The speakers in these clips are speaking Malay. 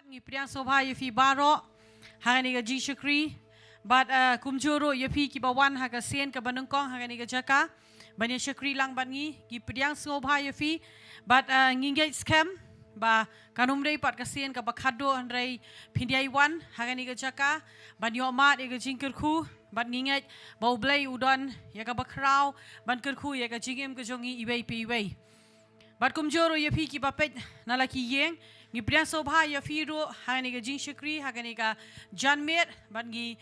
Ngipriang sobha yafi baro hangani ga jishakri but kumjoro yafi ki bawan haga sen ka banungkong hangani ga jaka banya shakri lang bangi ngipriang sobha yafi but ngingay scam ba kanumrei pat ka sen ka bakhado handrei pindiai wan hangani ga jaka banyo mat ga jingkerku but ngingay baublai udon ya ka bakrau ban kerku ya ka jingem ka jongi iwei pi iwei but kumjoro yafi ki bapet nalaki yeng Ngipriang sobha ya firu hangani ga jing shakri hangani ga janmet bat ngi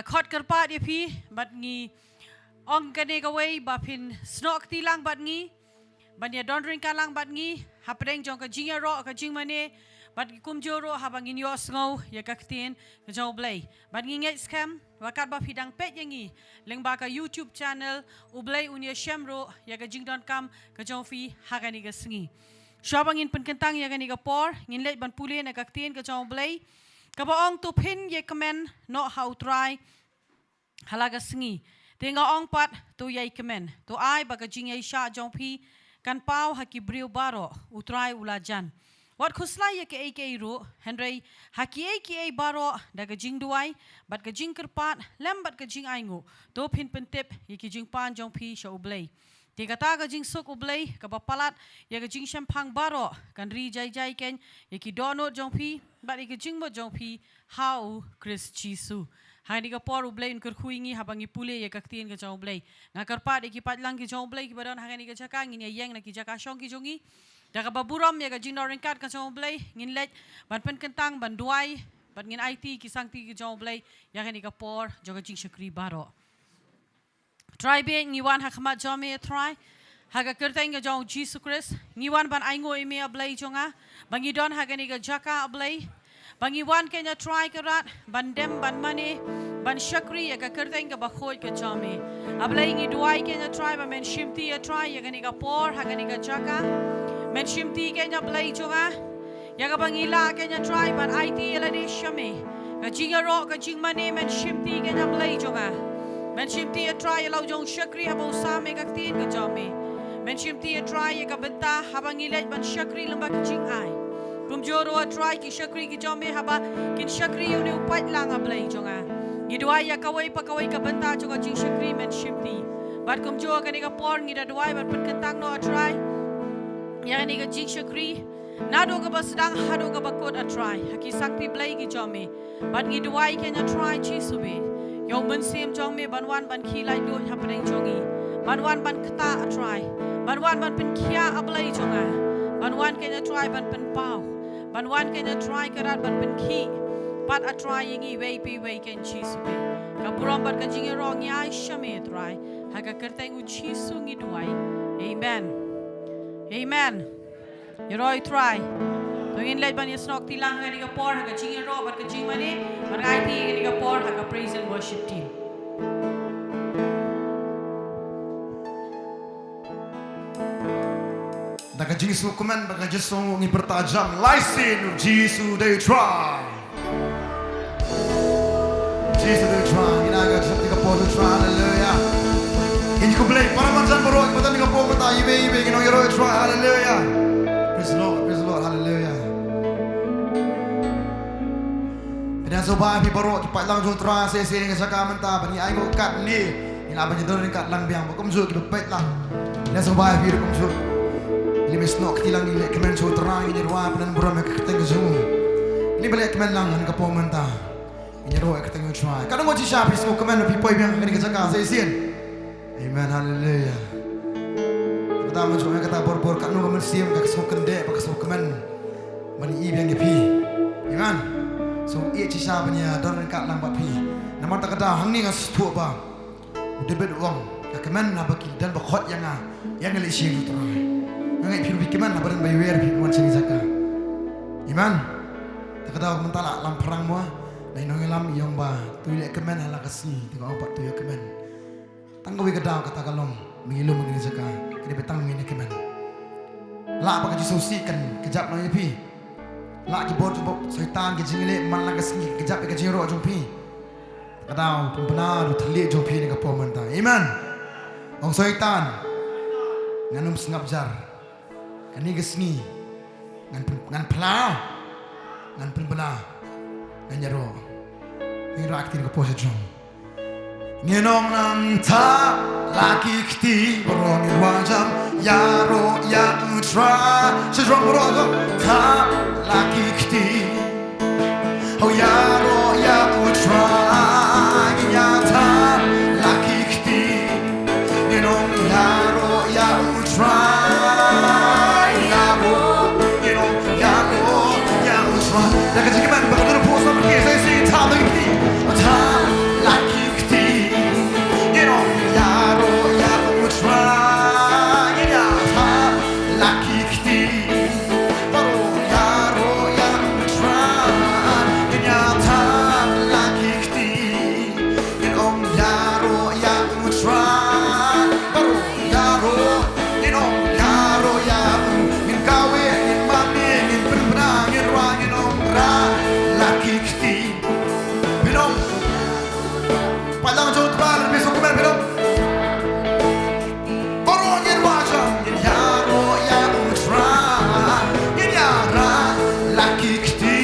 khot karpat ya fi bat ngi ong kane ga wei ba phin snok tilang bat ngi ban ya don ring kalang bat ngi hapreng jong ka jing ro ka jing mane bat kumjoro habang in yo sngo ya ka ktin ka jong blai bat ngi ngai scam wakat ba fidang pet yangi leng ba ka YouTube channel ublai unia shamro ya ka jing don kam ka jong fi hangani ga sngi Syabang in penkentang ya gani kapor ngin let ban pulih na kaktin ka chong blai kabaong tu pin ye kemen no how try halaga sngi tinga ong pat tu yai kemen tu ai baga jing yai sha jong pi kan pau haki briu baro utrai ulajan wat khuslai ya ke ru henry haki ai baro daga jing duai bat ka jing kerpat lem bat ka jing aingu tu pin pentip ye ki jing pan jong pi sha ublai Tiga taga jing suk ublay kabapalat ya ka jing shampang baro kan ri jai ken ya ki dono jong pi bat ya ka jing mo jong pi how Chris Chisu hani ka por ublay unkur huingi habangi pule ya ka ktin ka jong ublay ngakar pat ya ki patlang ki jong ublay ki badon hangani ka jaka ngin ya yang na ki jaka shong ki jongi daga baburam ya ka jing noringkat ka jong ublay ngin let ban pen kentang ban duai ban ngin IT ki sangti ki jong ublay ya hani ka por joga jing shakri baro Try be ngiwan hakamat jome try haga kerteng ga jong Jesus Christ ngiwan ban aingo ime ablay jonga bangi don haga ni ga jaka ablay bangi wan kenya try karat ban dem ban mane ban shakri ga kerteng ga bakhoi ga jome ablay ngi duai kenya try ba men shimti ya try ya ni ga por haga ni ga jaka men shimti kenya ablay jonga ya ga bangi la kenya try ban IT la ni shame ga jinga ro ga jing mane men shimti kenya ablay jonga Men shimti a try lau jong shakri habang same ka tin ka jome. Men shimti a try ka benta habang ilet ban shakri lamba ka jing ai. Kumjoro a try ki shakri ki jome haba kin shakri yun upat lang a blay jonga. Ngidwai ya kawai pa kawai ka benta jonga jing shakri men shimti. Bat kumjoro ka ni ka por ngida dwai bat penkentang no a try. Ya ni ka jing shakri. Nado ka ba sedang hado ka bakot a try. Haki sakti blay ki jome. Bat ngidwai kenya try chisubi. Yong ban sim jong me banwan ban ki lai do happening jongi banwan ban kata a try banwan ban pen kia ablai jonga banwan kenya try ban pen pau banwan kenya try karat ban pen ki pat a try yingi wei pi wei ken chisu be kaburam ban ka jingi rong ya shame try haga kerteng u chisu ngi duai amen amen yoroi try Tungin let ban yasnok tilang ngani ka por haga jingi ro bat ka jing mani ban IT ngani ka por haga praise and worship team Daga Jisu kuman daga Jisu ngi pertajam laisin Jisu they try Jisu they try inaga jati ka por try hallelujah Ini ko play para manjan baro ibadan ka por mata ibe ngino yero try hallelujah praise the Lord hallelujah Dan sobat pi baro ki pat lang jong tra se nga saka menta bani ai ngo kat ni ina ban jidon kat lang biang ko mzu ki pet lang dan sobat pi ko mzu li mesno ki lang ni kemen so tra ni wa pan buram ka teng zo ni bale kemen lang ni ka po menta ni ro ka teng try kadang ngo ji sha pi so kemen pi poi biang ni ka saka se amen hallelujah kata mzu kata bor kat no kemen sim ka so kende ka so kemen bani i biang pi amen So ia cisha banya don kat lang bapi. Nama tak ada hang ni ngas tu ba. Debet uang. Kemen na baki dan bakhot yang ngali sing tu. Ngai piru kemen na badan baywer pi wan sing zaka. Iman. Tak ada mentala lam perang mo. Dai nong lam yong ba. Tu le kemen ala kasi. Tengok opat tu ya kemen. Tanggawi kedau kata kalong mengilum ngini zaka. Kini betang ngini kemen. La ba ka susi kan kejap no pi. La ki bor jumpa syaitan ki jingile man lang kasngi kejap ka jiro jumpi kadau pembena du thali jumpi ni ka pomanta amen ong syaitan nganum sengap jar kani kasngi ngan plau ngan penbena ngan nyaro ni rakti ko pose drum ngenong nan ta laki kti borong wajam yaro ya utra se drum borong ta laki kti oh yaro ya utra ya ta laki kti ngenong yaro ya utra Like a chicken, but I'm gonna pour some here. I say, time like me, a time like you, you know, Yaro, Yaro, try, yeah, time like you, but Yaro, Yaro, try, yeah, time like you, you know, Yaro, Yaro, try, but Yaro, you know, Yaro, Yaro, in Kawe, in Mami, in Puna, in Ryan, you know. Laki kti Binom Palang jod bal Besok kemen binom Borong yin wajam Yin yaro ya utra Yin yara Laki kti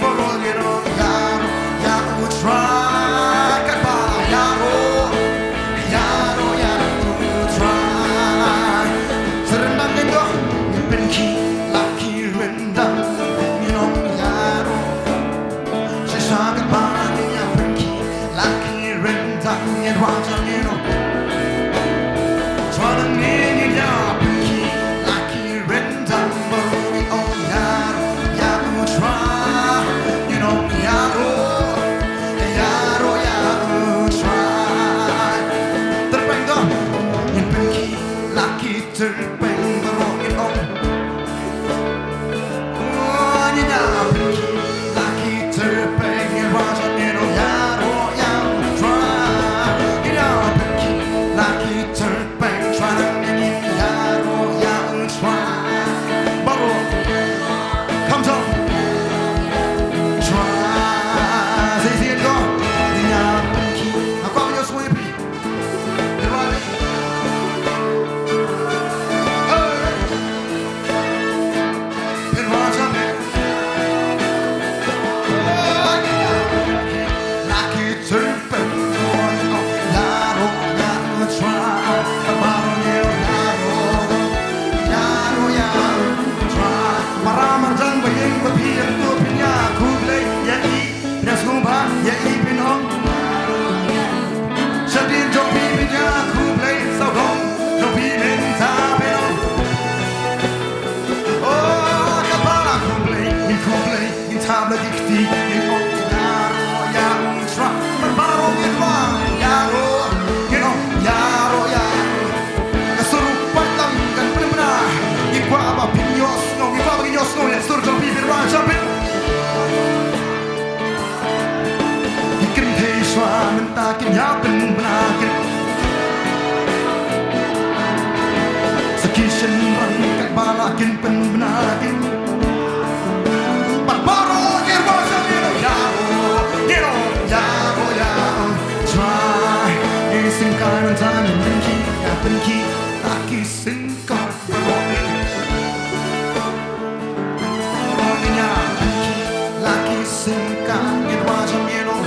Borong yin yaro ya utra Katba yaro Yaro ya utra Serendang ito Yin penki Laki rendang Sakit banget yang pergi laki rentang yang wajah nino Suara nini ya pergi laki rentang baru oh yaro ya utra you know yaro yaro ya utra terbang dong yang pergi laki terbang baru oh oh nina pergi laki terbang Mentakin ya benakin Sekisyen rangkat balakin penbenakin Barbaro gerwasa yaro yaro yaro yaro Try isingkar tangan benki ya benki Taki singkar Orangnya benki Laki singkar gerwasa yaro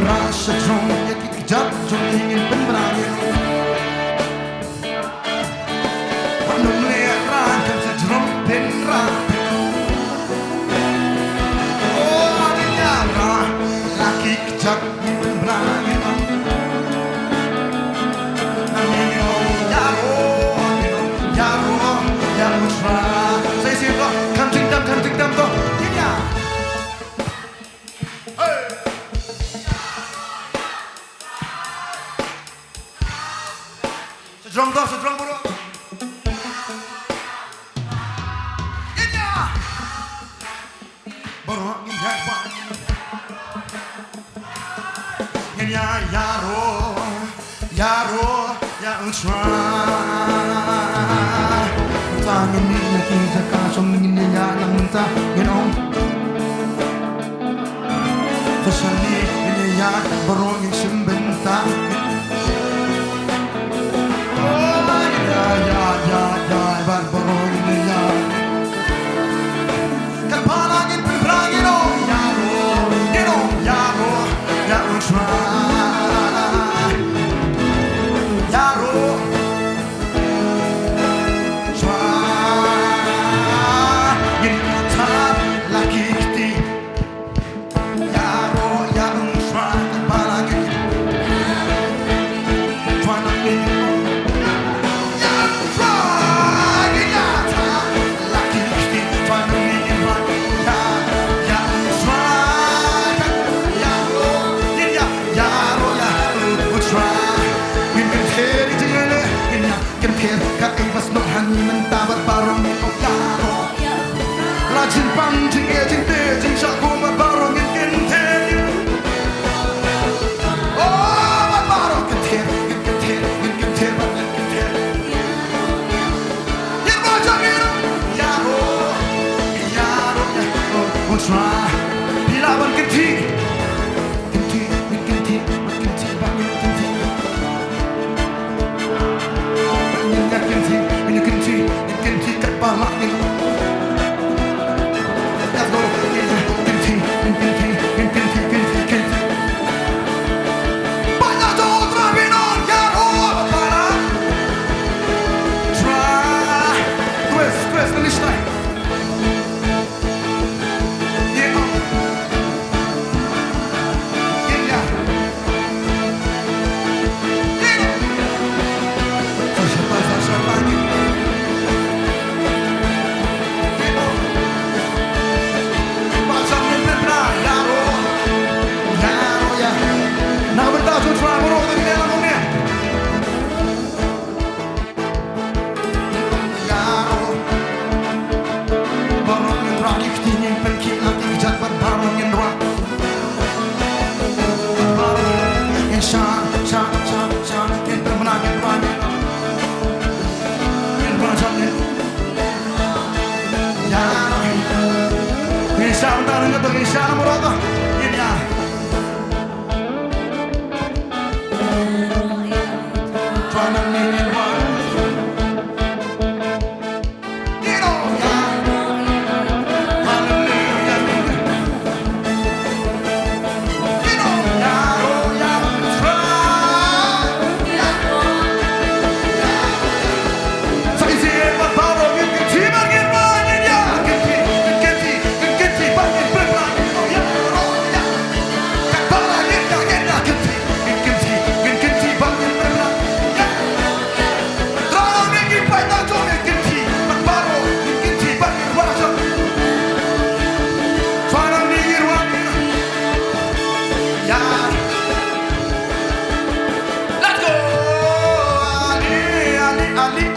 Rasa drum ya kejap drum ingin penberani Penuh melihat kan sedrum penrah Oh dinyara laki kejap ingin penberani Namino yaro yaro yaro tra Saya siapa kan tingdam toh Dinya Drum doh, drum bro. Inya. Bro, inya bang. Inya yaro, ya utra. Tangin ni kita kasong ni niya ng muntah, you know. Parang ito yung siya na mo rito. Yun yan. Trying to make it work. You know, yeah. Hallelujah. You know, yeah, oh, yeah, that's right. So you see it, but power, you can see it, get right, yeah. Get it, but it's big like, oh, yeah, oh, yeah. Get power, get it, but it's big like, yeah. Try to make it right now, don't make it tea, but power, get it, but it's right, try to make it right, yeah. Let's go!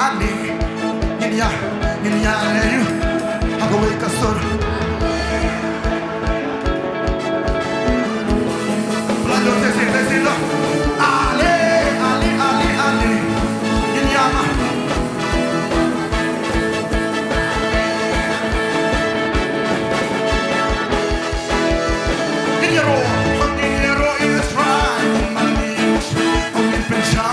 Ali. Yin ya, you. I go wake us up. Blood of this, Ali. Yin ya, ma. Yin ya, ro. Yin ya, ro, is right. Money, only pension.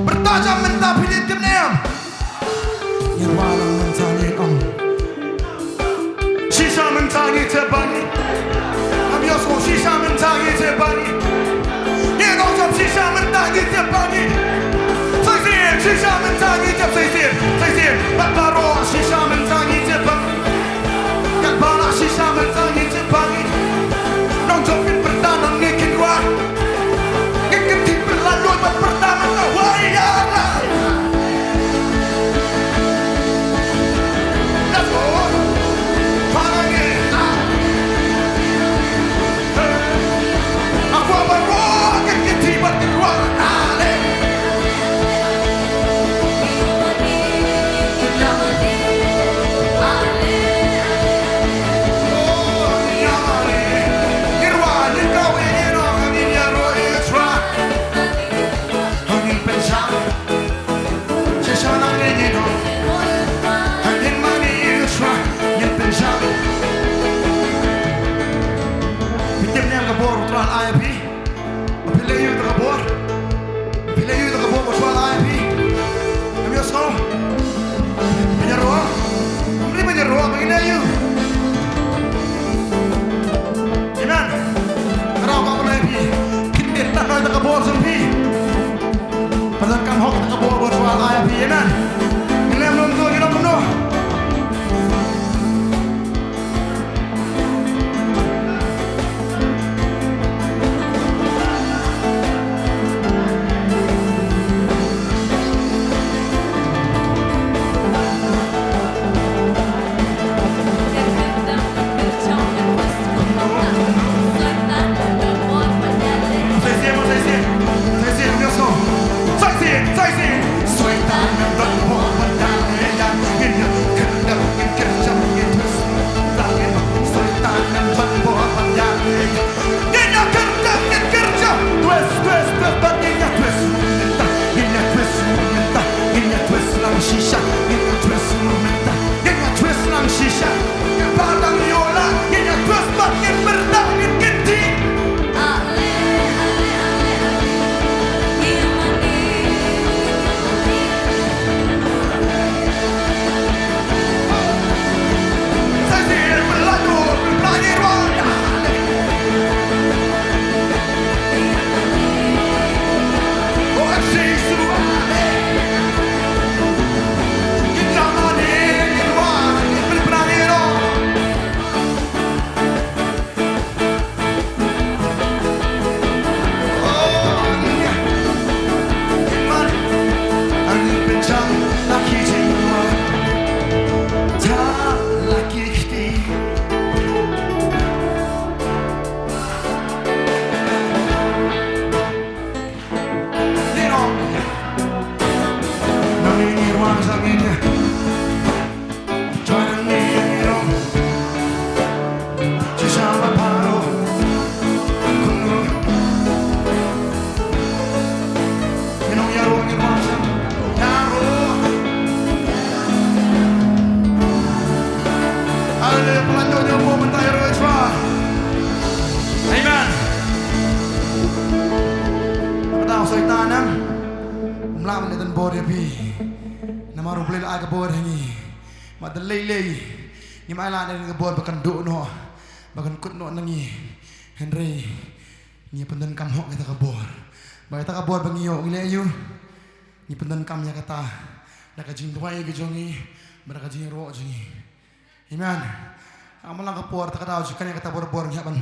Bertajam mentah pilih tim neam. Yang walang mentahnya Shisha mentahnya terbani. Ambil semua shisha mentahnya terbani. Yang nongcap shisha mentahnya terbani. Saya shisha mentahnya terbani. Saya baru shisha mentahnya terbani. Kat bala shisha mentahnya terbani. Nongcapin pertahanan ngekin wah. Ngekin berlalu pertama wah ya. Soy tan sa itanam. Mlaman na tan bor yapi. Namaru beli la aga bor hangi. Madalay. Ni maila na nga bor bakan do no. Bakan kut no nangi. Henry. Ni pandan kam ho kita ka bor. Ba kita ka bor bangiyo gilayo. Ni pandan kam ya kata. Nakajing duway gijongi. Barakajing ro jongi. Amen. Amalang ka por ta ka daw kanya kata bor nyaban.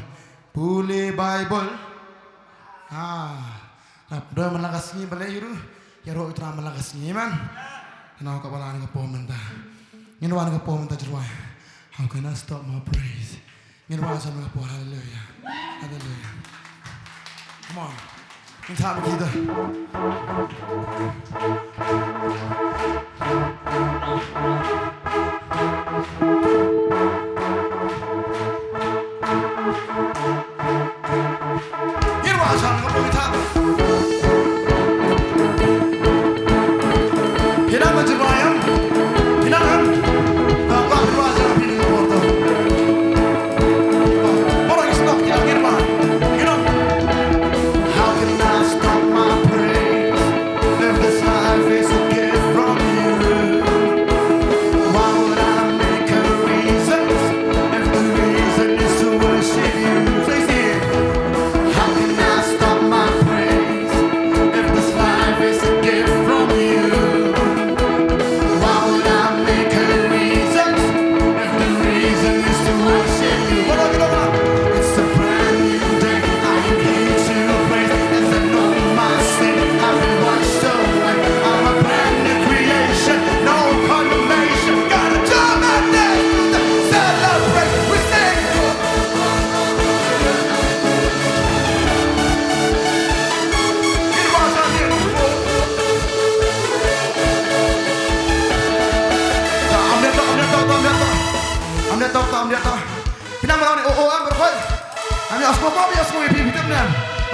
Puli Bible. Abdo malakas ni balay yuru. Yaro itra malakas ni man. Kenapa kau balan ke pomenta? Nginwan ke pomenta jerwai. How can I stop my praise? Nginwan sama ke pom hallelujah. Hallelujah. Come on. Minta begitu. Nginwan sama ke pom minta.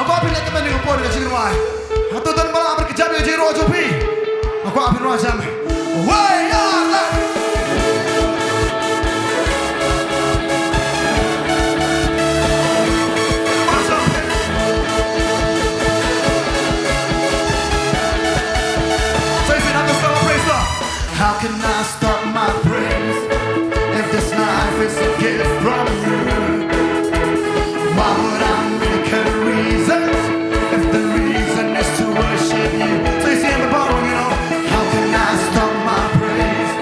Aku apin lagi mending upor dengan sirwai. Atau dan malah berkejap ya jiro jopi. Aku apin rajam. Why Allah. How can I stop my praise if this life is a gift from you? Why would I make a reason if the reason is to worship you? So you see in the bottom, you know. How can I stop my praise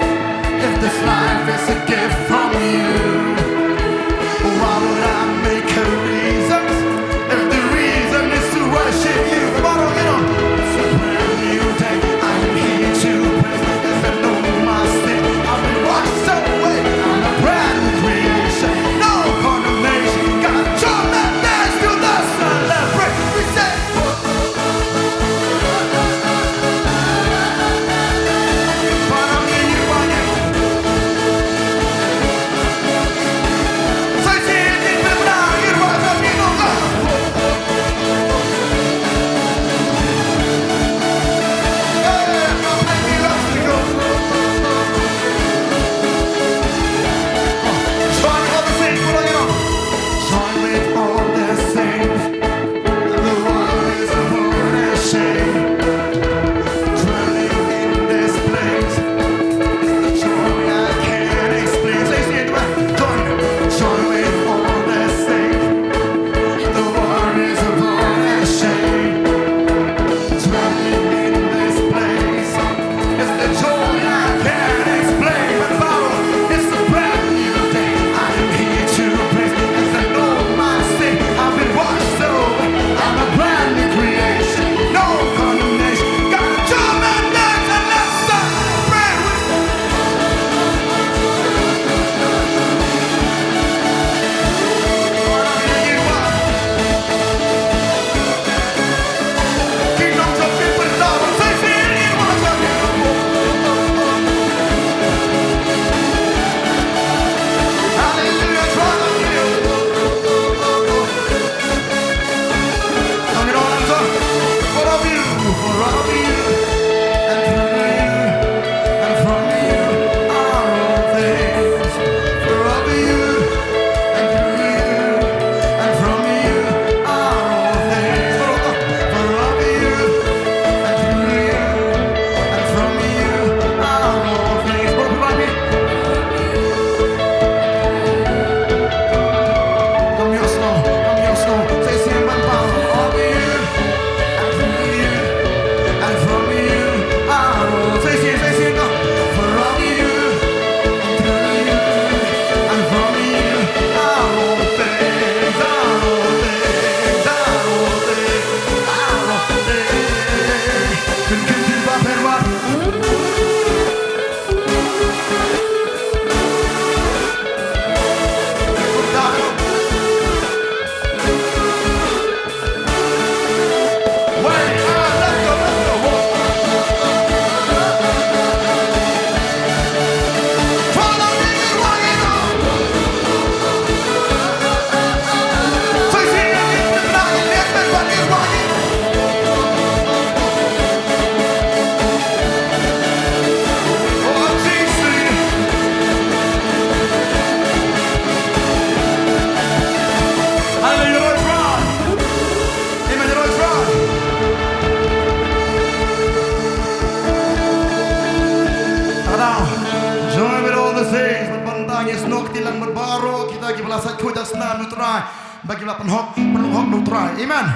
saat kau dah senang nutrai bagi lapan hok perlu hok nutrai amen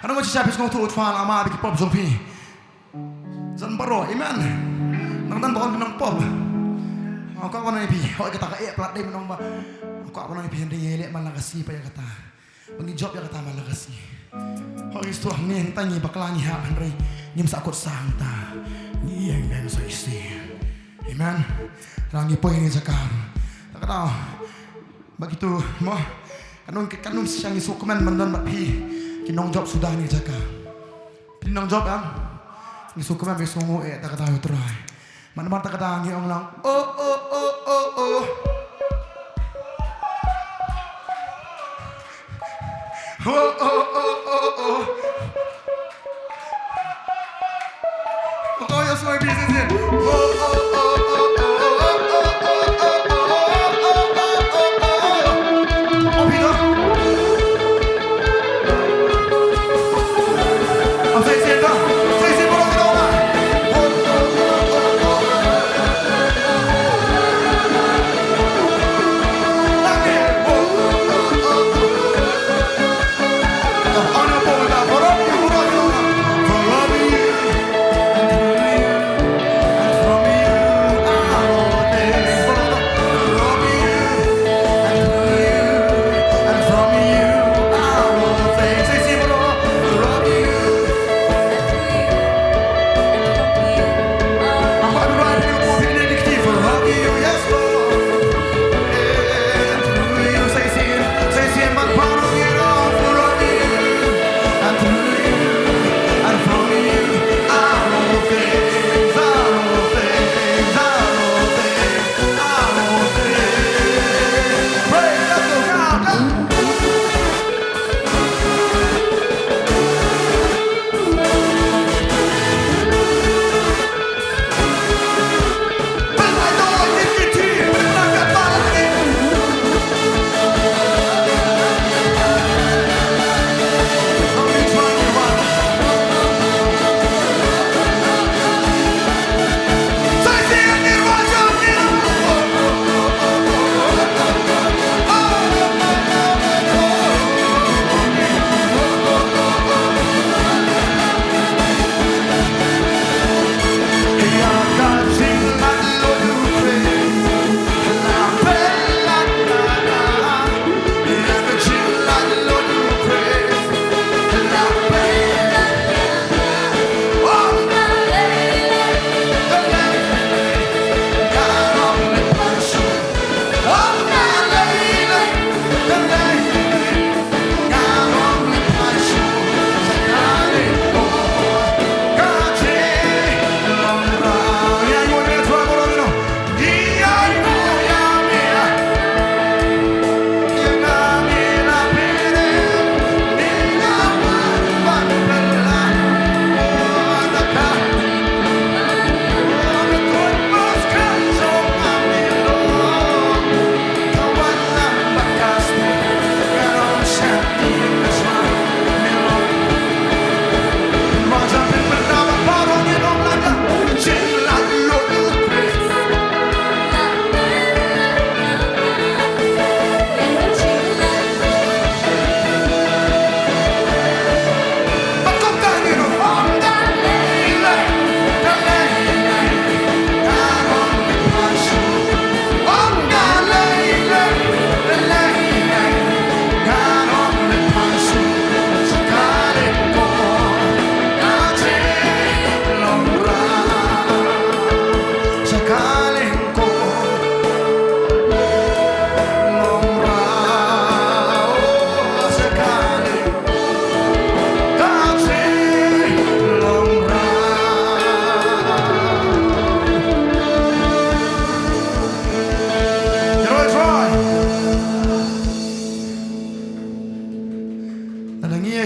karena macam siapa sih tu utfal ama bagi pop zombie zan baro amen nang bahon nang pop kau apa nanti hok kata kaya plat deh menang ba kau apa nanti henry yelek malagasi pa ya kata bagi job ya kata malagasi hok istu nih tangi baklangi ha henry nyim sakut sangta yang yang saya isi amen rangi poin ini sekarang tak tahu begitu mah kanun siang isu kemen mandan pi kinong job sudah ni jaka kinong job am isu kemen besungu tak tahu terai mana tak kata ngi orang oh yes my business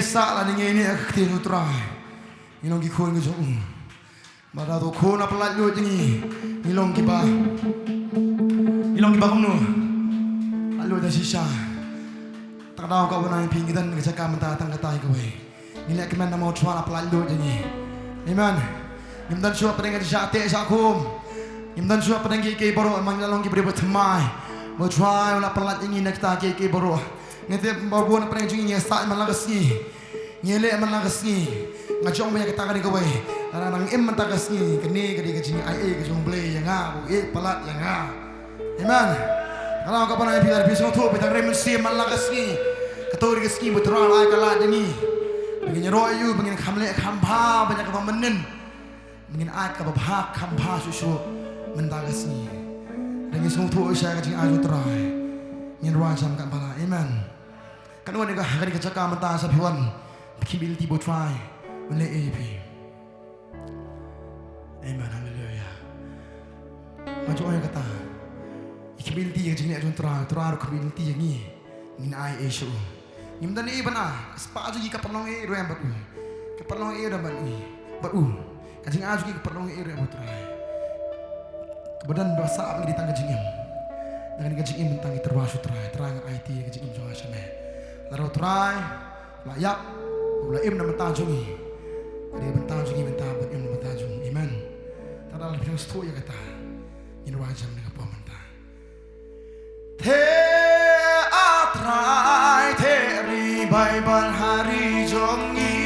sa la ninge ni akti nutra ilong ki khon gi jong bada to khona pala lo jingi ilong ki ba kom no alo da shisha ta da ka bana ping gidan ga ka manta tang ka tai ko we ni le ki man na mo thwa la pala lo jingi amen nim dan shuwa padeng ga ja te sa khum nim dan shuwa padeng ki ke baro mang la long ki bre ba thmai Mo try wala pelat ingin nak kita ke baro. Ngete baru nak pernah jingin ya start malagas ni. Nyele malagas ni. Ngajong banyak kita kali kawai. Nang em mentagas ni kene kadi kajing ai ke jong blay yang ngabu pelat yang ngah. Amen. Kalau kau pernah pilih bisno tu petang rem si malagas ni. Ketori ke ski betul ai kalat ni. Begini royu begini kamle kampa banyak apa menen. Begini ai ka babha kampa susu mentagas ni. Dengan semua tu saya kacing aju terai, ingin rajam kan pala, amen. Kan orang negah kan kecakap mentah sapiwan, kibil tibo try, boleh api, amen, haleluya. Macam orang kata, kibil tiga jenis aju terai kibil tiga ni, ingin ai isu. Ingin tadi benar, sepak aju jika perlong yang batu, keperlong dah batu, kacing aju jika perlong yang batu terai. Kemudian dosa apa di tangga jingim dengan gajing mentang terwasu terang IT gajing jangan sampai lalu terai layak mulai nama tajungi ada bentajungi mentah buat nama tajung iman tada lebih setu ya kata ini wajam dengan apa mentah te atrai te ribai hari jongi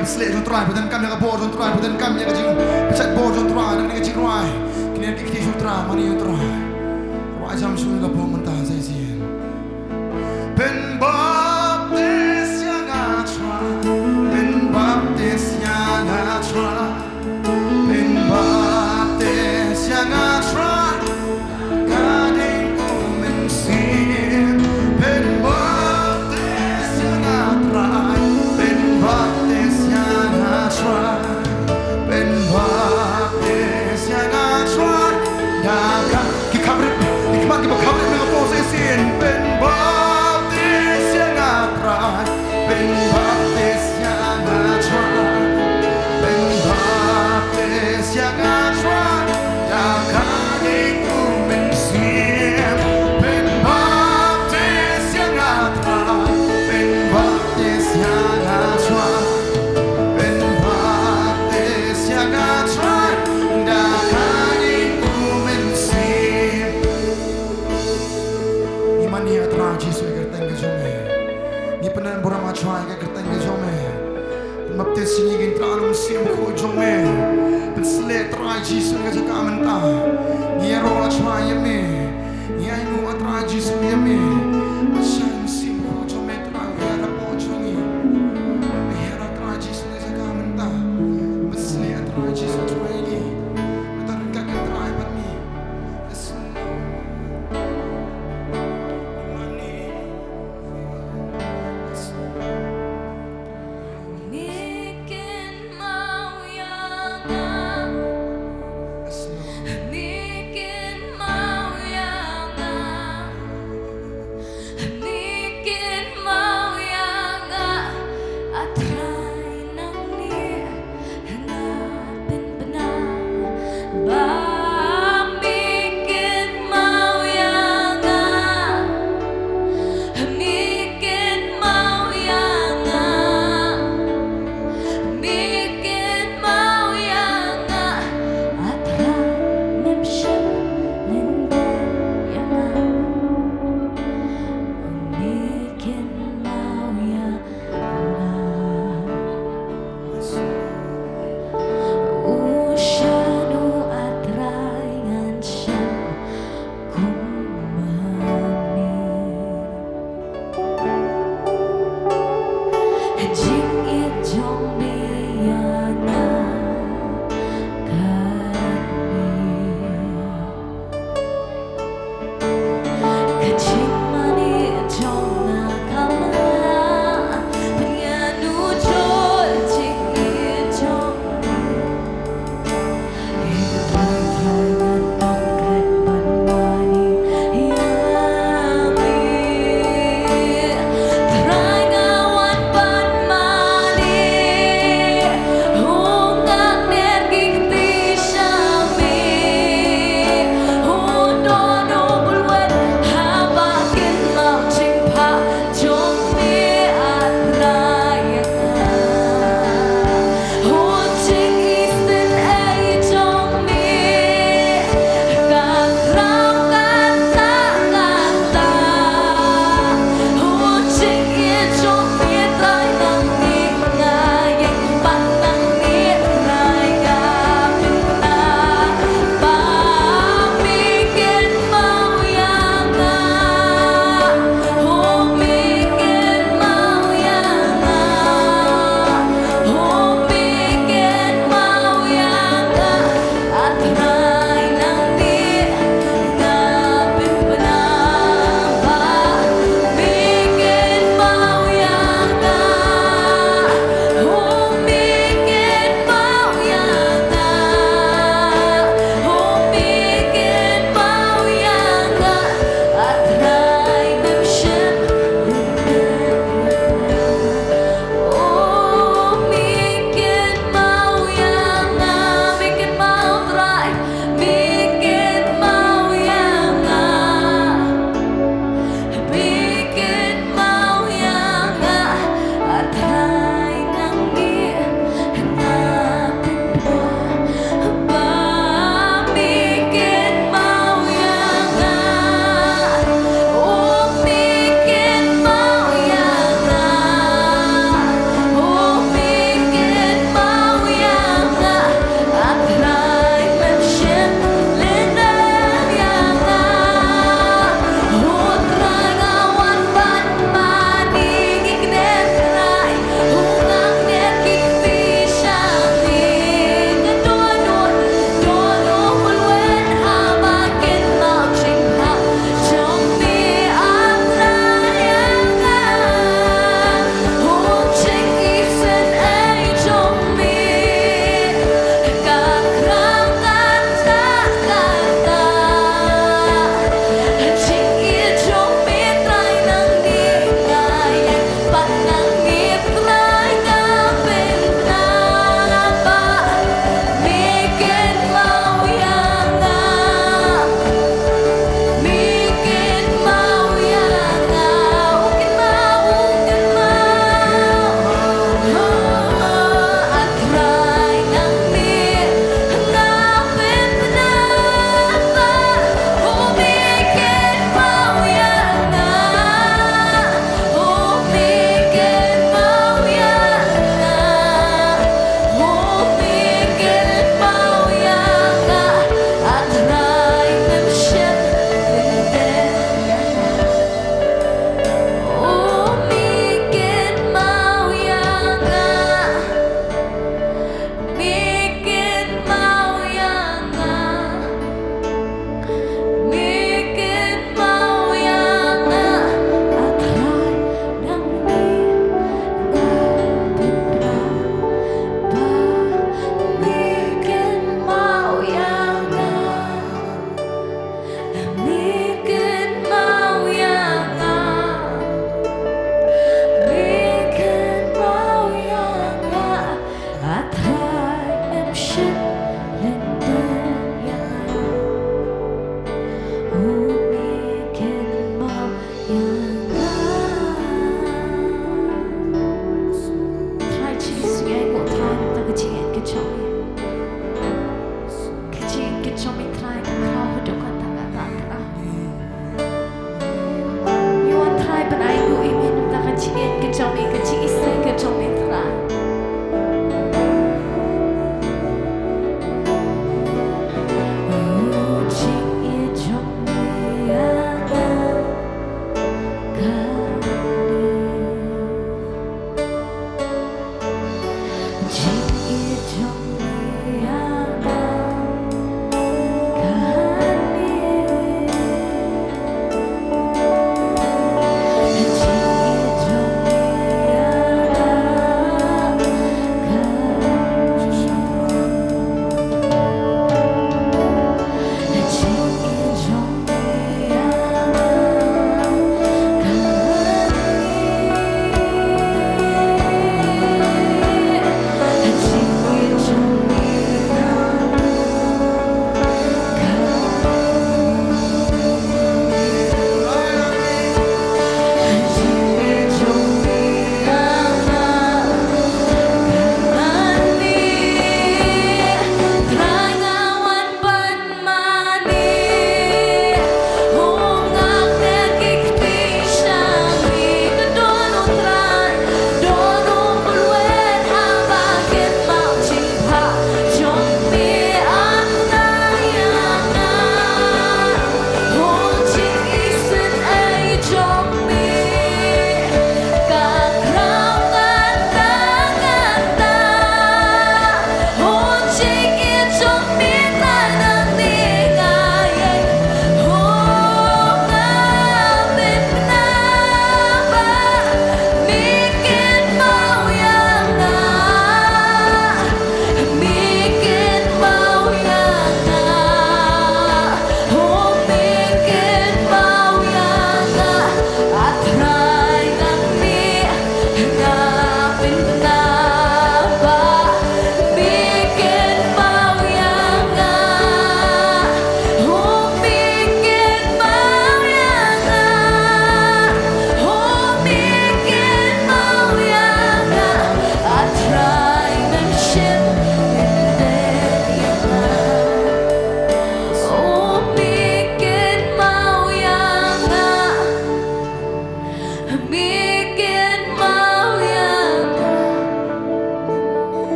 ke slate on try bukan kami ke board on try bukan kami ke jing chat board on try dan ke jing try kini ke kisu try mani on try wajam su ke bo mentah saya sih ben baptis yang atra ben baptis yang atra ben baptis yang atra baptis ini kita anu siam ko jome ben slet traji sunga jaka menta ni ro try me ni ai nu traji sunga me asan siam ko jome tra era po chungi era traji sunga jaka menta ben slet traji sunga ni tar ka ka try but me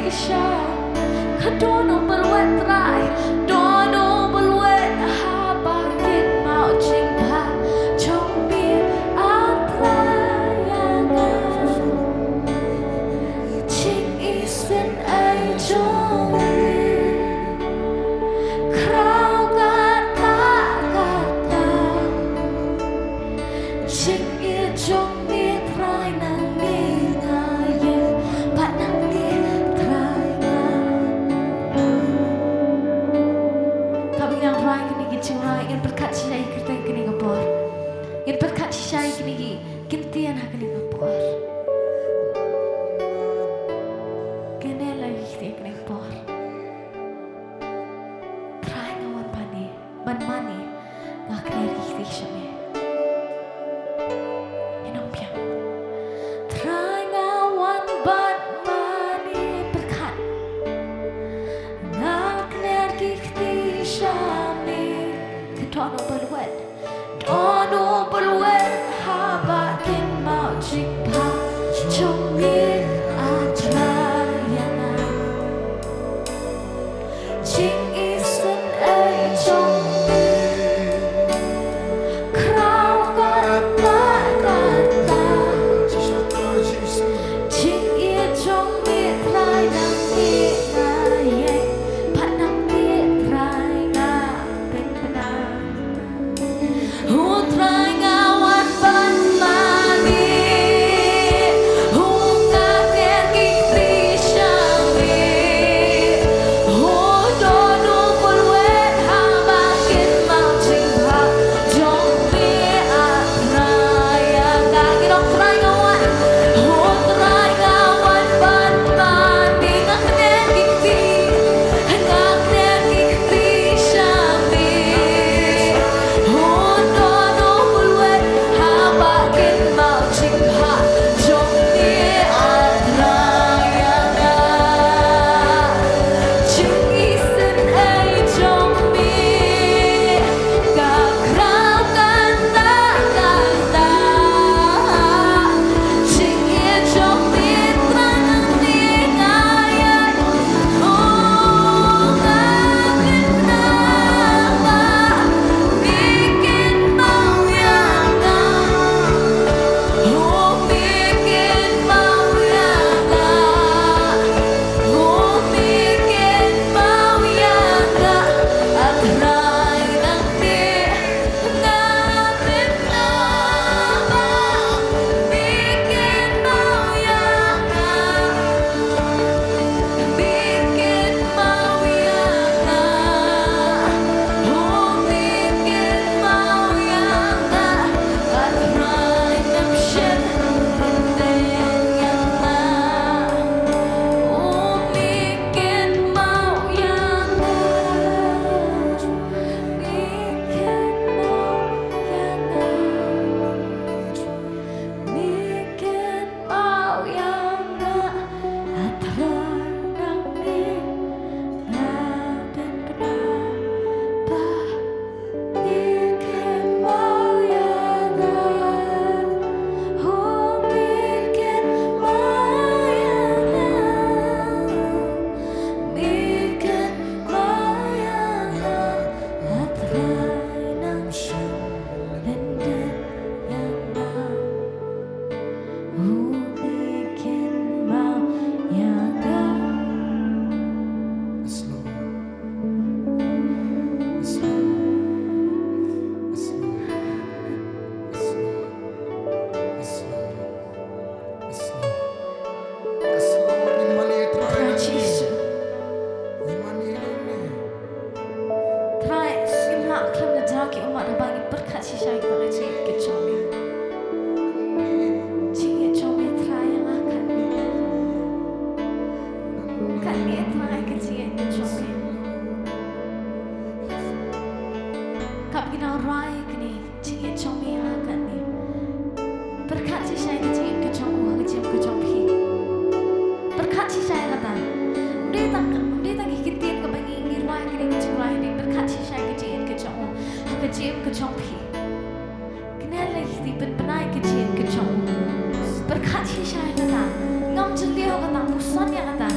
Isha Kadono berwetrai Dono berwet Habakin mau jingpa Jombi atrayangan Jing isen ay jombi Krau kata kata Jing i jombi trai nang yang berkat saya kita kini ngapor, yang berkat saya kini kintian hak kini ngapor, kene lagi kita kini ngapor, try ngawan bani, ban mani, ngak kini kita shame, enam piang, try ngawan ban mani berkat, ngak kini kita shame. Dono berwet habakin mau jingpa Jombi atrayangan Jing isen ay jombi Krau kata kata Jing i jombi trai nang di ngayeng Pat nang di trai nang ben benang Try ngawan ban mani Hungkaknya kikri syami Dono berwet habakin mau jingpa Jombi atrayangan Kita try ngawan Try ngawan ban mani Ngaknya kikri syami kecil ke chompi kenal lagi di penai kecil ke chom berkat shisha kata ngam jeli kata busan ya kata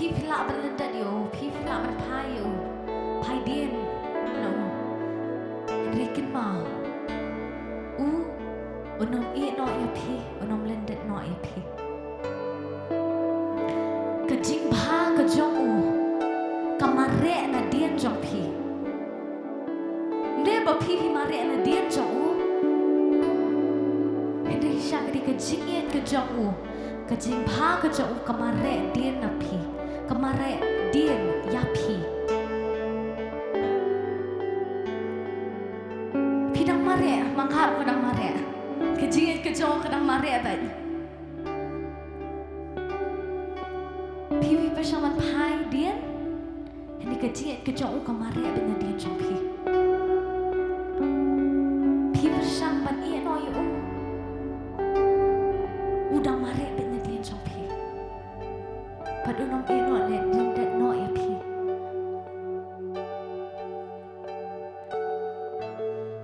พี่พิลาบันเลนเดอยู่พี่พิลาบันพายอยู่พายเดียนเราเรียกมาอนมอีน้อยพี่อนมเลนเดน้อยพี่กะจิงพากะจงกะมาเรนะเดียนจงพี่เดบพี่มาเรนะเดียนจงเห็นได้ชากะจิงเอ็นกะจงกะจิงพากะจงกะมาเรเดียนนะพี่กะมาเรเดียนยาพี่พี่ดังมาเรมังคาร์ก็ดังมาเรกะจิงเอ็นกะจงกะดังมาเรแบบพี่วิปัสสนาพายเดียนเห็นกะจิงเอ็นกะจงกะมาเรเป็นเดียนจงพี่พี่วิปัสสนาบันเอียน้อยudah mare bet nadian champi padu nom eno le dindat no epi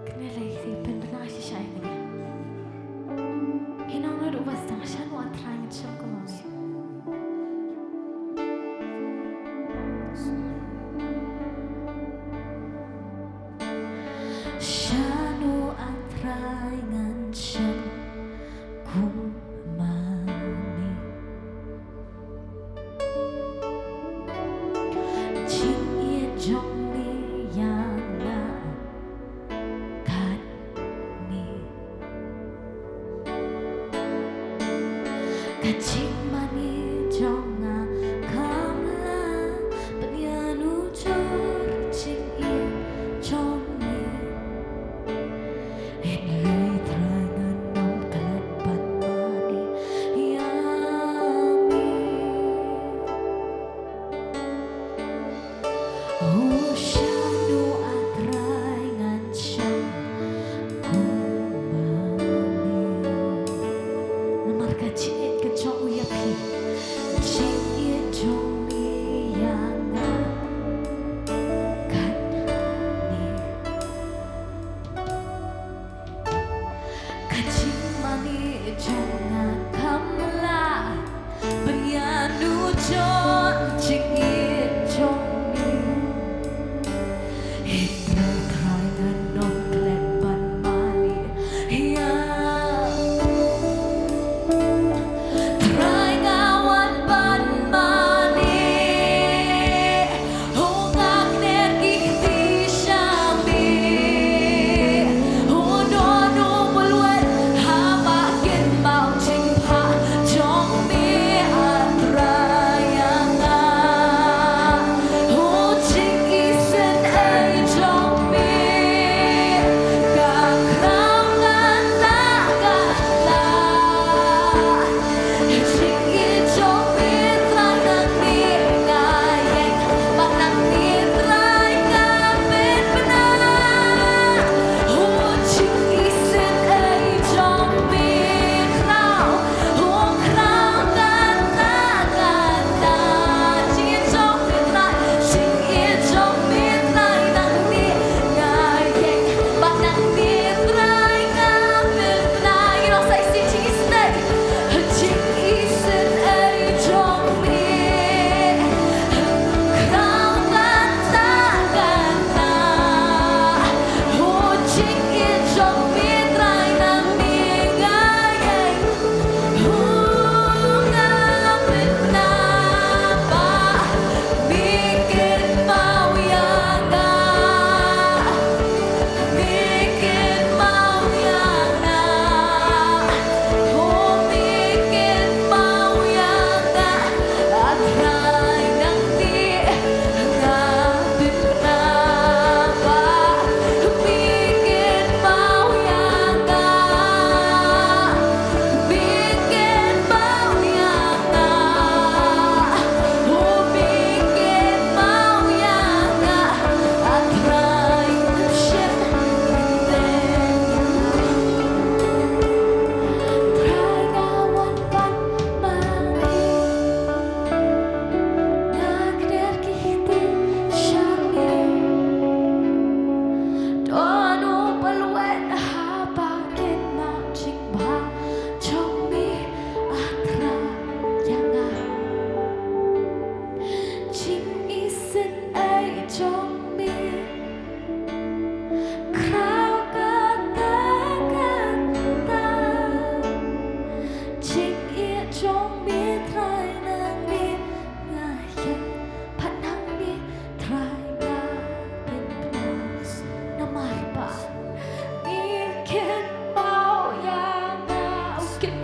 kene lai si pendana si shai ne eno no do basta shan wa trying cham ko mami shanu atrai ngan cham kum Kacing mani jonga kamla penyanu jor cing i jongi en lei trangan nom kalat pan mani yami shanu atrai ngan sham kumani namar kacing Jong ya pi, jing ye jong ni yang kan ni, kacing mani jong kamla, benyanu jong jing ye jong ni, hingga terangan non kelepan mani ya. Jong mi atraya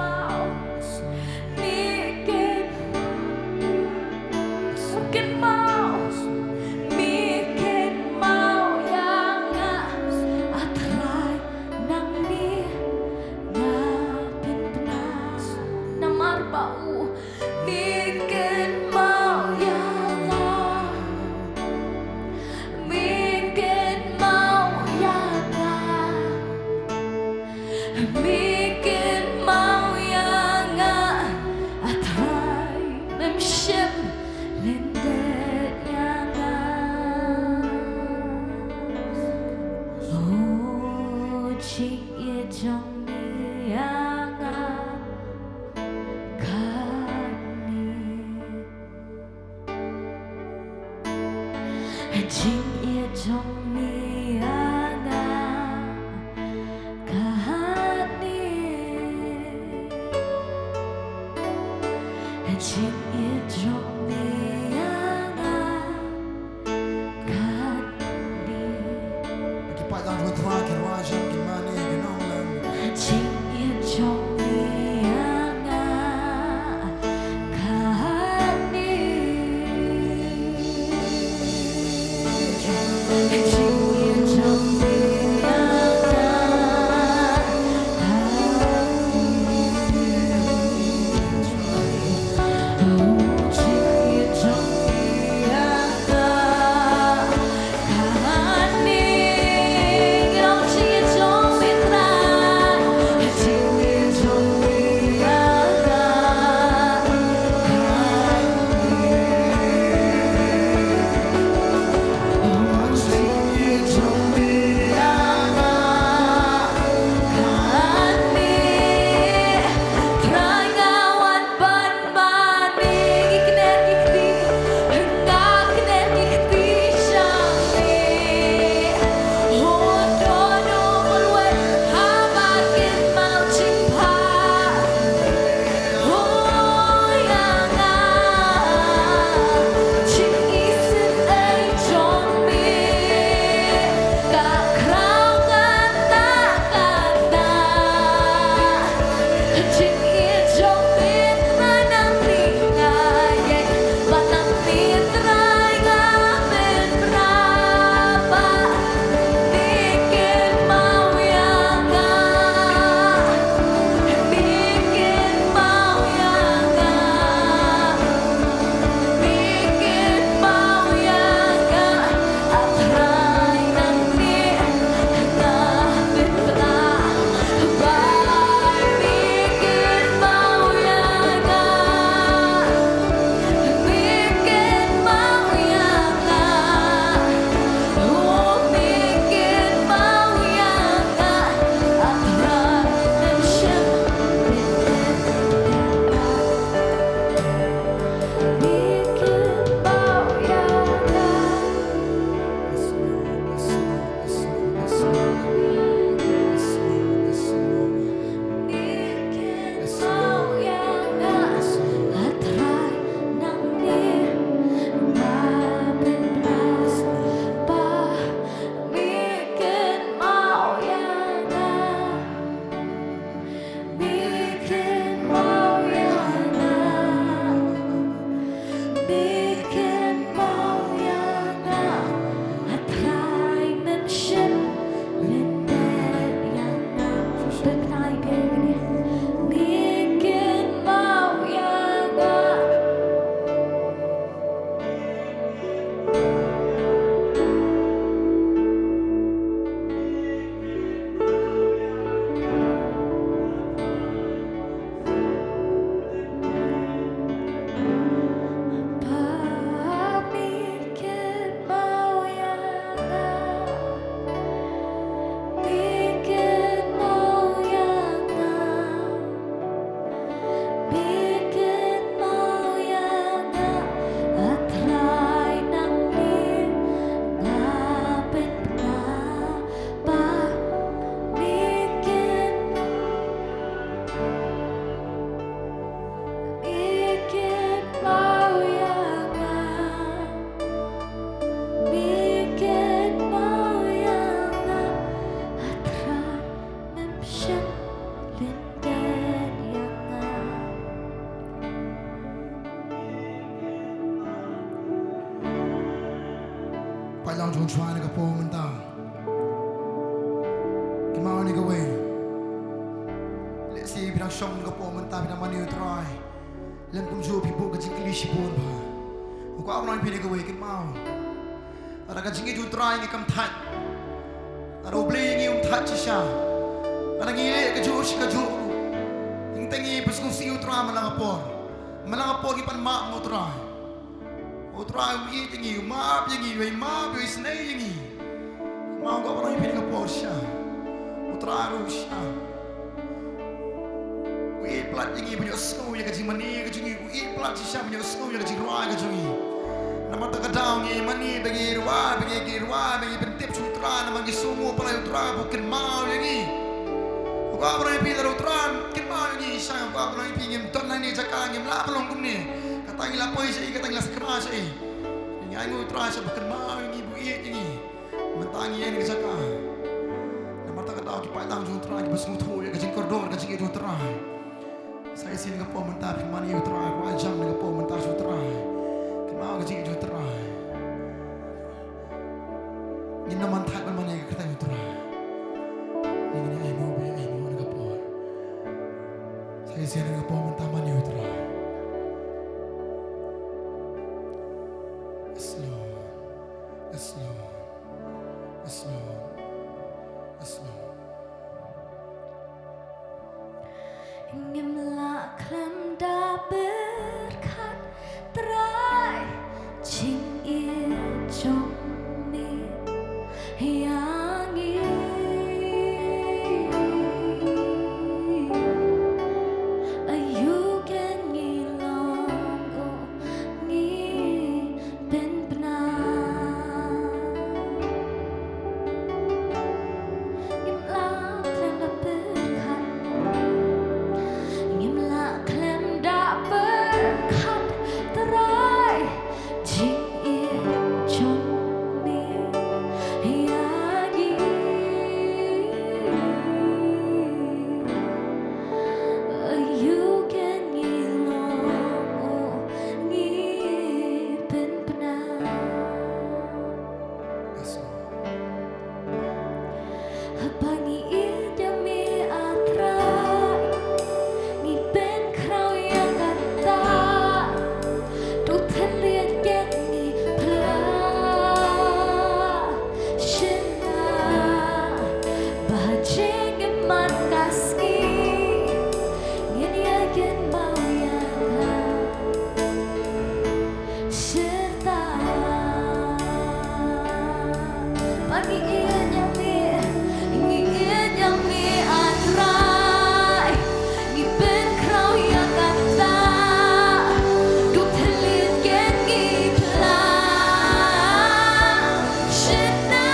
mau bikin mau yang atrai nang ni ngapin penas namar bau bikin mau yang atrai memship lendet yang oh ching ye jong ni yang kani ching ye jong ni yang kani ching ye jong ni yang kani Kipat lang jung tra kin wajib gimana ginong lang. ching ye jong ni yang kani ching ye jong ni yang kani oh ching lang jong chua ni ka po menta. Kimao ni ka way. Let's see pinang shong ni ka po menta pinang mani utray. Len kum jo pipo ka jing klishi pon ba. Ko ab nang pini ka way kimao. Ara ka jing ju utray ni kam that. Ara oble ni that siya. Ara ngile ka jo shi ka jo. Ing tangi pas kung si utray malangapor. Malangapor ki pan ma mo utray. Utray wi tingi ma pingi way ma bi snay tingi. Ma ko ab nang pini ka por siya. Utray ru siya. Ui plat yang punya school yang kecil mani kecil ui plat siapa punya school yang kecil ruang kecil nama tak kadang ni mani bagi ruang bagi pentip sutra nama bagi semua pelai utra bukan mau yang ni bukan apa yang pilih utran kita mau yang ni saya bukan apa yang pilih ton ni cakap yang lah belum kum ni kata yang lapoi saya kata yang lah sekeras saya yang ayu utra saya bukan mau yang ni buat yang ni mentangi yang ni cakap nama tak kadang kita lang utra kita semua yang kecil kordon kecil itu utra. Saya sini ke pemerintah firman itu terai, wajam dengan pemerintah itu terai. Kenapa kecil itu terai? Ini nama tak bermana yang kita itu terai. Ini ayam dengan por. Saya sini ke pemerintah mana itu terai. Slow, slow, slow, slow. Ingin klem dah berkat terai Jing ia jong mi yang ayu kan ngilong o ngi ben benar Ingin klem dah berkat klem dah berkat terai jing ia jong mi yang ayu kan ngilong o ngi ben benar Abangi ia mi atrai Ngi ben krau yang kata Du terlihat geni pela Shina Bahagia geman kaski Ngeni agen mau yaga Serta Pagi ia nyami Ingi ia nyami atrai Ngi ben krau yang kata Du terlihat geni pela Shina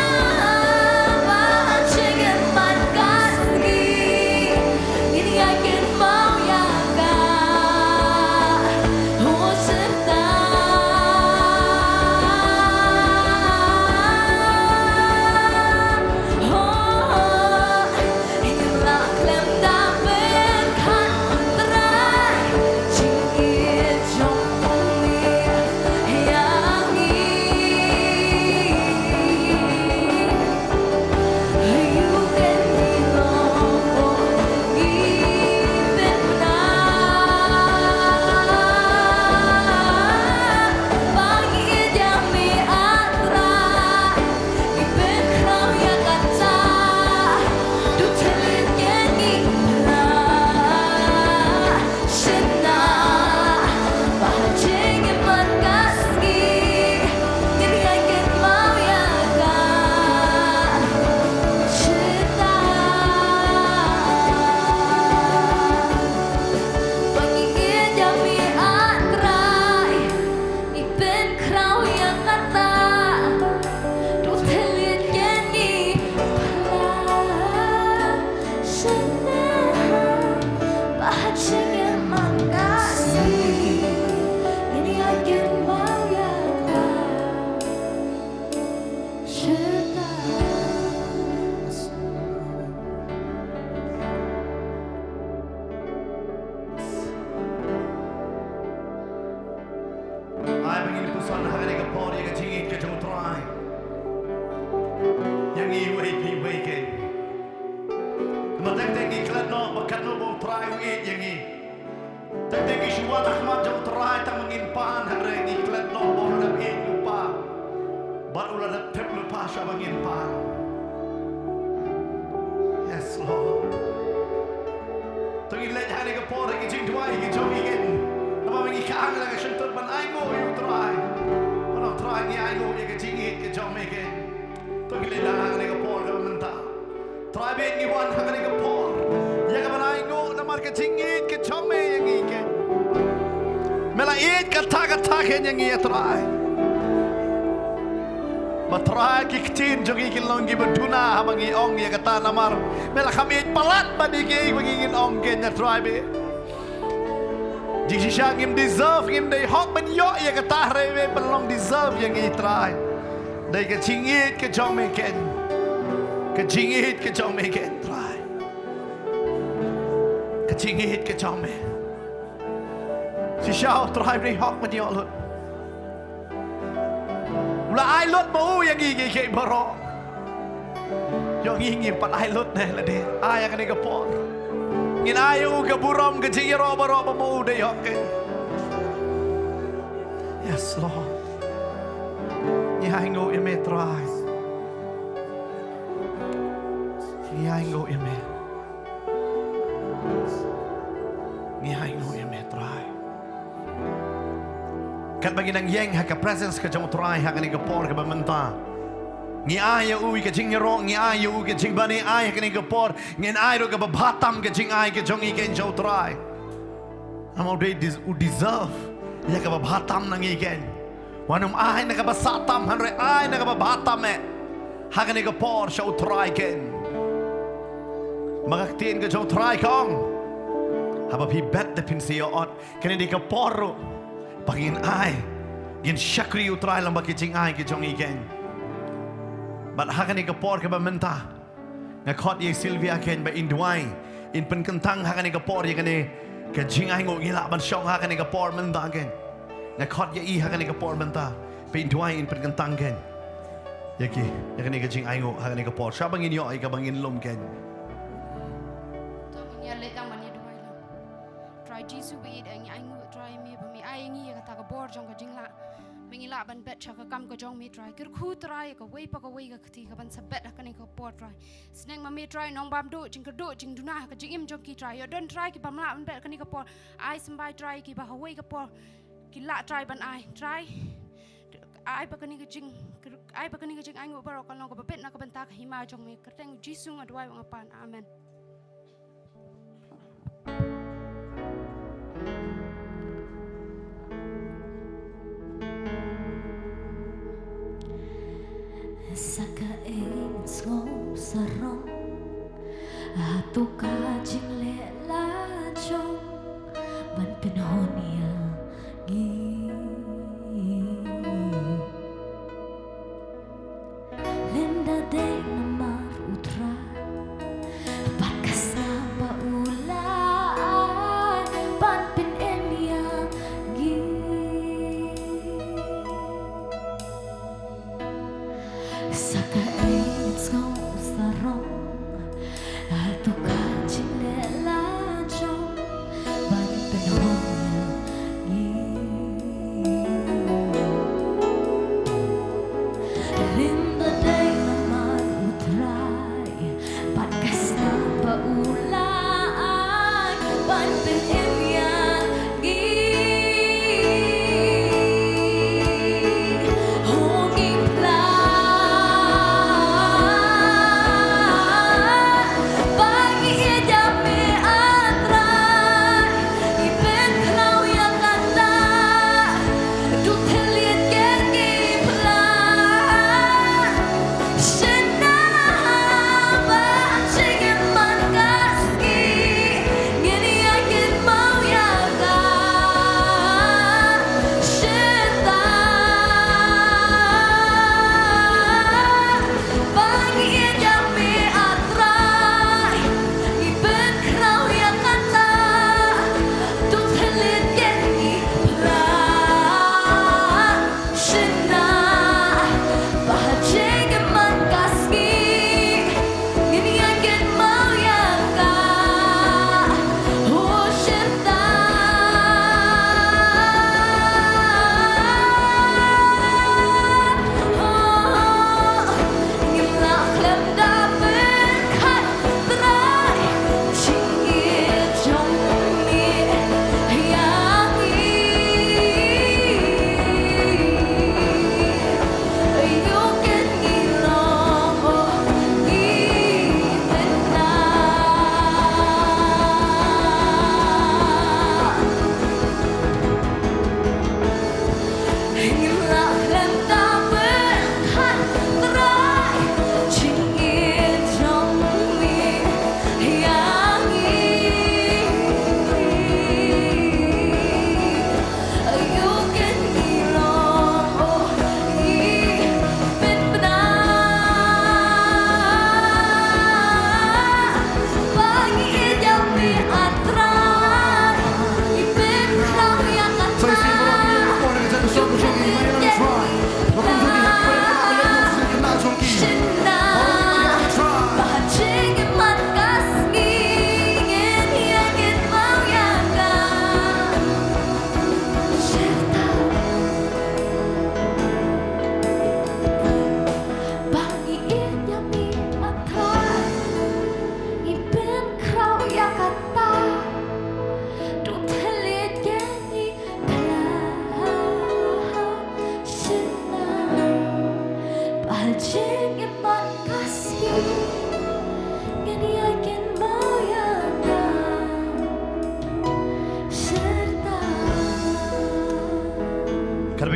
Bahagia geman kaski Ngeni agen mau yaga Oh serta Inilah klem dah berkat terai Jing ia jong mi yang ayu kan ngilong o ngi ben benar Pagi jami atrai Ngi ben krau yang kata Du terlihat geni pela Shina Bahagia geman kaski Ngeni agen mau yaga Cerita Pagi ia jami atrai Ngi ben krau yang kata Du terlihat geni pela Shina Bahagia geman kaski Ngeni agen mau yaga Cerita Ay begini pusan hari ke por yang kecil ke jong terai. uit yang ini. Tadi Yeshua Ahmad jauh terai tak mengimpan hari ini klan nombor dan uit lupa. Barulah dapat lupa siapa mengimpan. Yes Lord. Tunggu lihat hari ke por lagi jing dua lagi jauh ingin. Apa mengikang lagi sentuh ban aigo yang terai. Orang terai ni aigo yang kejingit ke jauh mungkin. Tunggu lihat hari ke por ke mentah. Terai ben ni wan hari ke por. Ya ke ban aigo namar kejingit ke jauh yang ingin. Melaid kata-kata yang ingin terai. Matrai kiktin jogi kilonggi berduna habangi ong ya kata namar mela kami palat badigi bangingin ong kenya tribe jigi shangim deserve him they hok ben yo ya kata rebe belong deserve yang i try dai ke chingit ke jong meken ke chingit ke jong meken try ke chingit ke jong me si shao tribe they hok ben yo lut là ai lót bố yang nghi nghi kệ baro yang nghi nghi pat ai lót này là đi ai yang này cái pon ngin ai u cái buram cái chi ro baro bố đây học cái yes Lord ni hai ngô em try ni hai ngô em ni hai ngô em try kat bagi nang yang haka presence ka jong try haka ni ka por ka bamenta ngi ay u ka jing ro ngi ay u ka jing bani ay haka ni ka por ngin ay ro ka babatam ka jing ay ka jong i ken jong try amo de deserve ya ka babatam nang i ken wanum ay na ka basatam hanre ay na ka babatam me haka ni ka por show try ken magaktin ka jong try kong haba pi bet de pinsio ot ken di ka porro pagin ay gin shakri utray lang bakit ay ki jong igen but hakan ka por ka ba menta nga khot ye Sylvia ken ba indway in penkentang hakan ka por ye kane ka jing ay ngo gila ban shong hakan ka por menta ken nga khot ye I hakan ka por menta ba indway in penkentang ken yaki yakane ka jing ay ngo hakan ka por siya bangin yo ay ka bangin lum ken to ya le tang ban ye duai lo try jisu bi dang ay ngo try me ba mi ay ngi ka ta ka bor jong ka jing la mengila ban bet cha ka kam ka jong mi try kir khu try ka wei pa ka wei ka khti ka ban sabet ka ni ka por try sneng ma mi try nong bam do jing ka do jing duna ka jing im jong ki try yo don try ki bam la ban bet ka ni ka por ai sambai try ki ba ha wei ka por ki la try ban ai try ai ba ka ni ka jing ai ba ka ni ka jing ai ngo baro ka long ka bet na ka ban ta ka hima jong mi ka teng jisu ngadwai wang pan amen. Saka ing slow sarong Ato ka jing le la chong Ban pinahon niya gi Linda day na marutra Pagkas na baulaan Ban pinin niya gi Saka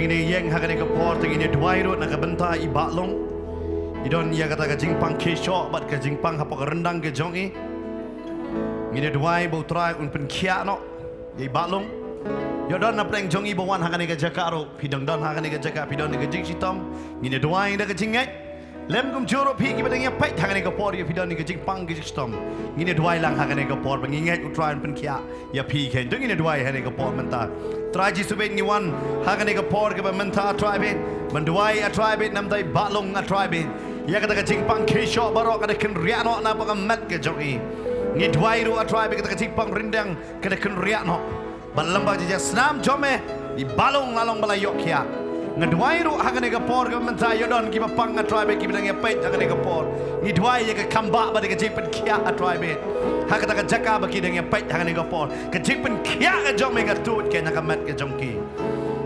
begini yang hakane ke por tengini dua iro nak benta i baklong. Idon ia kata ke jingpang kesho bat ke jingpang hapa ke rendang ke jongi. Ngine dua bau try un pen kia no i baklong. Yodon na pleng jongi bawan hakane ke jakaro pidang don hakane ke jakar pidon ke jing sitom. Ngine dua ida ke jingai. Lem kum juro pi ki badang ya pait hakane ke por ya pidon ke jingpang ke sitom. Ngine dua lang hakane ke por bengingai utrai pen kia ya pi ken dung ngine dua hakane ke por menta. Traji subet ni wan hakane ke por ke menta tribe menduai a tribe nam dai baklong a tribe ya kata ke jingpang kesho barok kada ken riano na pa mat ke jongi ni duai ru a tribe kata ke jingpang rindang kada ken riano balamba je snam jome i balong along balayok kia ngeduai ru hakane ke por ke menta yodon ki pang a tribe ki bidang ya pait hakane ke por ni duai ya ke kamba ba de ke jingpen kia a tribe hakata ke jaka ba ki dang ya pait hakane ke por ke jingpen kia ke jome ke tut ke nakamat ke jongki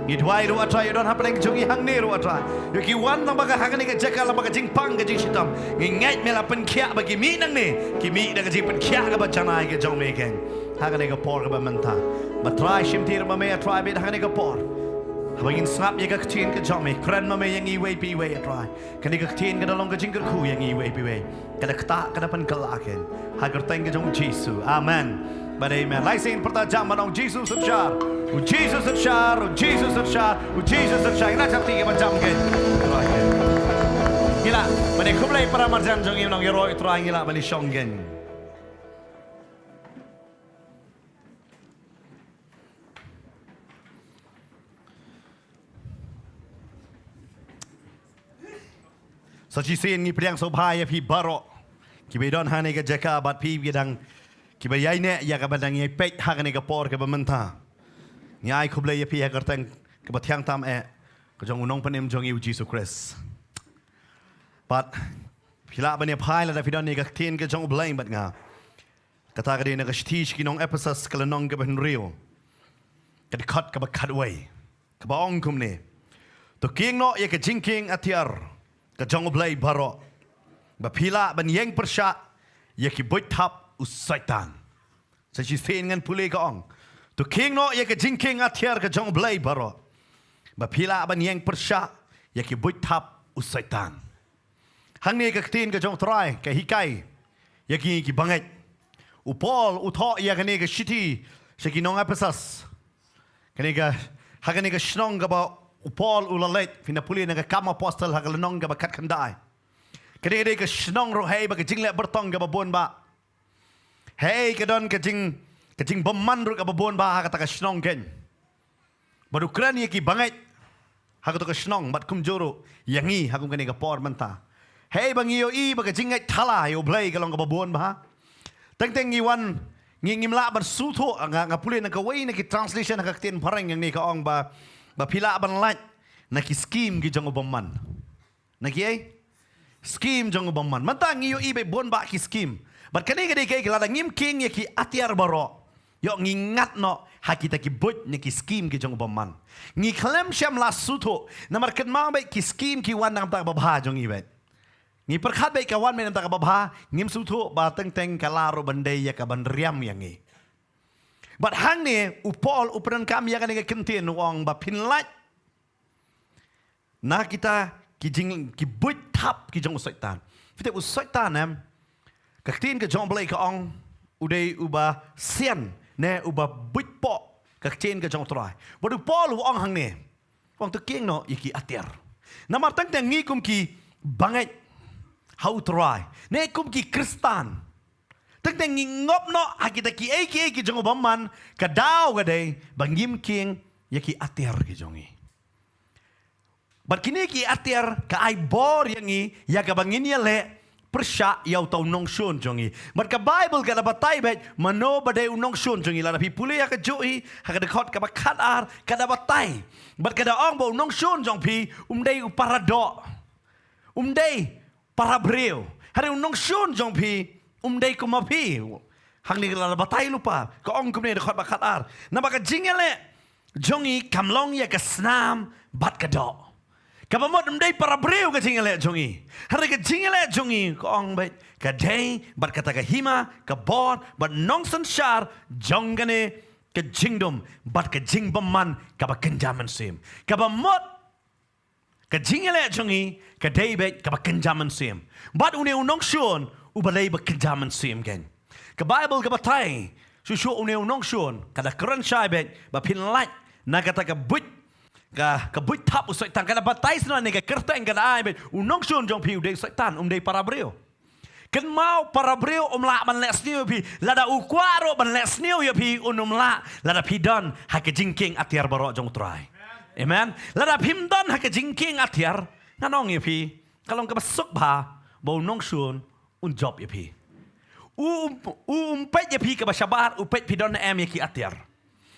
ni dua ru atrai don hapa lagi jongi hang ne ru atrai yoki wan nang baga hakane ke jaka la baga jingpang ke jing sitam ngai mela pen kia bagi mi nang ne ki mi da ke jing pen kia ke ba chanai ke jong me ken hakane ke por ke ba menta ba trai shim tir ba me atrai bit hakane ke por habangin snap ye ke tin ke jong me kran ma me yang i we pi we atrai kani ke tin ke dalong ke jing ke khu yang i we pi we kada kta kada pen kelaken hagar teng ke jong Jesu amen but amen lai sin pertajam manong Jesus sechar Jesus sechar Jesus sechar Jesus sechar ina chapti ke macam ke gila mane khublai para marjan jong im nong yero itra gila mane shonggen sachi sin ni priang sobhai phi baro ki bedon hane ke jaka bat phi gedang ki bayai ne ya ka badang ye pet hakane ke por ke bamenta nyai khublai ye phi ha kartang ke bathyang tam e ko jong unong panem jong yu Jesus Christ but phila bane phai la da phi don ne ka tin ke jong blame bat nga kata ka de na ka shtich ki nong Ephesus ka nong ke ban rio ka de khat ka ba khat wai ka ba ong kum ne to king no ye ka jing king atiar ka jong blai baro ba phila ban yeng persha ye ki boit thap usaitan sa chi sen ngan pule ka ong to king no ye ka jing king atiar ka jong blai baro ba phila ban yeng persha ye ki boit thap usaitan hang ne ka tin ka jong trai ka hikai ye ki bangai u Paul u tho ye ka ne ka shiti sa ki nong Ephesus ka ne ka ha ka ne ka shnong ka ba u Paul u lalet fina pule na ka kam apostle ha ka nong ka ba kat kandai ka ne ka shnong ro hei ba ka jing le bertong ka ba bon ba hei ka don ka jing bomman ro ka ba bon ba ha ka ta ka shnong ken baru kran ye ki bangai ha ka to ka shnong bat kum joro yangi ha kum ka ne ka por manta hei bangi yo i ba ka jing ngai thala yo blai ka long ka ba bon ba teng teng ngi wan ngi ngimla ban su tho nga pule na ka wei na ki translation na ka tin parang yang ni ka ong ba pila ban lat na ki scheme ki jong bomman na ki ai scheme jong bomman mata ngi yo i be bon ba ki scheme but kani ga de ke la ngim king ye ki atiar baro yo ngi ngat no ha kita ki bot ni ki scheme ki jong bomman ngi khlem sham la su tho na mar kat ma be ki scheme ki wan nam ta ba bha jong i be ngi perkhat be ka wan me nam ta ka ba bha ngim su tho ba teng teng kala ro bande ya ka ban riam yang ngi but hang ne u Paul u pran kam ya ka ne ka kentin wong ba pin lat na kita ki jing ki bot thap ki jong saitan fite u saitan em ka tin ka jong blai ka ong u dei u ba sian ne u ba bot po ka tin ka jong trai bo du Paul u ong hang ne wong to king no iki atiar na mar tang tang ngi kum ki bangai how try ne kum ki kristan tang tang ngi ngop no akita ki ki jong bomman ka daw ga dei bangim king yaki atiar ki jongi but kini ki atiar ka ai bor yangi ya ka bangin ya le persya yau tau nong shun jongi but ka bible ka dabatai bet mano badai unong shun jongi la pi pule ya ka joi ha ka dekot ka bakat ar ka dabatai but ka da ong bo nong shun jong pi dei parado dei parabreu hari unong shun jong pi dei kumapi hang ni la dabatai lupa ka ong kumne dekot bakat ar na baka jingele jongi kamlong ya ka snam bat ka do kabamot mdei para breu ka jingale jongi hari ka jingale jongi ko ong bet ka dei bat kata ka hima ka bor bat nong san shar jongane ke jingdom bat ke jing beman kaba kenjaman sim kaba mot ke jingele jongi ke David kaba kenjaman sim bat une unong shon ubalay ba kenjaman sim gen ke Bible kaba tai susu une unong shon kada keren shai bet ba pin light na kata ka but ka but tap usai tan kada batai sna ne ka kerta engada ai bet unong shon jong piu de setan de parabreo kan mau parabreo la ban les niu pi lada ukwaro ban les niu ya pi la lada pi don ha ke jingking atiar baro jong try amen lada pim don ha ke jingking atiar nganong ya pi kalong ka basuk ba bo nong shun job ya pi pet ya pi ka basabar pet pi don em ya ki atiar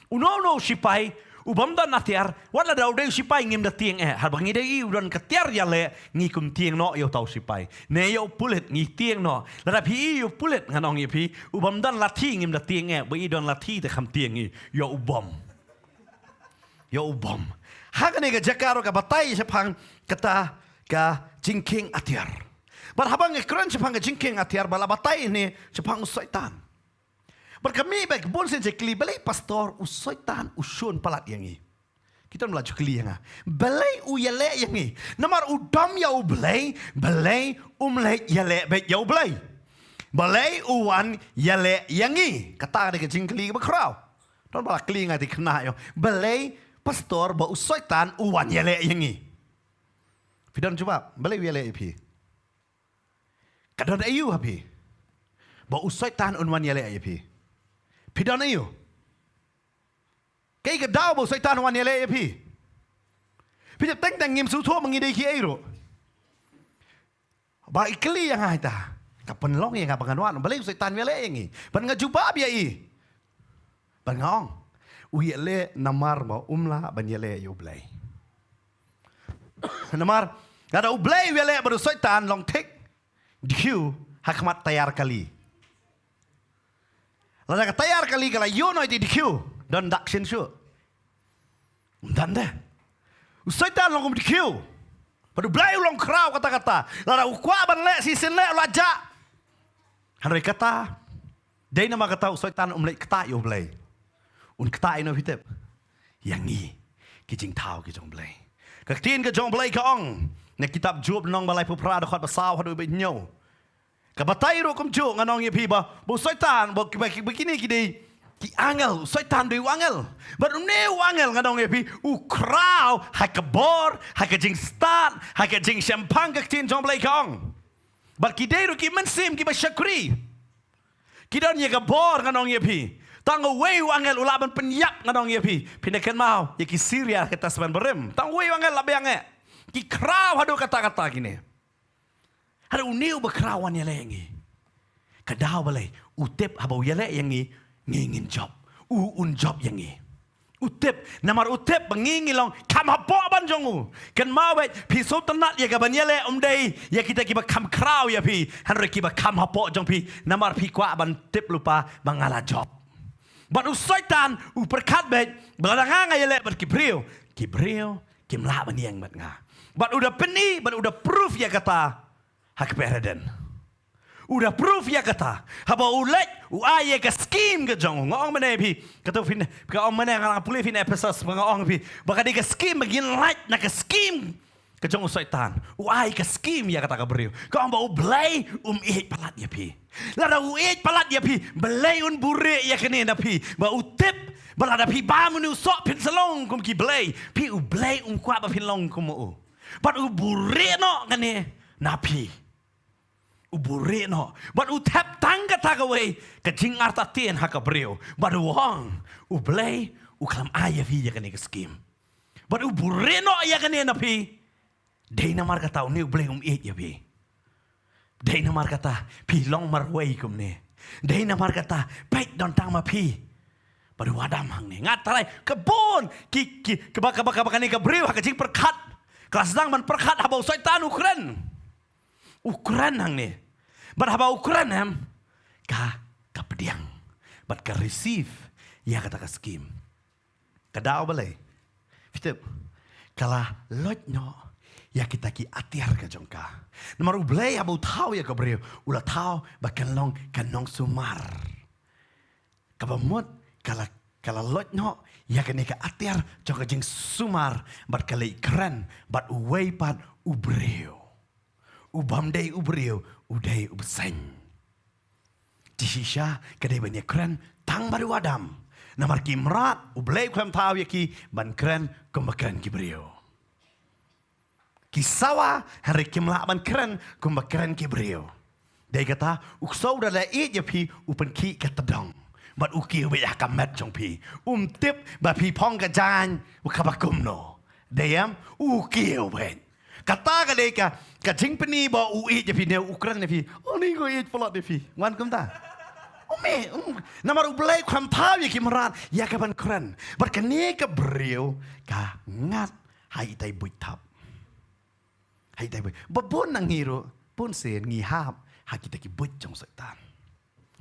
no sipai ubam dan atiar wala daw de sipai ngim da tieng har bangi de i don katiar ya le ngi kum tieng no yo tau sipai ne yo pulet ngi tieng no la pi yo pulet nganong ye pi ubam dan lati ngim da tieng bi don lati te kham tieng i yo ubam ha ka ne ga jakaro ka batai sepang kata ka jingking atiar bar habang ekran sepang ka jingking atiar bala batai ni sepang usaitan berkami baik bon sen kli balai pastor usoitan usun palat yangi kita melaju kli yang balai uyale yangi namar udam ya ublai balai umlai yale baik ya ublai balai uwan yale yangi kata ada kecing kli berkrau don balak kli ngati kena yo balai pastor ba usoitan uwan yale yangi pidon coba balai yale ipi kadon ayu hapi ba usoitan unwan yale ipi Pidon ayo. Kay ka daw bo sa itan wan yele pi. Pidap teng ngim su tho mangi de ki airo. Ba ikli yang ta. Kapan long yang kapan wan balik sa itan yele yangi. Ban nga juba bia i. Ban ngong. U yele namar ba umla ban yele yo blay. Namar ada u blay yele ba sa itan long tek. Diu hakmat tayar kali. Lalu kata tayar kali kalau you know itu dikiu dan daksin su, dan deh, usai tan long dikiu, pada belai long kerau kata-kata, lalu ukwa ban le si sen le lajak, hari kata, dia nama kata usai tan lek kata yo belai, kata ino hitep, yang ni, kijing tahu kijong belai, ketin kijong belai kaong, ne kitab Job nong balai pupra dekat besar hadu benyo. Kabatai ro kum jo nganong ye pi ba bo setan bo begini kidi ki angel setan do angel but ne angel nganong ye pi u crowd ha ka bor ha ka jing start ha ka jing champagne ka tin jong blai kong but kidai ro ki mensim ki ba syakri kidon ye ka bor nganong ye pi tang we angel ulaban penyap nganong ye pi pinaken mau ye ki Syria kita seban berem tang we angel labange ki crowd hadu kata-kata gini Ada uniu berkerawan yang lengi. Kadau balai utep habau yale yangi ngingin job. Job yangi. Utep namar utep bengingi long kam hapo banjongu. Kan mawet pisau tenat ya kaban yale umdai ya kita kiba kam kerau ya pi. Hanre kiba kam hapo jong pi namar pi kwa ban tip lupa bangala job. Ban usaitan perkat bet beladang yale ber kibril kimla ban yang bat nga. Ban udah peni ban udah proof ya kata hak pereden. Udah proof ya kata. Haba ulek uaye ke scheme ke jong ngong mana pi. Kata fin ka ong mana ngang pulih fin episode ngong pi. Baka di ke scheme begin light na ke scheme ke jong usaitan. Uaye ke scheme ya kata ka beriu. Ka ong ba ublay ihit palat ya pi. Lada ihit palat ya pi. Belay bure ya kene na pi. Ba utip balada pi ba mu sok pin salong kum ki blay. Pi ublay kwa ba pin long kum u. But bure no kene na pi. Ubure no, but utap tangga tagaway kajing arta tien hakabreo, but wong ublay uklam ayah vi yakane ke scheme, but ubure no yakane na pi, day na mar kata uni ublay ya pi, day na mar kata pi long marway kumne, day na mar kata pek don tang ma pi, but wadam hang ne ngatalay kebon ki kebaka ni kabreo hakajing perkat, kelas dang man perkat habau setan Ukraine hang ni. But haba Ukraine ham ka pediang. But ka receive ya kata ka scheme. Kadao balay. Fitip. Kala lot no ya kita ki atiar ka jongka. Namar ublay haba utao ya ka breo. Ula tao ba kanong sumar. Kabamot kala Kalau lot no, ya kena ke atiar, jong kajing sumar, bat kali keren, bat uway pat ubreo. Ubam day ubreo, uday ubseng. Jisisha kadai banyak keren, tang baru adam. Namar ki merat, ublay kuam tahu ya ki, ban keren, kumbakren ki breo. Kisawa, hari kimlak ban keren, kumbakren ki breo. Dia kata, uksau dah lait ya pi, upen ki kata dong. Bat ukiu bayah kamet jong pi. Tip, bat pi pong kajan, ukabakum no. Dia ukiu ben. Kata ka dia ka jing peni ba uit ya pi ne ukran ya pi. Oh ni ko it polot ya pi. Wan kum ta. Oh me, namar ublay kwam tahu ya ki merat, ya ka ban keren. Bat ka ne ka breu ka ngat hai tai buitap. Hai tai bui. Babon nang hiro, pun sen ngi hap, ha kita ki buit jong setan.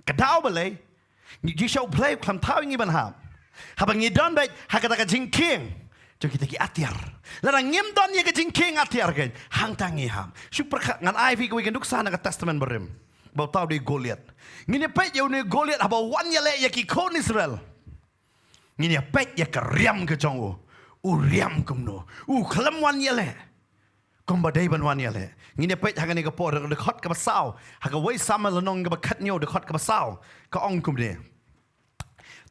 Kadau balai. Ji show play kwam tahu ngi ban hap. Habang ngi don baik, ha kata ka jing king. Jom kita ki atiar. Larang ngim don ye ka jing king atiar kan. Hang tangi ham. Super ngan ai fi ko weekend duk sana ka testament berim. Bau tahu di Goliat. Ngini pet ye ne Goliat haba wan ye le ye ki kon Israel. Ngini pet ye ka riam ke jong u. Riam kum no. Klam wan ye le. Kum badai ban wan ye le. Ngini pet ha ka ne ka por de khot ka basau. Ha ka wei sama lenong ka kat nyo de khot ka basau. Ka ong kum de.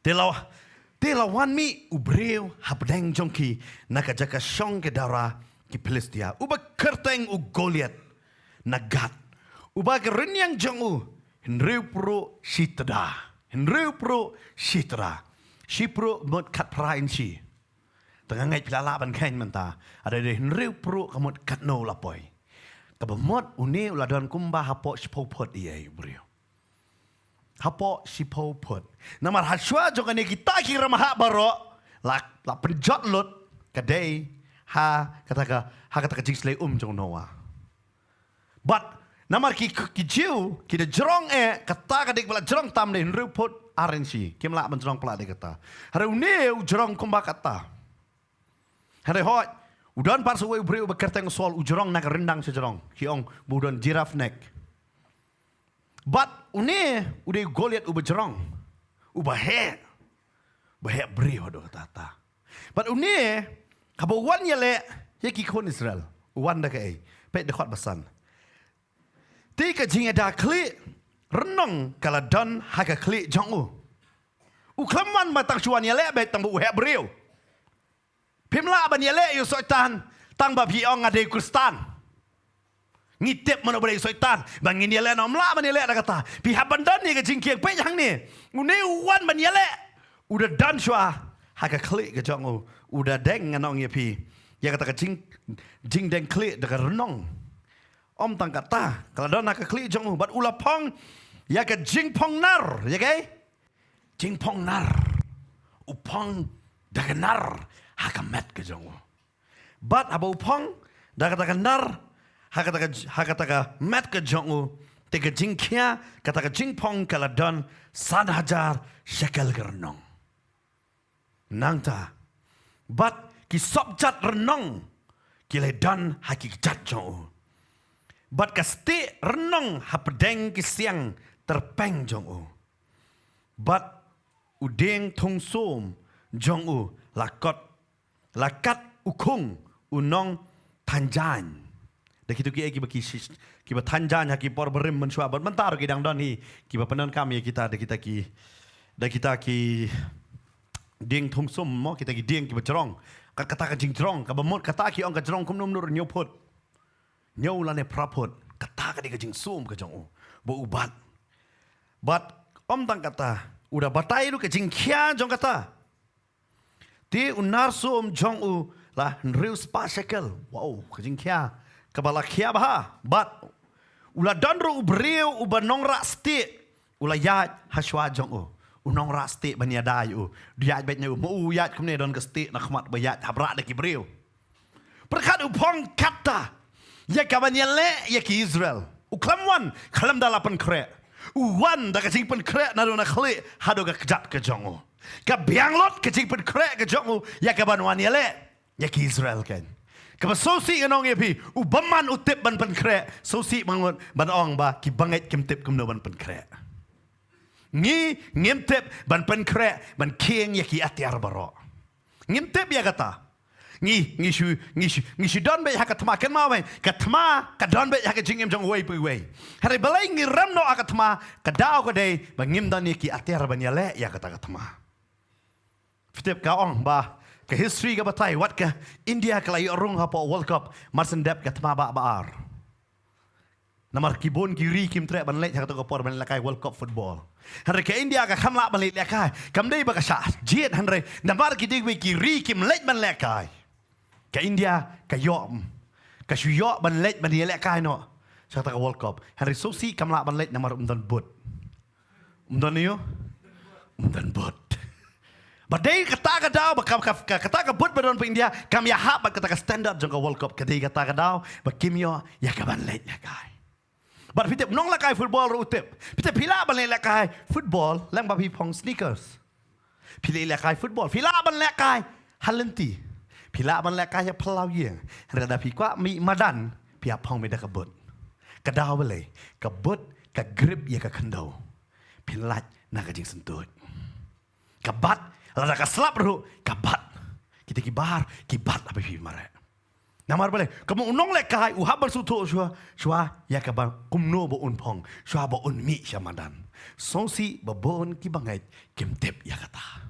Tela wan mi ubreu habdeng jongki nakajaka shong ke dara ki Filistia. Uba kerteng u Goliat nagat. Uba kerenyang jongu henreu pro shitra. Henreu pro shitra. Shipro mot kat prain shi. Tengah ngai pilala ban kain menta. Ada de henreu pro kamot kat no lapoi. Kabamot uni uladon kumba hapo shipopot iye ubreu. Hapo sipo put. Namar haswa jongan kita kira maha baro la penjot lut kadai ha kata jingsley jong noa. But namar ki jiu kita jerong kata kadik bala jerong tam de ruput arensi kim la ban jerong pla de kata. Hari une jerong kumba kata. Hari hot udan par suwe breu bekerteng sol jerong nak rendang sejerong kiong budon giraffe neck. But une udah Goliat uba jerong, uba he brio do tata. But une kabo wan yale ye ki kon Israel, wan da kai pet de khot basan. Ti ka jing ada kli renong kala don ha ka kli jong u klaman matang chuan yale bet tang bu he brio. Pimla ban yale yu soitan tang ba pi ong ade Kristan. Ngitip mana boleh soitan bangin dia le nom la mani le ada kata pihak bandan ni ke jingkiang pe yang ni une wan mani le udah dan shwa ha ka klik ke jong udah deng nganong ye pi ya kata ke jing deng klik de renong om tang kata kalau don ha ka klik jong bat ula pong ya ke jing pong nar ya ke jing pong nar upong de nar ha ka met ke jong bat aba upong da kata nar Hakataka mat ke jongu tega jingkia kataka jingpong kaladon 1,000 shekel renong. Nangta bat ki sobjat renong kile don hakik jat jongu. Bat kasti renong hapedeng ki siang terpeng jongu. Bat udeng tungsom jongu lakat ukung unong tanjan. Dah kita kiba tanjan haki por berim mensua bot mentar ki dang don hi kiba penon kami kita dah kita ki ding thum sum mo kita ki ding kiba cerong kata ka jing cerong ka bamot kata ki ong ka cerong kum num nur nyopot nyau la ne prapot kata ka di ka jing sum ka jong bo ubat bat om tang kata udah batai lu ka jing khia jong kata ti unar sum jong u la nriu spa shekel wow ka jing khia Kabala kia baha, bat ula donro ubreu ubanong rasti ula yat haswa jong unong rasti banyadai dia betnya mu yat kumne don kesti nak mat bayat habra de kibreu. Perkat upong kata ya kabanyale ya ki Israel. Uklamwan kalam dalapan kre. Uwan da kacing pen kre na do na khli hado ga kjat ke jong ka bianglot kacing pen kre ke jong ya kabanwan yale ya ki Israel kan. Kapa sosi kanong yepi ubaman utip ban pen kre sosi mangot ban ong ba ki banget kim tip kum no ban pen kre ngimtep ban penkre ban king yaki atiar baro. Ngimtep ya kata. Ngi don be hakatma ken ma we katma ka don be hak jingim jong we pu we. Hari balai ngi ramno akatma ka dau ko dei ba ngim don yaki atiar ban yale ya kata katma. Fitep ka ong ba ke history ka batai wat ka India ka lai rung ha po World Cup marsen dep katma ba baar. Namar kibon kiri kim tre ban le hak to ko por ban lakai World Cup football. Hari ke India ka khamla ban le lakai kam dei ba ka sha jiet hanre namar ki digwe kiri kim le ban lakai. Ke India ka yom ka shuyo ban le ban le lakai no. Sa ta ka World Cup. Hari so si kamla ban le namar umdan bot. Umdan yo? Umdan bot. Badai kata daw kata bot badon pa India kam ya hap kata standard jong ka World Cup kadai kata daw ba kimyo ya ka ban le lakai. But pitip nong lakai football ro utip. Pitip pila ban lakai football lang ba pong sneakers. Pila lakai football. Pila ban lakai halenti. Pila ban lakai ya pelau ye. Rada pi kwa mi madan pia pong me da kabut. Kadaw bale kabut ka grip ya ka kandau. Pilat na ka jing sentut. Kabat lada ka slap ro kabat. Kita kibat apa pi mare. Namar balik, kamu unong lekai, uhaban suto shua ya kaban kumno bo unpong, shua bo unmi syamadan. Songsi babon ki bangait kim tep ya kata.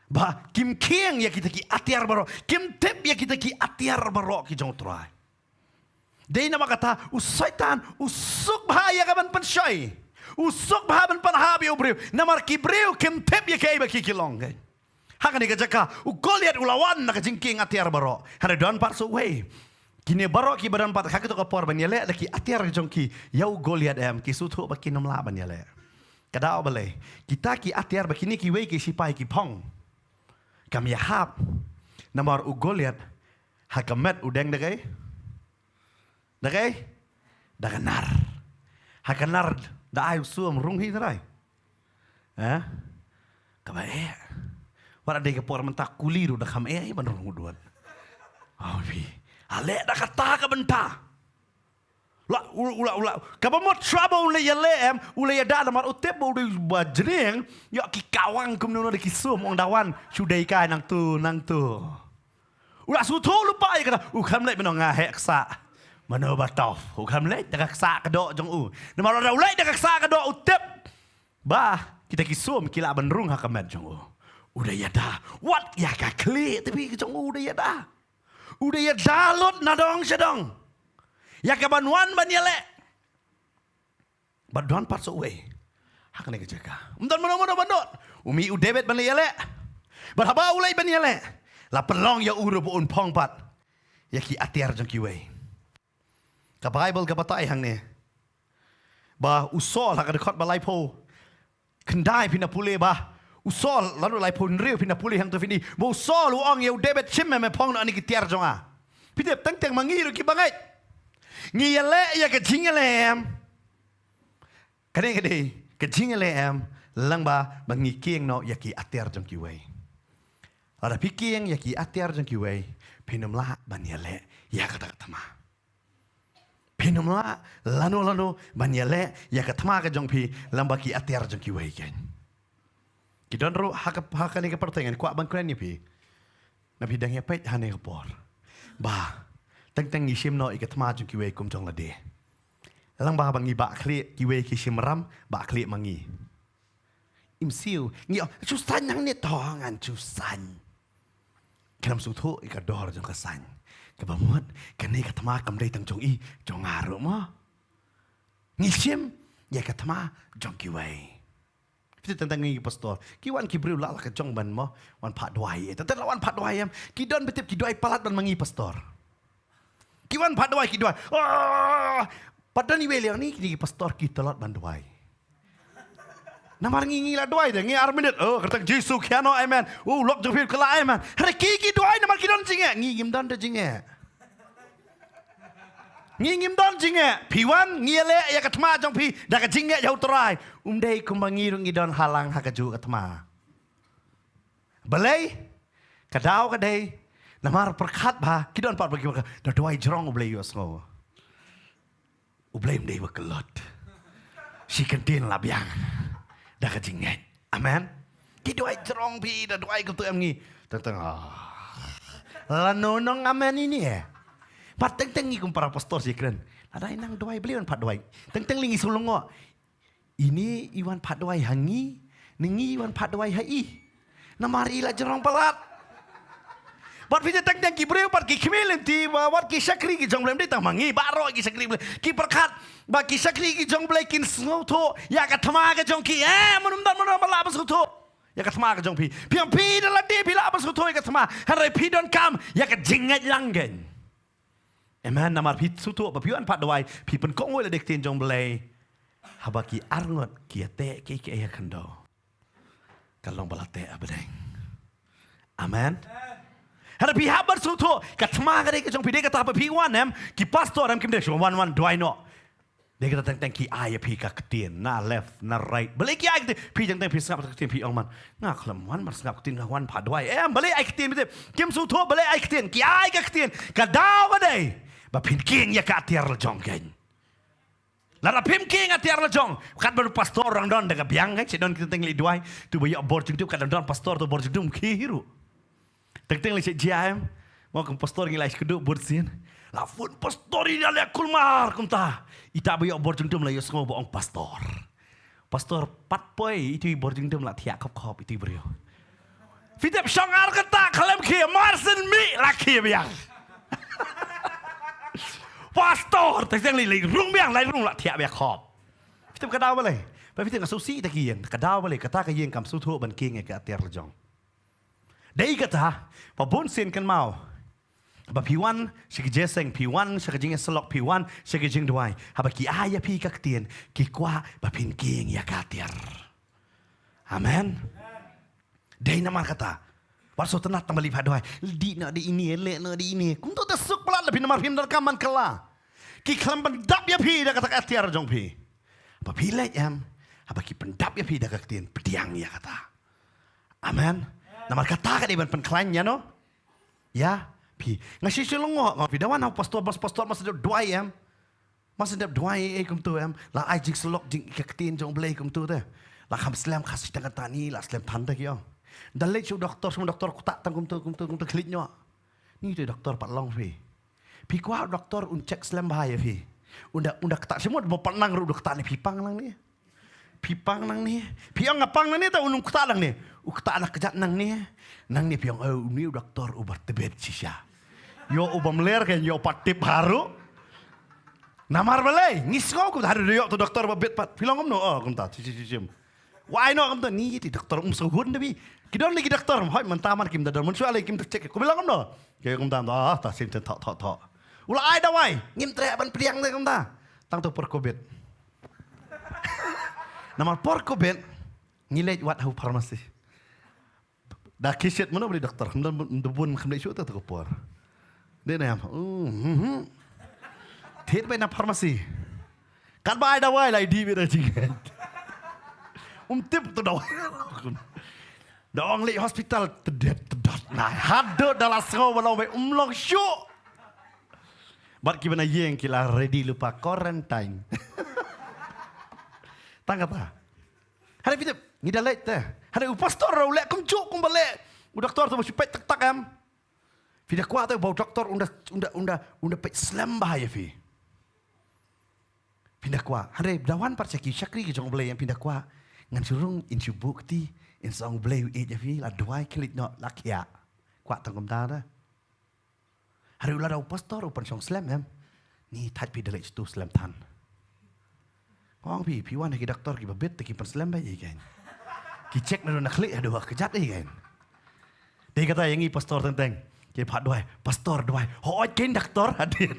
Ba kim kieng ya kita ki atiar baro, kim tep ya kita ki atiar baro ki jong trai. Dei nama kata usaitan usuk bahaya kaban pensoi, usuk bahaban panhabi ubriu, namar ki briu kim tep ya kai ba ki kilong kai. Hakan ni kajaka Goliat ulawan nak jingking atiar baro. Hari don part so way. Kini baro ki badan part hakito ka por ban yale laki atiar jongki yau Goliat em ki sutu ba ki nomla ban yale. Kadao bale. Kita ki atiar ba kini ki we ki sipai ki pong. Kam ya hap. Namar Goliat hakamet udeng dagai. Dagai? Daganar. Hakanar da ay suam runghi tarai. Eh? Kabae. Para dega por mentak kuliru dah kam ban rong duan. Oh pi. Ale dah kata ka benta. Ula. Kabamot trouble le yale em, ula ya da mar utep bo de bajreng, yo ki kawang kum no de ki sum ong dawan, sudai kai nang tu. Ula su tho lupa ya kata, kam le benong nga heksa. Mano batof, kam le dah ksa ka do jong u. Namar ula le dah ksa ka do utep. Ba, kita ki sum kila ban rung ha kamet jong u. Udah ya dah. What ya ka klik tapi kecong udah ya dah. Udah ya dalot nadong sedong. Ya ka banwan ban yale. Badon part so way. Hak ne kecaka. Umdan mono bandot. Umi u David ban yale. Berhaba ulai ban yale. La pelong ya uru po un pong pat. Ya ki atiar jong ki way. Ka Bible ka batai hang ne. Ba usol hak dekat balai po. Kendai pina pule ba. Usol lalu lai pun riu pindah pulih yang tu fini. Bo usol uang yau David cimme me pong ani kitiar jonga. Pidep tang mangiru ki bangai. Ngiyale ya ke jingalem. Kade ke jingalem lang ba bangi kieng no ya ki atiar jong ki wei. Ada pikieng ya ki atiar jong ki wei. Pinumla banyale ya kata tama. Pinumla lanu banyale ya katama ke jong pi lamba ki atiar jong ki wei ken. Kita ro hak ni ke pertanyaan kuat bang keren ni pi. Nabi dang ya pait hane ke por. Ba, teng ngisim no ikat ma jung kiwe kum jong lade. Lang ba bang iba kli kiwe kisim ram ba kli mangi. Imsiu ngi susan yang ni tongan susan. Kenam sutu ikat dor jong kesan. Kebamut kene ikat ma kam dai tang jong i jong ngaru mo. Ngisim ya ikat ma jong kiwe. Kita tentang ini pastor. Kiwan kibriu lah ke jong ban mo wan pat dwai. Tentang wan pat dwai am. Kidon betip kidwai palat ban mangi pastor. Kiwan pat dwai kidwai. Padan ni weli ni kini pastor kita lot ban dwai. Namar ngingi lah dwai dah. Ngi arminit. Oh kata Yesus kiano amen. Oh lok jong fil kala amen. Hari kiki dwai namar kidon jinge. Ngim dan de jinge. Ngim don jinge. Piwan ngile ya katma jong pi dah ka jinge jauh terai. Umdai kumbangirung idon halang hakaju katma. Balai kadau kadai namar perkat ba kidon pat bagi ba dah doi jerong ublai yo sngo. Ublai umdai ba kelot. Si kentin labiang. dah kejingan. Amen. Ki doai cerong pi dah doai kutu am ngi. Teng Lanonong amen ini Pat teng ngi kum para pastor si keren. Ada inang doai beli pat doai. Teng lingi sulungo. Ini iwan pat doai hangi, ningi iwan pat doai hai. Namari la jerong pelat. Bat vija teng ki breu pat ki khmelen ti wat ki sakri ki jong blem dei tang mangi baro ki sakri ki perkat ba ki sakri ki jong blai kin sngo tho ya ka thama ka jong ki munum dan munum bala bas tho ya ka thama ka jong pi piang pi dala de pi la bas tho ya ka thama harai pi don kam ya ka jingat langen amen namar pi su tho ba pian pat dawai pi pen kong le dek tin jong blai habaki arngot ki ate ki ya kando kalong balate abadeng amen. Hada pi habar suto katma gade ke jong pi de kata pa pi wan em ki pastor em kim de shon wan do I know de kata teng ki ai pi ka ketien na left na right balik ki ai pi jeng teng pi sap ketien pi ong man nga khlam wan mar sap ketien wan pa do ai em balik ai ketien bi kim suto balik ai ketien ki ai ka ketien ka daw gade ba pin king ya ka tiar jong gen lara pim king atiar jong kat ber pastor rang don de ka biang ke don kita teng li doai tu ba ya bor jung tu ka don pastor tu bor jung ki hiru teng-teng lecek JM, mau ke pastor ngilai keduk bersin. Lafun pastor ini alek kulmar kumta. Ita bayok borjung dum lah yo semua bohong pastor. Pastor pat poi itu borjung dum lah tiak kop itu beriyo. Fitep shangar kata kalem kia marsen mi laki biang. Pastor teng-teng li rung biang lai rung lah tiak biak kop. Fitep kadau balai. Fitep ngasusi takiyen kadau balai kata kayen kam sutu ban king ke atiar lejong. Dei kata, pabun sin kan mau. Ba piwan, sik jeseng piwan, sik jing selok piwan, sik jing duai. Haba ki aya pi ka ktien, ki kwa ba pin king ya katir. Amen. Dei namar kata. Warso tenat tambali pa duai. Di na di ini, le na di ini. Kum tu tasuk pelat lebih namar pin rekaman kala. Ki klam pendap ya pi da kata katir jong pi. Ba pi le em. Haba ki pendap ya pi da ka ktien, pediang ya kata. Amen. Namar kata ka di ban penklan ya no? Ya, pi. Ngasi silongo, ngapi dawan au pastor mas dep duai em. Mas dep duai kum tu em. La ai jing selok jing ketin jong blai kum tu te. La kham slam khas dengan tani la slam tanda kyo. Dalai chu doktor semua doktor ku tak tang kum tu klik nyo. Ni tu doktor pat long pi. Pi kwa doktor un cek slam bahaya pi. Unda ketak semua mau penang ru doktor ni pipang lang ni. Pipang nang ni, piang ngapang nang ni ta unung kuta nang ni, ukta anak kejat nang ni piang ni doktor ubat tebet sisa, yo ubam ler kan yo patip haru, namar balai, ngisgo ku haru yo tu doktor babet pat, pilang no kum ta, cicim, why no kum ta ni ti doktor suhun debi, kidon lagi doktor, hoi mentaman kim dadar, muncul lagi kim cek, ku bilang no, kayak kum ta, ta sim tok, ulah ai dah wai, ngim trek ban priang deh kum ta, tang tu per covid. Nama porko ben ngilai wat hau farmasi. Dah kisit mana beli doktor, kemudian debun kemudian isu tu por. Dia ni Tiada banyak farmasi. Kan bayi dah wai lagi di beda jingan. Tip tu dah wai. Dah orang lek hospital terdet. Nah, hadut dalam semua walau baik long syuk. Bat kibana yeng kila ready lupa quarantine. Tangkap tak? Hari kita ni dah lek teh. Hari pastor rau lek kum cuk kum balik. Doktor tu masih pek tak am. Tidak kuat tu bau doktor unda pek slam bahaya fi. Pindah kuat. Hari dawan percaki syakri ke jong belai yang pindah kuat. Ngan surung insu bukti insang belai je fi la dua klik no lakia. Kuat tangkum dah. Hari ulah rau pastor upan song slam am. Ni tak pi dah lek tu slam tan. Orang pi wan ki doktor ki babet ki perslam bayi kan. Ki cek nak klik aduh kejat kan. Dia kata yang ni pastor tentang. Ki pat doai, pastor doai. Ho ken doktor hadir.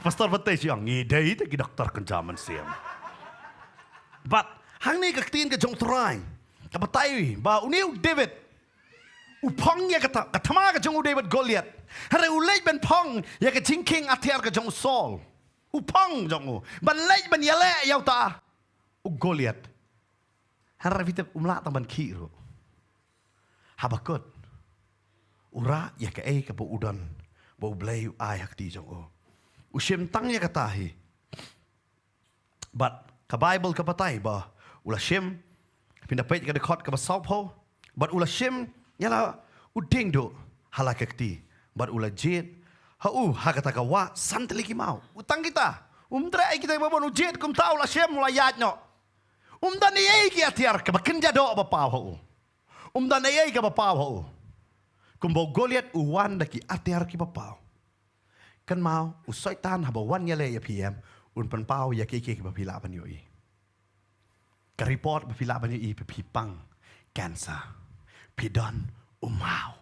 Pastor betul siang ngidai tu ki doktor kenjaman siam. But hang ni ke tin ke jong try. Ka batai ba uniu David. Upong ya kata katama ke jong David Goliath. Hare ulai ben pong ya ke jingking atiar ke jong Saul. Upang jong ban lej ban yale yau ta Goliath har vitep umla ta ban kiru habakut ura ya ke ke bo udan bo blay ai hak ti jong usim tang ya katahi but ka bible ka patai ba ula shim Pindah page ke dekat ke besar po. Bat ula shim yala uding do halakakti. Bat ula jet. Hakata kawa santli ki mau. Utang kita. Umdra kita babon ujet kum tahu la shim la yat no. Dan iya ki atiar ke bakin jado apa pau. Dan iya ki apa pau. Kumbo Goliat uwan daki atiar ki pau. Kan mau usaitan haba wan yale ya PM pan pau ya keke ki bapila ban yo i. Ka report bapila ban yo i pi pang cancer. Pidon umau.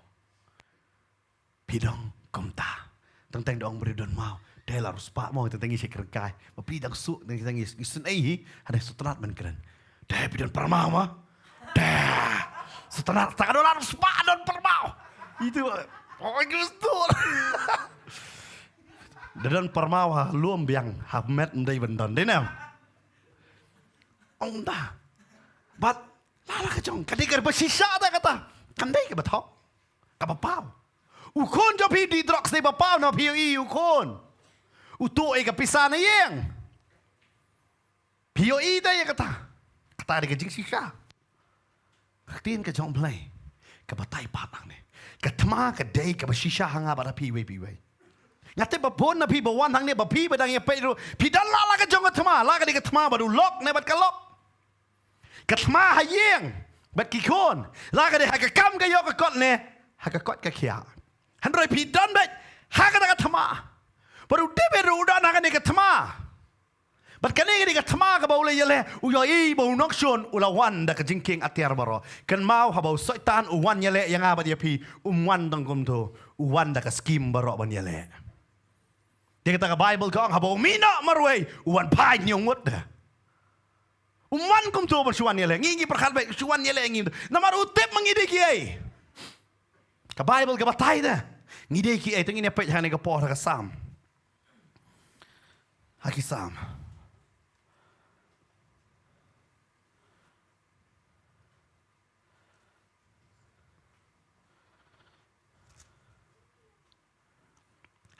Pidong komta. Tentang dong beridon mau. Dia larus pak mau tentang isi kerkai. Bapidang su tentang isi isun ai ada sutrat man keren. Dia pidon permau mah. Dia sutrat tak ada larus pak don permau. Itu oh gusto. Dan permau ha luom biang ha met ndai bandon deh nam. Ông ta bat lala kacong kadikar bersisa ta kata kandai ke batok kapapau. Ukon jo pi di drugs ni bapau na pi i ukon. Utu ai ka pisana yeng. Pi i da ya kata. Kata di kajing sisa. Tin ka jong play. Ka batai patang ni. Ka tma ka dai ka bersisa hanga bara pi we. Ngate babon na pi bawan hang ni ba pi badang ya pe ru. Pi dan lala ka jong ka tma la ka di ka tma baru lok ne bat ka lok. Ka tma ha yeng. Bat ki kon. La ka di ha ka kam ka yo ka kot ne. Ha ka kot ka kia. Handrai pi dan bet haka ka thama baru debe ru dan haka ni ka thama bat kane ni ka thama ka baule yele u yo i bo nokshon ulawan da ka jingking atiar baro kan mau ha bau soitan uwan yele yang aba dia pi umwan dang kum to uwan da ka skim baro ban yele dia kata ka bible ka ha bau mina marwei uwan pai nyongut da umwan kum to ban suwan yele ngingi perkhat be suwan yele ngi namar utep mangide kiai ka Bible ka batai dah. Ngide ki ai tengin apa hane ka por ka sam. Haki sam.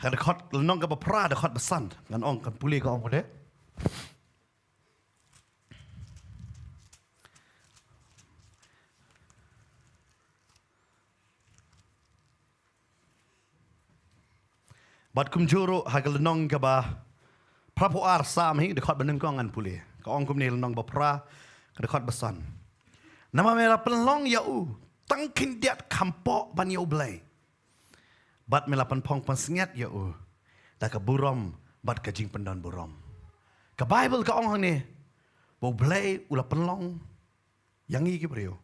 Hada khot nong ka pra da khot basan ngan ong kan puli ka ong pode. Bat kumjuro hagal nong gaba prapo ar sam hi dekat benengkongan puli. Ka ong kum ni nong ba pra ka dekat besan. Nama mera penlong ya tangkin diat kampo ban ya blai. Bat mela penpong pensengat ya da ka burom bat ka jing pendon burom. Ka Bible ka ong ni bo blai ula penlong yang i ki brio.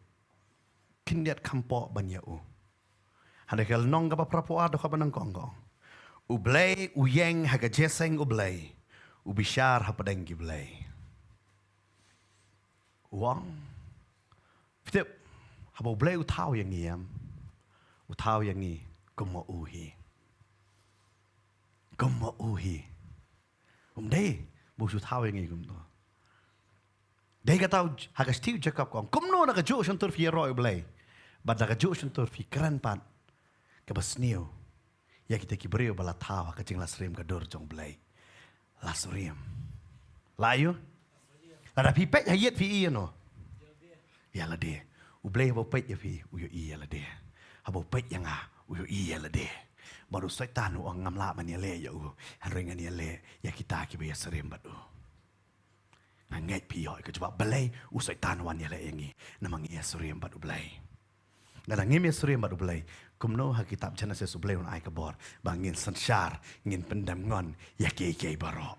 Kin diat kampo ban ya Hande kal nong gaba prapo ar dekat benengkong. Ublay, uyeng, haga jeseng ublay. Ubishar hapadeng giblay. Uang. Fitip, haba ublay utaw yang iyam. Utaw yang i, gumo uhi. Gumo uhi. Day, busu utaw yang i gumno. Day kataw, haga stiu Jacob kong. Kumno naga jo shantur fi roy ublay. Bad naga jo shantur fi keren pan. Kabas niyo. Ya kita kibreo bala tawa kacing lasrim kadur jong blay. Lasrim. Layu? Lada pipet hayat fi no. Ya lade. Ublay habo pet ya fi uyo iya lade. Habo pet yang uyo iya lade. Baru setan uang ngamla man ya le ya Hanringan ya le ya kita kibaya serim batu. Nganget pi yo ke coba blay setan wan ya le yangi. Namang iya serim batu blay. Ngadang ngim ya serim batu blay. Kumno ha kitab Genesis ublay un ai kabor bangin sansyar ngin pendam ngon ya ke baro.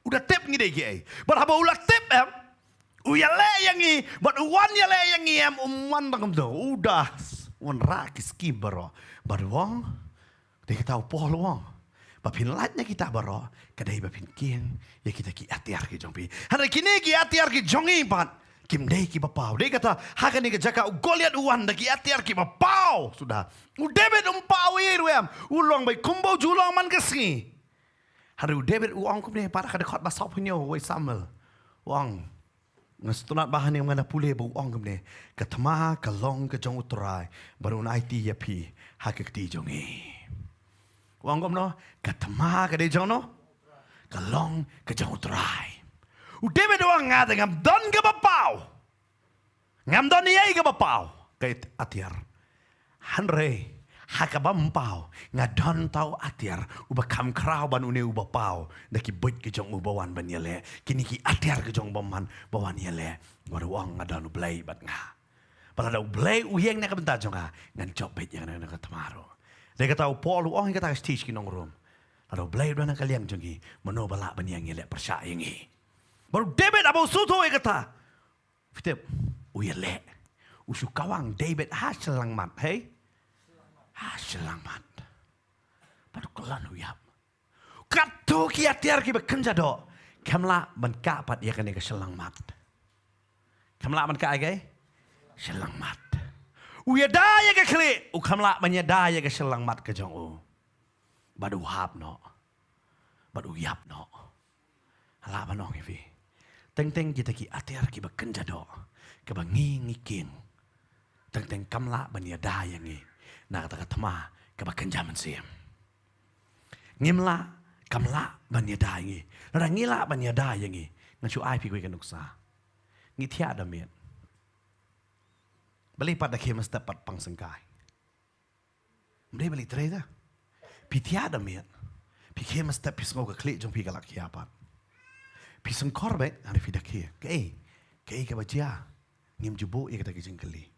Udah tip ngide ke. Bar haba ulah tip uya le yangi bar uwan ya le yangi umwan bangam do. Udah un rakis ki baro. Bar wong de kita upoh wong. Bapin latnya kita baro kadai bapin king ya kita ki atiar ki jongpi. Hana kini ki atiar ki jongi pan. Kim dei ki bapau. Dia kata, haka ni jaka Goliat uwan daki atiar ki bapau. Sudah. David umpau iruam. Ulong bai kumbo julong man kesni. Haru David uang kum ni para kada khot basau punyo wai Samuel. Uang. Ngastunat bahan yang mana pulih bu uang kum ni. Katma kalong ke jong utrai. Baru na IT ya pi. Haka kti jongi. Uang kum no. Katma kada jong no. Kalong ke jong utrai. David doang ngata ngam don ke bapau. ngam don ni ai ka ba pau kai atiar hanre hakabam pau ngadon tau atiar uba kam krau ban une uba pau daki boit ke jong ubawan ban yele kini ki atiar ke jong baman bawan yele waruang ngadon ublai bat nga pada da ublai uyeng na ka benta jonga ngan job bet yang na ka tamaro de ka tau polu ong ka ta stage ki nong room ada ublai ban ka liang jongi mano bala ban yang yele persya yengi baru David abo suto e kata fitep uyele usu kawang David haselang mat hey selamat. Pada kelan uyap. Katu ki atiar ki bekerja do. Kamla menkapat ia kena ke selamat. Kamla menkapat ai selamat. Uya daya ke kli. Kamla menyadaya ke selamat ke jong u. Badu hap no. Badu uyap no. Hala manong ifi. Teng-teng kita ki atiar ki bekerja do. Kebangi ngikin. Teng-teng kamla menyadaya ngi. Na kata tama kebakan zaman siam. Ngimla kamla banyada ngi. Nara ngila banyada yangi. Ngacu ai pi koi kanuksa. Ngi tiada met. Bali pada kemas dapat pangsengkai. Mde bali treda. Pi tiada met. Pi kemas dapat pisngo ke klik jong pi galak kiapat. Pi sengkor bet ari fi dakia. Ke ka bajia. Ngim jubo kata kijing keli.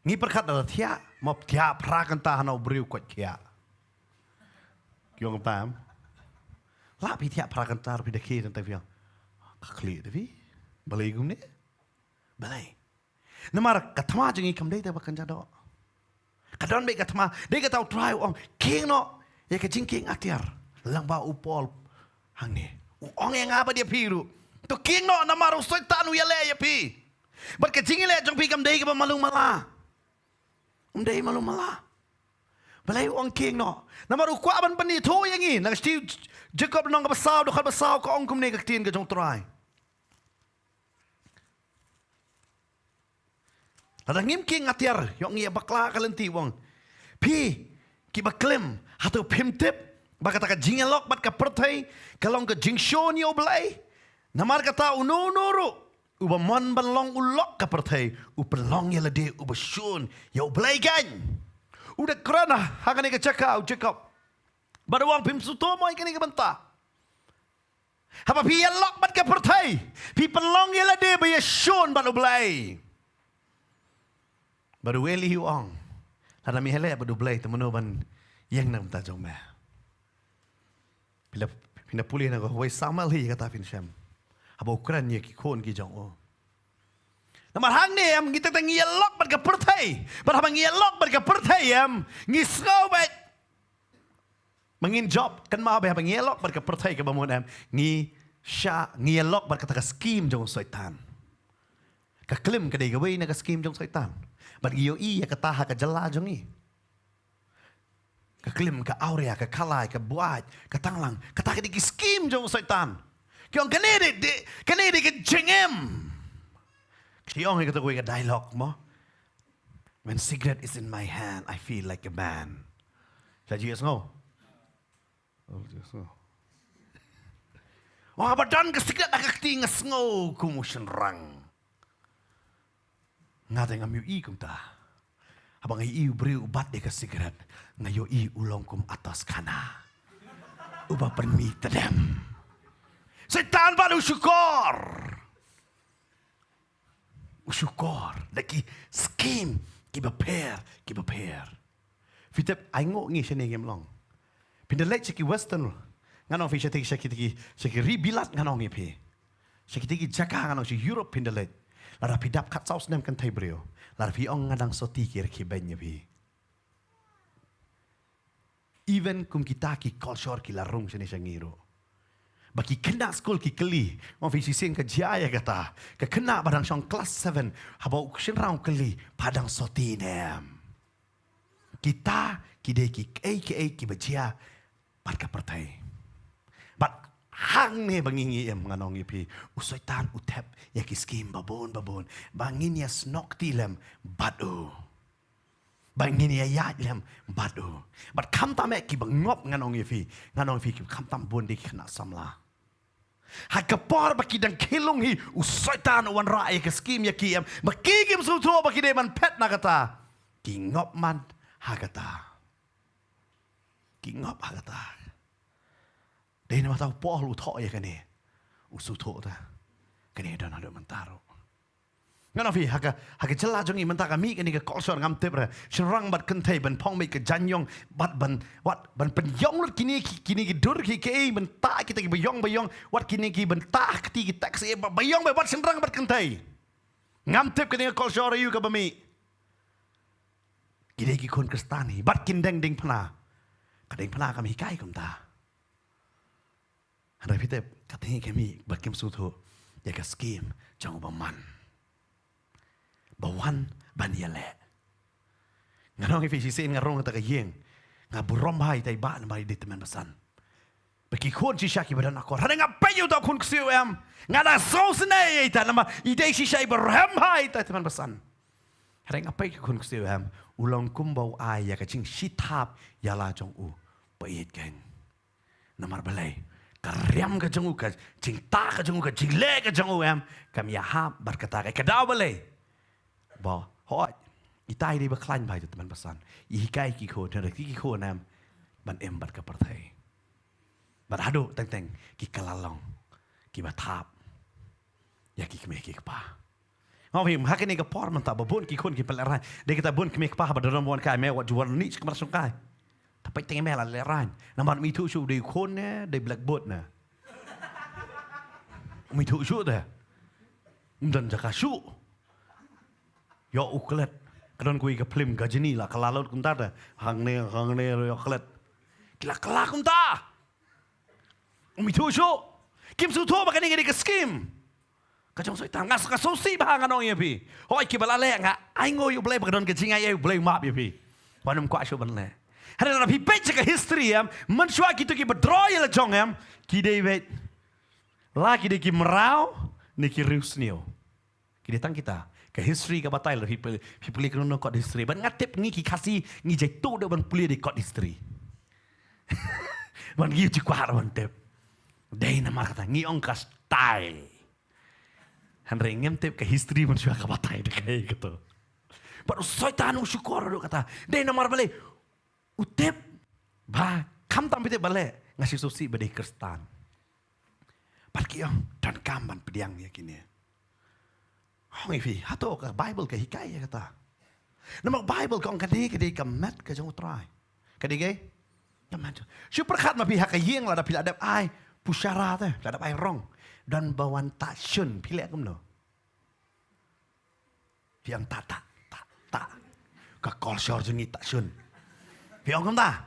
Ngi perkat adalah tiap mop tiap perakan tahan au beriu kuat kia. Kiong paham? Lapi tiap perakan tahan pada kia tentang fiang. Kakli tapi balai gum ni, balai. Namar katma jengi kamdei tak bakan jado. Kadon baik katma, dia kata try ong king no, ya kecing king atiar, lang ba upol hang ni. Ong yang apa dia piru? Tu king no namar usoi tanu ya le ya pi. Bar kecing le jong pi kamdei ke malu malah. Umday malu malah. Balai orang king no. Nama ru kwa ban pani tho yang ni. Nak Steve Jacob nong basau do khat basau ko ong kum ne ka tin ka jong try. Ada ngim king atiar yong ngia bakla ka lenti wong. Pi ki baklem hatu pimtip bakata ka jingelok bat ka pertai kalong ka jingsyon yo balai. Namar kata ununuru. Uba mon balong ulok ka pertai upelong ya lede uba shun ya ublai kan udah kerana hangane ka cakau Jacob badawang pim suto mo ikani ka banta haba pi ya lok bat ka pertai pi pelong ya lede ba ya shun bat ublai badu weli huang hada mi hele badu ublai temeno ban yang nam ta jong ma bila pulih na ko wai samal hi kata fin sham haba ukran ye ki kon ki jong o namar hang ni am kita tangi lok bar ka pertai bar hang lok bar ka pertai am ngi snow bet mangin job kan ma ba hang lok bar ka pertai ka bamon am ngi sha ngi lok bar ka ta scheme jong soitan ka klim ka dei ka wei na ka scheme jong soitan bar yo I ya ka ta ka jala jong ni ka klim ka aurea ka kalai ka buat ka tanglang ka ta ka di scheme jong soitan Kiong kanedi ka jengem. Kiong kata gue ka dialogue mo. When cigarette is in my hand, I feel like a man. Sa Jesus ngo. Oh Jesus ngo. Wah badan ka cigarette nakaktingas ngo kumusyon rang. Ngata nga miu kum ta. Habang iu beri ubat de ka cigarette, ngayo I ulong kum atas kana. Uba permi tadem. Setan baru syukur. Syukur. Lagi scheme. Kiba pair. Fitep aingo ngi sini game long. Pindah lek ceki western. Nganong fi ceki ribilat nganong ngi pi. Ceki jaka nganong si Europe pindah lek. Lara pidap kat saus nem kan taibrio. Lara pi ong ngadang soti kir ki benya pi. Even kum kita ki culture ki larung sini sangiro. Bagi kena school ki keli, mau visi sing ke jaya kata, ke kena badang syong kelas 7, habau uksin raung keli, padang soti nem. Kita kide ki bajia, bad ka pertai. Bad hang ne bangingi em nganong ipi, usoitan utep, ya ki skim babon, bangin ya snok tilem, badu. Bangin ya yat lem, badu. Bad kam tamek ki bangop nganong ipi ki kam tam bon di kena samla. Hak kapor baki dan kilung hi usaitan wan rai ke skim ya kiam baki kim su tho baki de man pet na kata ki ngop man hakata ki ngop hakata de na tau po lu tho ya kani usu tho ta kani dan ada mentaro ngana fi haka jela jong i mentaka mi kani ka kolsor ngam tebra shrang bat kentai ban pong mi ke janyong bat ban wat ban pen yong lut kini ki dur ki ke ban ta kita ki bayong wat kini ki ban ta ki taxi bayong ba bat shrang bat kentai ngam teb kani ka kolsor yu ka bami kini ki kon kristani bat kin deng ding phna kadeng phna ka mi kai kum ta hara fi teb kateng ke mi bat kim su tho ya ka skim jong ba man bawan baniale ngarong fi sin ngarong ta ka yeng ngaburom hai tai ba na mari dit man basan baki khon chi shaki badan akor hare nga payu ta khun ksiu am ngada sos nei ta nama ide shi shai barham hai ta man basan hare nga payu khun ksiu am ulong kumbau ai ya ka ching shithap yala jong u pa yet gen namar balai karyam ka jong u ka ching ta ka jong u ka ching le ka jong u am kam ya ha berkata ka daw balaiบ่ฮอดอีใต้ได้บ่คลั่นไปจนมันประสานอีใกล้กี่คนเท่าไรกี่คนนำบันเอ็มบัดกับประเทศบัดหาดูแต่งกี่กะละลองกี่บัดทาบอยากกี่เมกี่กป้าเอาพิมพ์ฮักนี่ก็พอมันตาบ่บุญกี่คนกี่เป็นอะไรเด็กตาบุญกี่เมกป้าบัดรำวันกายแม่ว่าจวนนี่กำลังสงกายถ้าไปแต่งแม่ละเลร้ายน้ำมันมีทุชูดีคนเนี่ยได้แบล็กบอทเนี่ยมีทุชูเด้อมันจะกระชูยออุกเล็ดกระดอนกุยกับพลิมกับเจนี่ละกลาลดกุมตาเด้อหางเน่ยออุกเล็ดกิลากลากุมตามีทูชูกิมสูทูมากันนี่กันดีกับสกิมกระจงสวยตามงัสกระโซซีบ้างกันน้องยังพี่โอ้ยกิบลาเล่งะไอ้โง่อยู่เบลย์กระดอนกับจิงไอ้อยู่เบลย์มาพี่วันนั้นกว่าชูบันเล่ฮะเดี๋ยวเราพี่เป็ดจะกับ history มมันช่วยกิตุกิบดรอยละจงมกิเดวิดลากิเดกิมราวนี่กิริวสเนียวกิเดตั้งkita ke history ke batai lah people kena kod history ban ngatip ngi ki kasi ngi jai tu de ban puli de kod history ban gi ci kwar ban tep dei na markata ngi ong ka style han rengem tep ke history ban syua ke batai de kai gitu but soitan syukur do kata dei na mar bale utep ba kam tam bite bale ngasi sosi bade kristan parki ong dan kam ban pediang ya kini Hong ifi, hato ka Bible ka hikaya kata. Nama Bible ka ang kadi kamat ka jong utray. Kadi gay? Kamat. Super khat ma pi hakayeng la da pila adap ai pusyara ta, la adap ai rong dan bawan ta syun pila kum no. Piang ta. Ka kol syar jengi ta syun. Piang kum ta.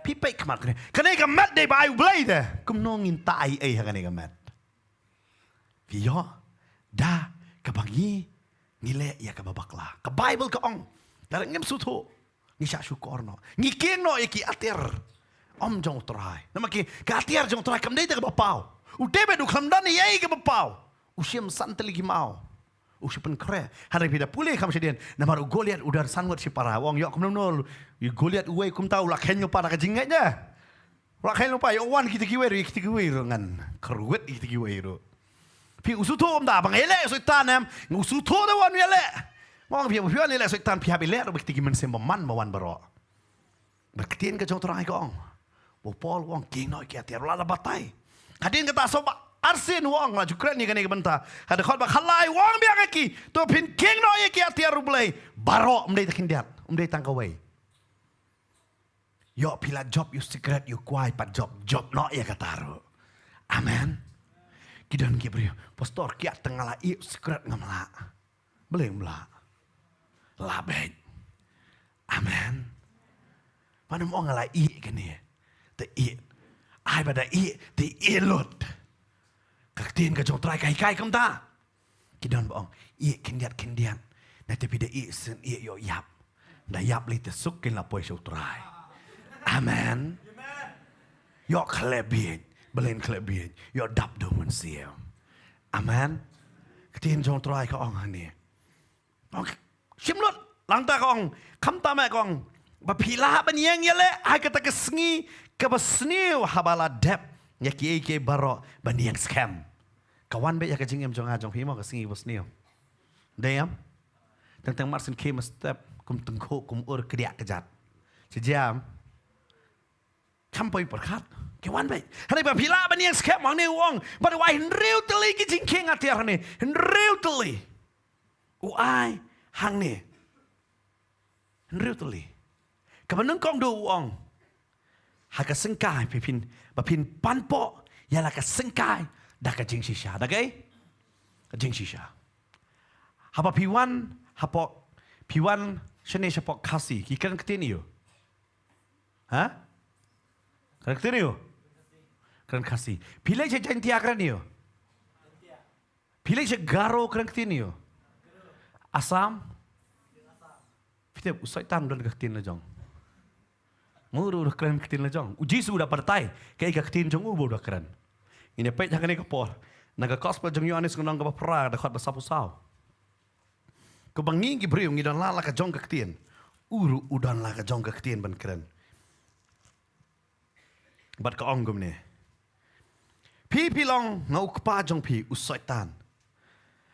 Pi pe kamat kani. Kani kamat de bai blai ta. Kum no ngin ta ai hakani kamat. Piyo da kabangi ngile ya kababakla ka Bible ka ong darang ngem suto ni sya syukur no ni keno iki atir om jong trai nama ki ka atir jong trai kam dei ta bapau u tebe du kham dan yai ka bapau u syem santeli ki mau u sypen kre hari pida pule kam sedien nama u goliat udar sanwat si para wong yok kum no u goliat uwe kum tau la khenyo para ka jinganya la khenyo pa yo wan kita kiwe ngan kruwet kita kiwe roพี่อุสุโธมด่าบางเอเล่สุดตานเนี่ยอุสุโธได้วันเวล่มองพี่ว่าเล่สุดตานพี่หาไปเล่เราไปตีมันเสียบมันมาวันบรอบักเตียนก็จงตรายก็อ่องบุปผาว่างเก่งน้อยแก่เตียรลาบัตไตขัดเตียนก็ตาสบอาร์เซนว่างมาจุกเรนนี่กันเองบันตาขัดคนบักขลายว่างเบียกกี่ตัวพินเก่งน้อยแก่เตียรูปเลยบรอไม่ได้ตะคินเดียดไม่ได้ตั้งเอาไว้ยอพิลาจ็อบอยู่สิเกรตอยู่ควายปัดจ็อบน้อยกตารุอาเมนKidan kibri, pastor kia tengah la iu sekret ngamla, boleh mla, labet, amen. Mana mau ngala i kan ni, te i, ai pada i, te i lut, kaktin kajong try kai kam ta, kidan boong i kendian, nanti pida i sen i yo yap, dah yap li te sukin la poi show try, amen. Yo kelebihan. Belen kelebihan, yo dap do man siam. Amen. Ketin jong try ka ong ni. Simlut lang ta ka ong kam ta ma ka ong ba pila ban yeng yele ai ka ta ka sngi ka ba sniu habala dep Nyaki baro bani yang scam. Kawan be ya ka jing em jong a jong pi mo ka singi bos niyo. Deyam. Tang marsin ke step kum tengko kum ur kedia kejat. Sejam. Kampoi perkat. Kawan be. Hari ba pila bani yang scam mang ni wong. Ba wai real teli ki jing king atiar ni. Real teli. Uai hang ni. Real teli. Kabanung kong do wong. Haka sengkai bapin panpo yala ka sengkai da ka jing shisha da gay jing shisha hapa piwan shene shapok kasi ki kan continue ha kan continue kan kasi pilai je jantia kan yo pilai je garo kan continue asam kita usai tan dan katin jong Muru udah keren ketin lejong. Uji sudah partai. Kayak ketin jong ubo udah keren. Ini pej jangan ni kapor. Naga gospel jong Yohanes ngunang ke bapra dekat besapu-sapu. Kebangi gibriu ngidan lala ke jong ketin. Uru udan la ke jong ketin ban keren. Bat ke onggum ni. Pi long ngau kepa jong pi usoitan.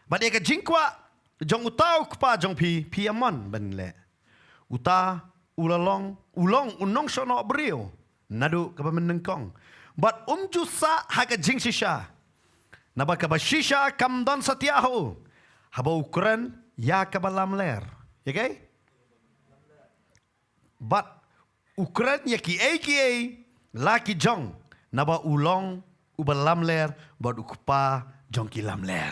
Bat dia ke jingkwa jong utau kepa jong pi amon ban le. Uta ulong unong sono brio nadu ka menengkong bat jusa haga jing shisha naba ka shisha kam don satiaho haba ukran ya ka balam ler ya kay bat ukran ya ki laki jong naba ulong ubalam ler bat ukpa jong ki lam ler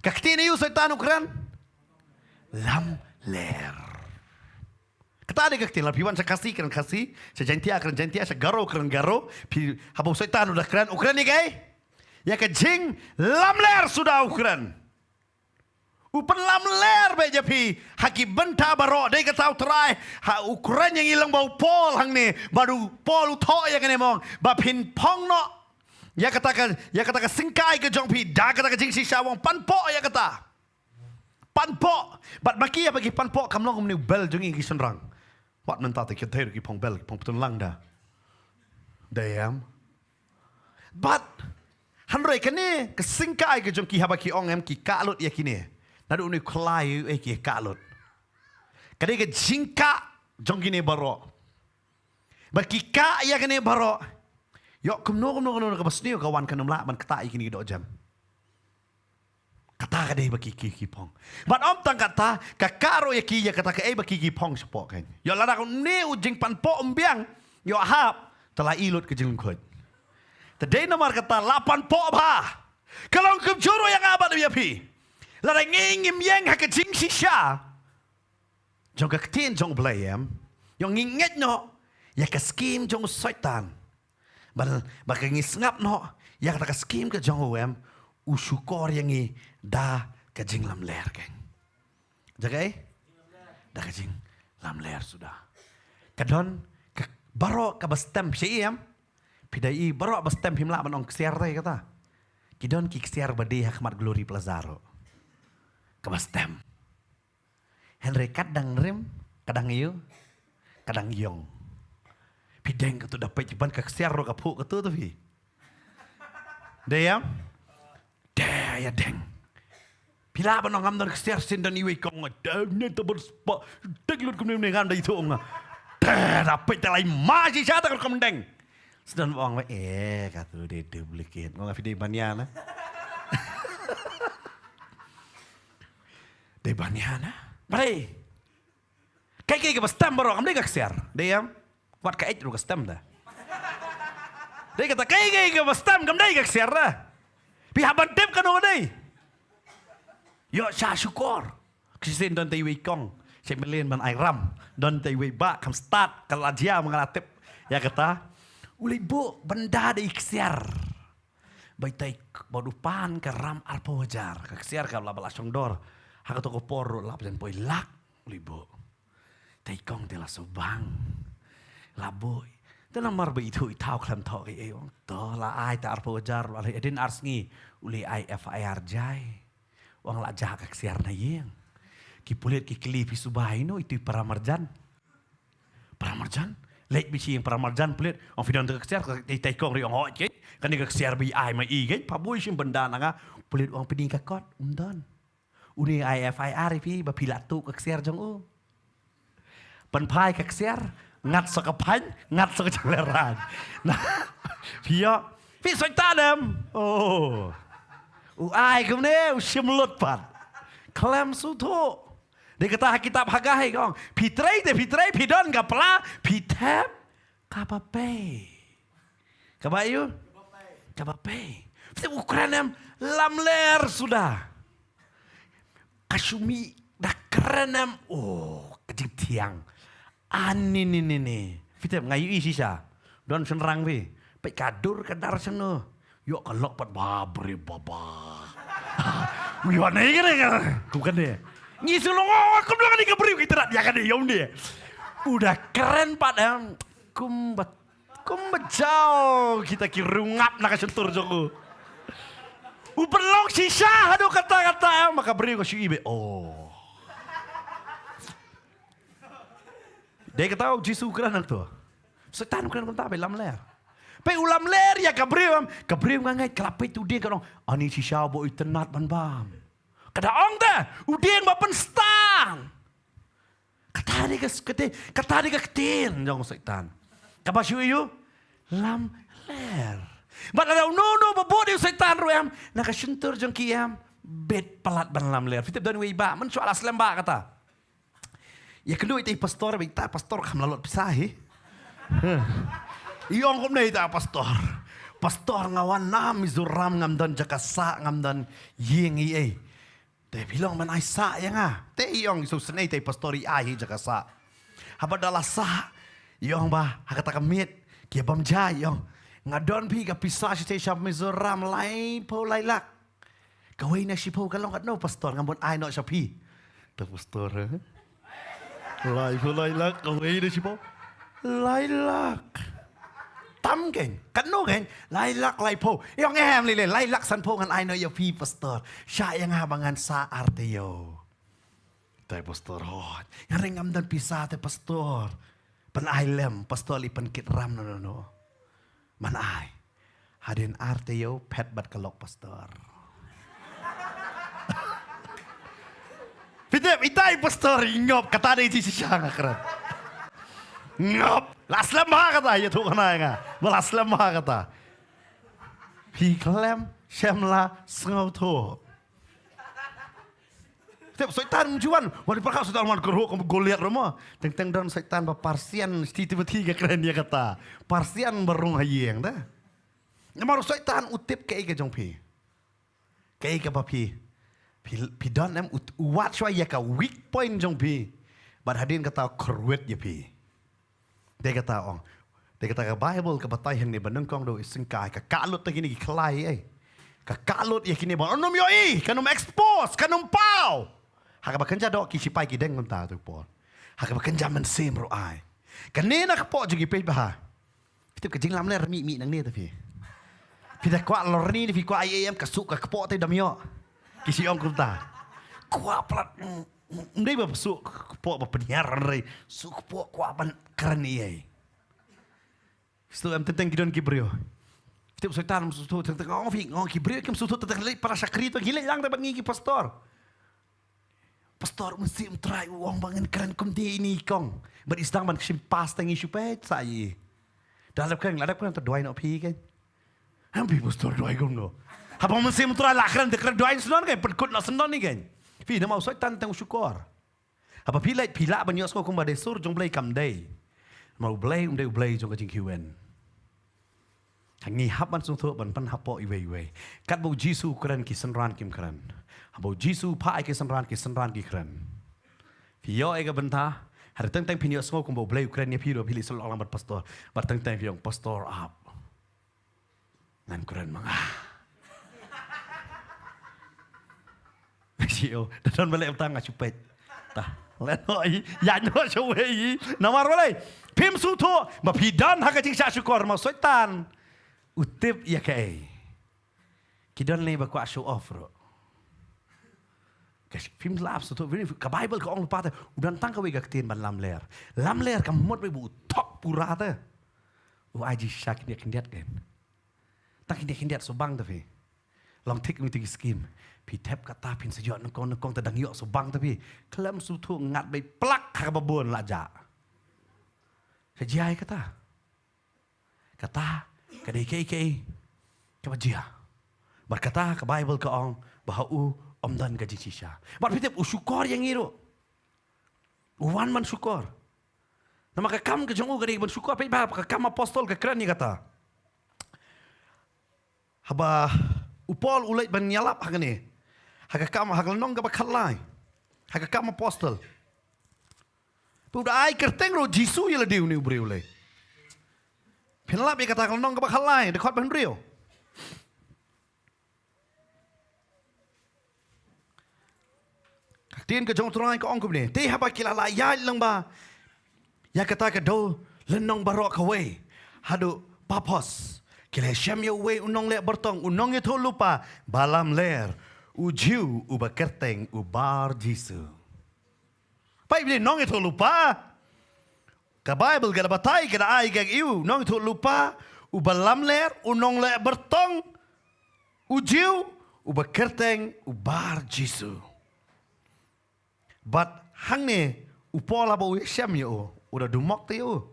kaktini yu setan ukran lam ler Kata ada kektin lah, piwan saya kasih, saya jantia, saya garo, pi habau setan udah keren, ukuran ni kay, ya ke jing lamler sudah ukuran, upen lamler beja pi, haki benta baro, dia kata terai, ha ukuran yang hilang bau pol hang ni, baru pol utok ya kene mong, bapin pong no, ya kata singkai ke jong pi, dah kata jing sisa wong panpo ya kata. Panpo, bat maki ya bagi panpo kamlong kumni bel jongi kisenrang. Wat mentata kita ki pong bel pong petun lang da. Dayam. Bat hanroi kene kesingkai ke jong ki haba ki ong em ki kalut ya kini. Nadu uni klai ki kalut. Kade ke jingka jong kini baro. Bat ki ka ya kene baro. Yo kumno ke basniu kawan kanum la man kata ikini do jam. Kata kadai baki ki pong. Bat om tang kata kakaro ya ki ya kata ke baki ki pong sepok kan. Yo lada ko ne ujing pan po umbiang yo hap telah ilut ke jilung kod. Tadai nomor kata 8 po ba. Kalau kem juro yang abad ya pi. Lada ngingim yang ha ke jing shisha. Jong ka tin jong blayam. Yo nginget no ya ke skim jong setan. Ba ke ngisngap no ya kata ke skim ke jong wem. Usukor yang i dah kajing lam ler kan. Jagai? Dah kajing lam ler sudah. Kadon baro ka bastem siam. Pidai baro bastem himla manong ksiar tay kata. Kidon ki ksiar bade hakmat glory plazaro. Ka bastem. Henry kadang rim, kadang iyo, kadang yong. Pideng tu dapat jiban ka ksiar ro ka pu ka tu pi. Deyam? Ya deng. Pila ba nang amdar kestiar sindan iwi kong ne to bos pa teglut kum ne ngam dai to nga. Dapat telai maji sata kom deng. Sedan wong katu de duplicate. Ngong video banyana. De banyana. Bare. Kai ke bastam baro am de kestiar. De yam. Wat ka ru kastam da. De kata kai ke bastam kam de kestiar da. Pihaban tip kan day. Yo sya syukur. Kisin don tay wi kong. Saya melin ban airam. Don tay wi ba kam start kalajia mengalatip. Ya kata, uli bu benda de iksiar. Baitai bodupan ke ram arpo wajar. Kaksiar ka labal asong dor. Haka toko poru lap dan poi lak uli bu. Tay kong tela subang. Laboy. Dalam marba itu itau kelam tau ke eong. Toh la ai ta arpo wajar walai edin arsngi uli ai FIR jai. Wang la jaha kaksiar na yeng. Ki pulit ki kli pi subai no itu paramarjan. Paramarjan lek bi chiang pramarjan plit ong fidan te ksiar tai kong ri ong ho ke kan ni ka ksiar bi ai ma i ke pa bui sim benda nanga plit ong piding ka kot dan uni IFIR pi ba pilatu ka ksiar jong u pan pai ka ksiar ngat sa ka pan ngat sa ka chaleran nah pia pi soi ta dem oh u ai kum ne u sim lut pat klem su tho dia kata kitab Hagai kong, pitrai pidon kapla, pitap kapape. Kabayu? Kapape. Kita Ukraina lamler sudah. Kasumi dah kerenem. Oh, kecil tiang. Ani ni. Kita ngayu isi sah. Don senrang bi. Pe kadur kadar seno. Yuk kalok pat babri baba. Wih, aneh kan? Bukan deh. Ngisulong aku bilang ni kebriu kita nak dia kan dia. Udah keren padam. Kumbajau kita kirungap nak sentur joku. Uperlong sisa aduh kata-kata maka beri ko si ibe. Oh. Dia kata Jisu keren tu. Setan keren pun tak belam ler. Pe ulam ler ya kabriu ngangai kelapit tu dia kan. Ani sisa bo itenat ban. Kada ong dah, udeng bapen stang. Kata dia ketin, jong setan. Kabasyu iyo, lam ler. But ada no babodi setan ruam, nak sentur jong kiam, bet pelat ban lam ler. Fitip dan wiba, men soal aslam ba kata. Ya kedua itu pastor, bita pastor kam lalot pisahi. Iyong kum na ita pastor. Pastor ngawan nam izuram ngam dan jakasa ngam dan ying iye. Dia bilang man ay sa yang te iyong susunay te pastori ay jaga sa. Haba dala sa iyong ba hakata kamit kia bamja iyong ngadon pi ka pisa si te siya mizoram lai po lailak. Kaway na si po kalong no pastor ngambon ay no siya pi. Te pastor lai po lailak kaway na si po lailak. Tam geng, kan no geng, lailak lai po. Yang em lile, lailak san po ngan ay no yo pi pastor. Siya yang habangan sa arte yo. Tay pastor hot. Yang ringam dan pisah te pastor. Pan ay lem, pastor lipan kit ram no. Man ay. Hadin arte yo, pet bat kalok pastor. Pitip, itay pastor, ingop. Kata na iti siya nga karat. Ngop, laslam ha kata, ya tu kana nga. Melaslam ha kata. Pi klem semla sengau tu. Tiap setan menjuan, wali perkasa setan man keruk kamu goliat rumah. Teng dan setan parsian tiba-tiba keren dia kata. Parsian berung hayeng dah. Namaru setan utip ke jong pi. Ke papi. Pi don em uat shwa ya ka weak point jong pi. Bad hadin kata keruet ya pi. Dia kata ke Bible ke batayan ni benengkong do isengkai ke kalut tu gini kelai ke kalut ya kini bang onum yo kanum expose kanum pau haka bakenja do ki sipai ki deng ta tu pon haka bakenja men sim ro ai kanena ke po jugi pe bah kita ke jing lam ler mi nang ni tapi kita kwa lor ni fi kwa IAM ke suk ke po te damyo ki si ong kunta kwa plat ndai ba suk po ba penyiar rei suk po kwa ban keren iye. Sto am tentang gidon kibrio. Tiap setan susu tentang ngong kibrio kem susu tentang lei para sakrito gile yang dapat ngigi pastor. Pastor mesti try uang bangen keren kum di ini kong. Beristang ban sim pas tangi supet sai. Dalam kan terdoai no pi kan. Ambi pastor doai gong no. Apa mesti try lah keren doai senon kan perkut nak senon ni kan. Pi nama setan tang syukur. Apa pila banyak sekolah kumba desur jong belai kam day. Mau belai jong kajing kiwen. Hangi hapan sungtu ban pan hapo iwe. Kat bau Jisu keren ki senran kim keren. Bau Jisu pa ai ki senran ki keren. Pio ega benta. Hari teng pinyo sekolah kumba belai keren ni piro pilih selok lambat pastor. Bar teng piong pastor up. Ngan keren mang. Sio, dan balik utang ngacupet. Tah. Lenoi, ya no showei. Namar balai. Pim suto, mapidan haka jing sa syukur mau setan. Utip ya kai. Kidon le ba kwa show off ro. Phim lap so to very ka Bible ka ong pa ta udan tang ka we ga tin ban lam ler. Lam ler ka mot we bu top pura ta. U ai ji shak dia kindiat kan. Tak kindiat so bang ta fi. Long tik mi tik skim. Pi tap kata pin sejot nong ta dang yok so bang ta fi. Klam su thu ngat bai plak ka ba bon la ja. Sejai kata. Kata ka dei ke ka ba jia. Berkata ke Bible ke ong bahawa om dan gaji sisa. Bar pitep usukor yang iro. Uwan man sukor. Nama ka kam ke jongu gadi ban sukor pe ba ka kam apostol ke kran ni kata. Haba upol ulait ban nyalap hagani. Haga kam hagalnong ka ba khalai. Haga kam apostol. Puda ai kerteng ro Jisu yela diu ni ubre ulai. Penalap ia kata hagalnong ka ba khalai dekat ban rio. Tien ke jong turai ke ongkum ni. Teh apa kila la ya lang ba. Ya kata ke do lenong barok kawe. Hadu papos. Kila syam ya we unong le bertong. Unong ya tu lupa. Balam ler. Ujiu uba kerteng ubar Jisu. Pai bili nong ya tu lupa. Ka Bible kada batai kada ai kag iu. Nong ya tu lupa. Uba lam ler. Unong le bertong. Ujiu uba kerteng ubar Jisu. But hang ni upola bau syam ya udah dumok tu ya.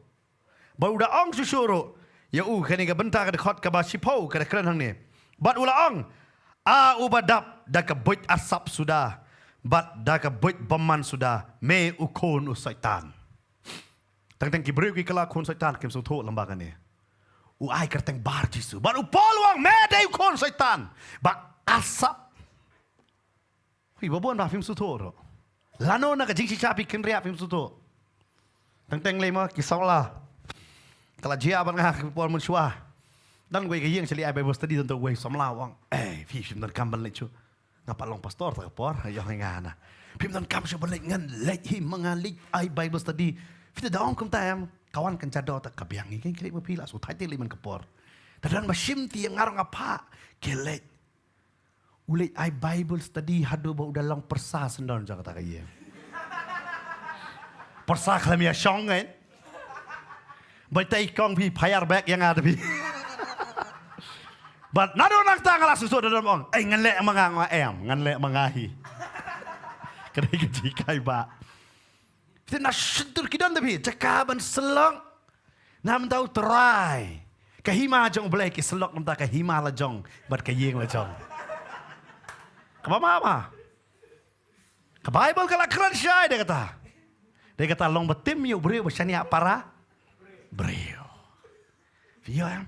Bau udah ong susuro ya kani ka bentar ka dekat ka ba sipau ka keren hang ni. But ulah ong ubadap dah ka buit asap sudah. But dah ka buit baman sudah. Me ukon usaitan. Tang ki beriu ki kala kon saitan kem so tho lambakan ni. Ai kerteng bar Jisu. But upol wang me dai ukon saitan. Ba asap. Hui babon ba film so tho ro. Lano na ka jing si sapi kenria film suto. Teng lema kisah lah. Kalau dia abang ngah kepol musuh. Dan gue kayeng celi ai Bible study tentang gue samla wang. Film dan kamban lecu. Ngapa long pastor tak kepor? Yang ngana. Film dan kam coba ngan let him mengalik ai Bible study. Kita daong kum tam kawan kan cado tak kabiang ni kan klik mapila so title liman kepor. Dan masim ti yang ngarang apa? Kelet. Ulit ai Bible study hadu ba udah long persa sendon jaga tak kaya. Persa kalau ya syong kan. Baca ikong pi payar back yang ada pi. But nado nak tak ngalah susu dalam ong. Nganlek mangang nganlek mangahi. Kedai keji kai ba. Kita nak sentur kidan tapi cakaban selong. Nam tahu try. Kahima jong boleh ki selok nam tak kahima la jong. Bat kayeng la jong. Apa? Ke Bible kalau keren syai dia kata. Dia kata long betim yuk beriu bersania para beriu. Vio ya.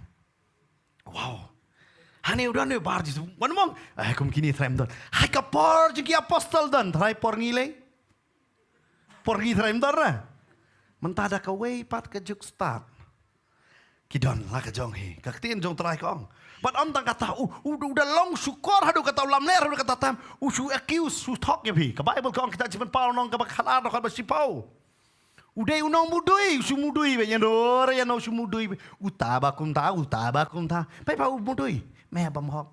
Wow. Hani udah nih bar Jisu. Wan mong. Kum kini tram don. Hai kapor jeki apostol don. Try por ngile. Por ngi tram don na. Mentada ka way pat ke juk start. Kidon lah ke jong hi. Kaktiin jong try kong. But am tang kata, udah long syukur hadu kata ulam ler hadu kata tam, su accuse su talk ya pi. Ka Bible kong kita cipen pau nong ka bakhalar ka basipau. Udah unong mudui, su mudui be yandor ya no su mudui. Utaba kum ta. Pai pau mudui. Me bam hok.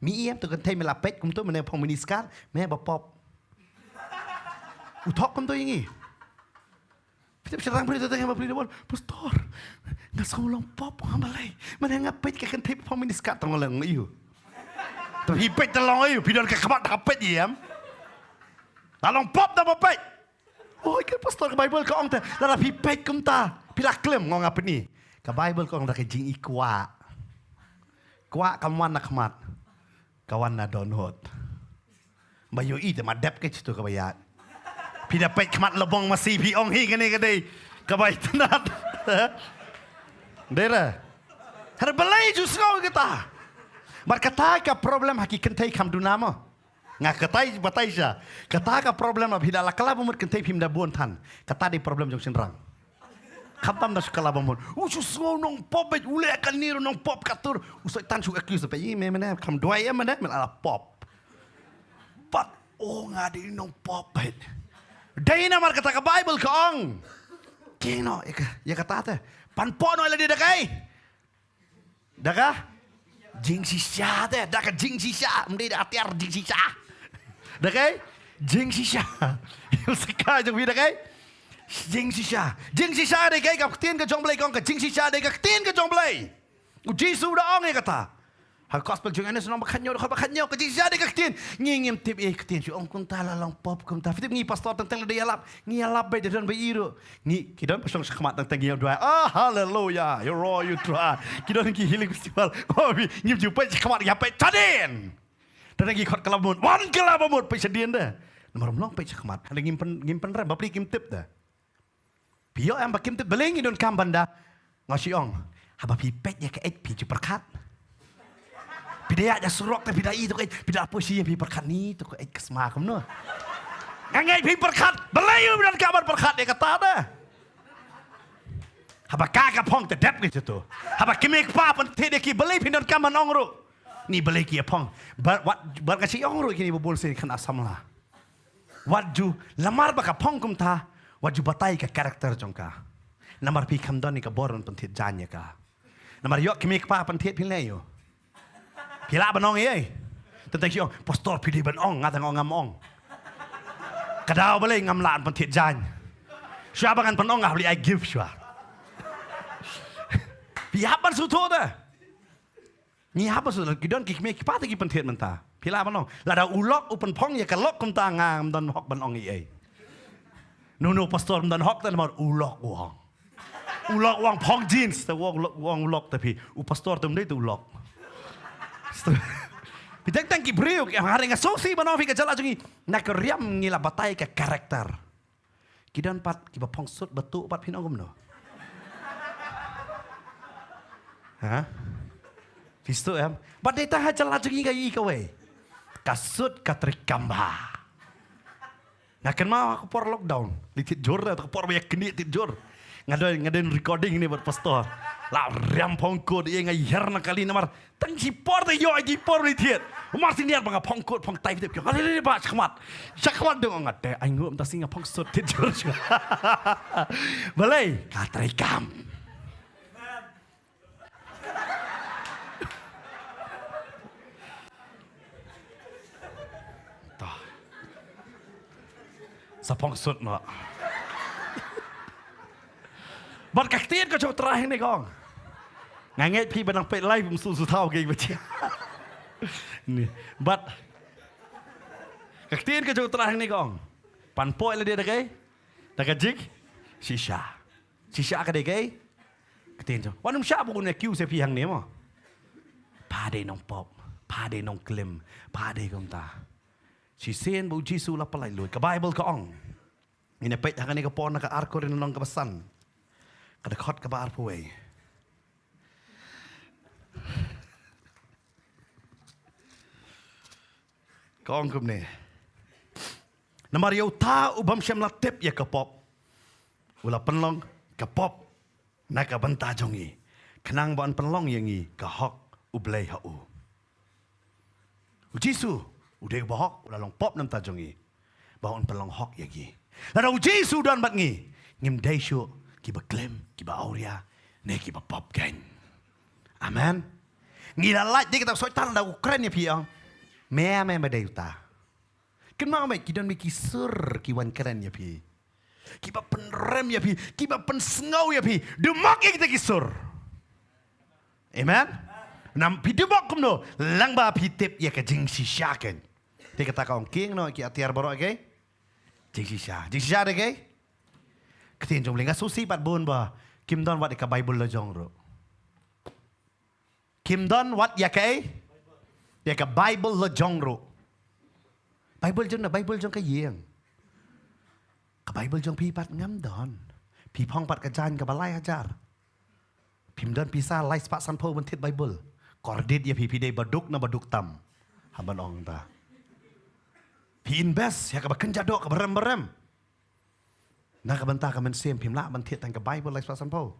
Mi iem tu kan thai me la pet kum tu mene phong miniskar, me ba pop. U talk kum tu yangi. Kita serang beri tentang apa beri dia pastor. Nggak sekolah pop ngabalai. Mana ngapet ke kan tip peminis kat tong lang iyo. Tapi pet telong iyo pidon ke kabat kapet yam. Talong pop dah pet. Oh ikan pastor ke Bible ke ong ta. Dah pipet kum ta. Pila klem ngong apa ni. Ke Bible ke ong dah ke jing ikwa. Kwa kawan nak mat. Kawan na donhot. Bayu i te madep ke situ ke bayat. Pida pet kemat lebong masih pi ong hi kene kadai. Kabai tenat. Dera. Har balai justru kita. Berkata ke problem hakikat kentai kam dunamo. Ngak katai batai sya. Kata ke problem abhida la kala bumur kentai pim da bon tan. Kata di problem jong senrang. Khatam da skala bumur. Justru nong pop bet ule akan niru nong pop katur. Usai tan su accuse pe yi me mana kam doi mana mel ala pop. But ngadi nong pop bet. Dahina mar kata ke Bible ke ong. Kino ya kata te. Pan pono ala dia dakai. Daka? Jing sisa te, daka jing sisa. Mesti atiar jing sisa. Dakai? Jing shisha. Yêu saka jong vida kai. Jing shisha. Jing shisha đây cái gặp tiên cái trong play con cái jing shisha đây cái tiên cái trong play. Jesus đã ong cái ta. Hal gospel jong ane senang bakhanyo cái jing shisha đây cái tiên. Nghi ngim tip cái tiên chu ong kun ta la long pop kun ta. Fitip ngi pastor tentang dia lap. Ngi lap bay dan bay iru. Ngi kidon pasong sakmat tentang ngi dua. Ah hallelujah. You raw you try. Kidon ngi healing festival. Oh ngim ju bay sakmat ya bay chaden. Dan lagi khot kelabut. Wan kelabut bay chaden dah. Nomor long bay sakmat. Ada ngimpen rem bapri kim tip dah. Pio em bakim tip beleng idon kam banda. Ngasiong. Haba pi pet ya ke pi ju perkat. Pidaya ya surok te pidai tu ke pidai apa sih yang pi perkat ni tu ke kesma kem no. Ngai pi perkat belayu dan kabar perkat dia kata dah. Haba kaka pong te dep gitu tu. Haba kimek pa pun te de ki belai pindon kam manong ru. Ni belai ki pong. Bar kasi ong ru kini bobol se kan asam lah. Waju lamar baka pong kum ta. Waju batai ka karakter jongka. Namar pi kamdon ni ka boron pentit janya ka. Namar yok kimek pa pentit pilayo. Pila banong ye. Tentang siong pastor pidi banong ngatang ngam ong. Kadau boleh ngam laan pentit jan. Siapa kan banong ngah beli I give siapa. Pihapan suto dah. Ni apa suto kidon kimek pa tagi pentit menta. Pila banong. Lada ulok upen pong ya kalok kum ta ngam dan hok banong ye. Nuno pastor dan hok dan mar ulok uang. Ulok uang pong jeans te uang ulok tapi pastor tum dei tu ulok. Pitang tangki brio yang hari ngasosi manovi ke jala jungi nak riam ngila batai ke karakter. Kidan pat kiba pongsut betu pat pinongum no. Ha? Fistu em. Bat data ha jala jungi ka i kawe. Kasut katrikamba. Nak kenal aku por lockdown. Litit jor atau por banyak kini tit jor. Ngadain recording ini buat pastor. Lah riam pongkot dia ngai herna kali namar tang si por de yo agi por ni tiet. Umar siniar banga pongkot pong tai tip. Ada ni ba sakmat. Sakmat dong ngat te ai ngum ta singa pong sot tit jor. Balai katrikam. Ta. Sa pong sot no. Bật cách tiết có chỗ trai này con. Ngày nghe khi bạn đang phải live một số thao kì vậy. Bật cách tiết có chỗ trai này con. Pan poi là dia cái. Ta cái jig shisha. Shisha cái đấy cái. Cái tiền cho. Wan sha bu ne kêu se phi hang ne mo. Pa de nong pop, pa de nong klim, pa de kom ta. Si sen bu Jesu la palai lui. Ka Bible ka ong. Ini pet hang ne ka pon na ka arko rin nong ka basan. Kada khot ka bar puai. Kong kum ne. Namar yo ta ubam syam la tip ya ka pop. Ula penlong ka pop. Na ka banta jongi. Kenang ban penlong yangi ka hok ublei ha u. Jisu udah bahok ula long pop nam ta jongi. Baon penlong hok yangi. Lalu Jisu dan bat ngi. Ngim dai syu kiba klem, kiba auria, ne kiba pop gang. Amen. Ngila light dia kita soi tan da Ukraine piang. Me ma dei ta. Kenapa mai kidan mi kisur kiwan keren ya pi. Kiba penrem ya pi, kiba pensengau ya pi. Demak kita kisur. Amen. Nam pi demak kumno, lang ba pi tip ya ka jing sisyaken. Dia kata kau king no ki atiar baro ke. Jing sisya de ke. Ketin jom lenga susi pat bun ba. Kim don wat ka Bible la jong ro. Kim don wat ya ke? Ya ka Bible la jong ro. Bible jong na Bible jong ka yeng. Ka Bible jong pi pat ngam don. Pi pong pat ka jan ka balai hajar. Pim don pisa lai spat san po bentit Bible. Kordit ya pi de baduk na baduk tam. Haban ong ta. Pi invest ya ka bakenja dok ka berem. Nak bantah ka mensem pim la ban thiet tang ka Bible lai spat san po.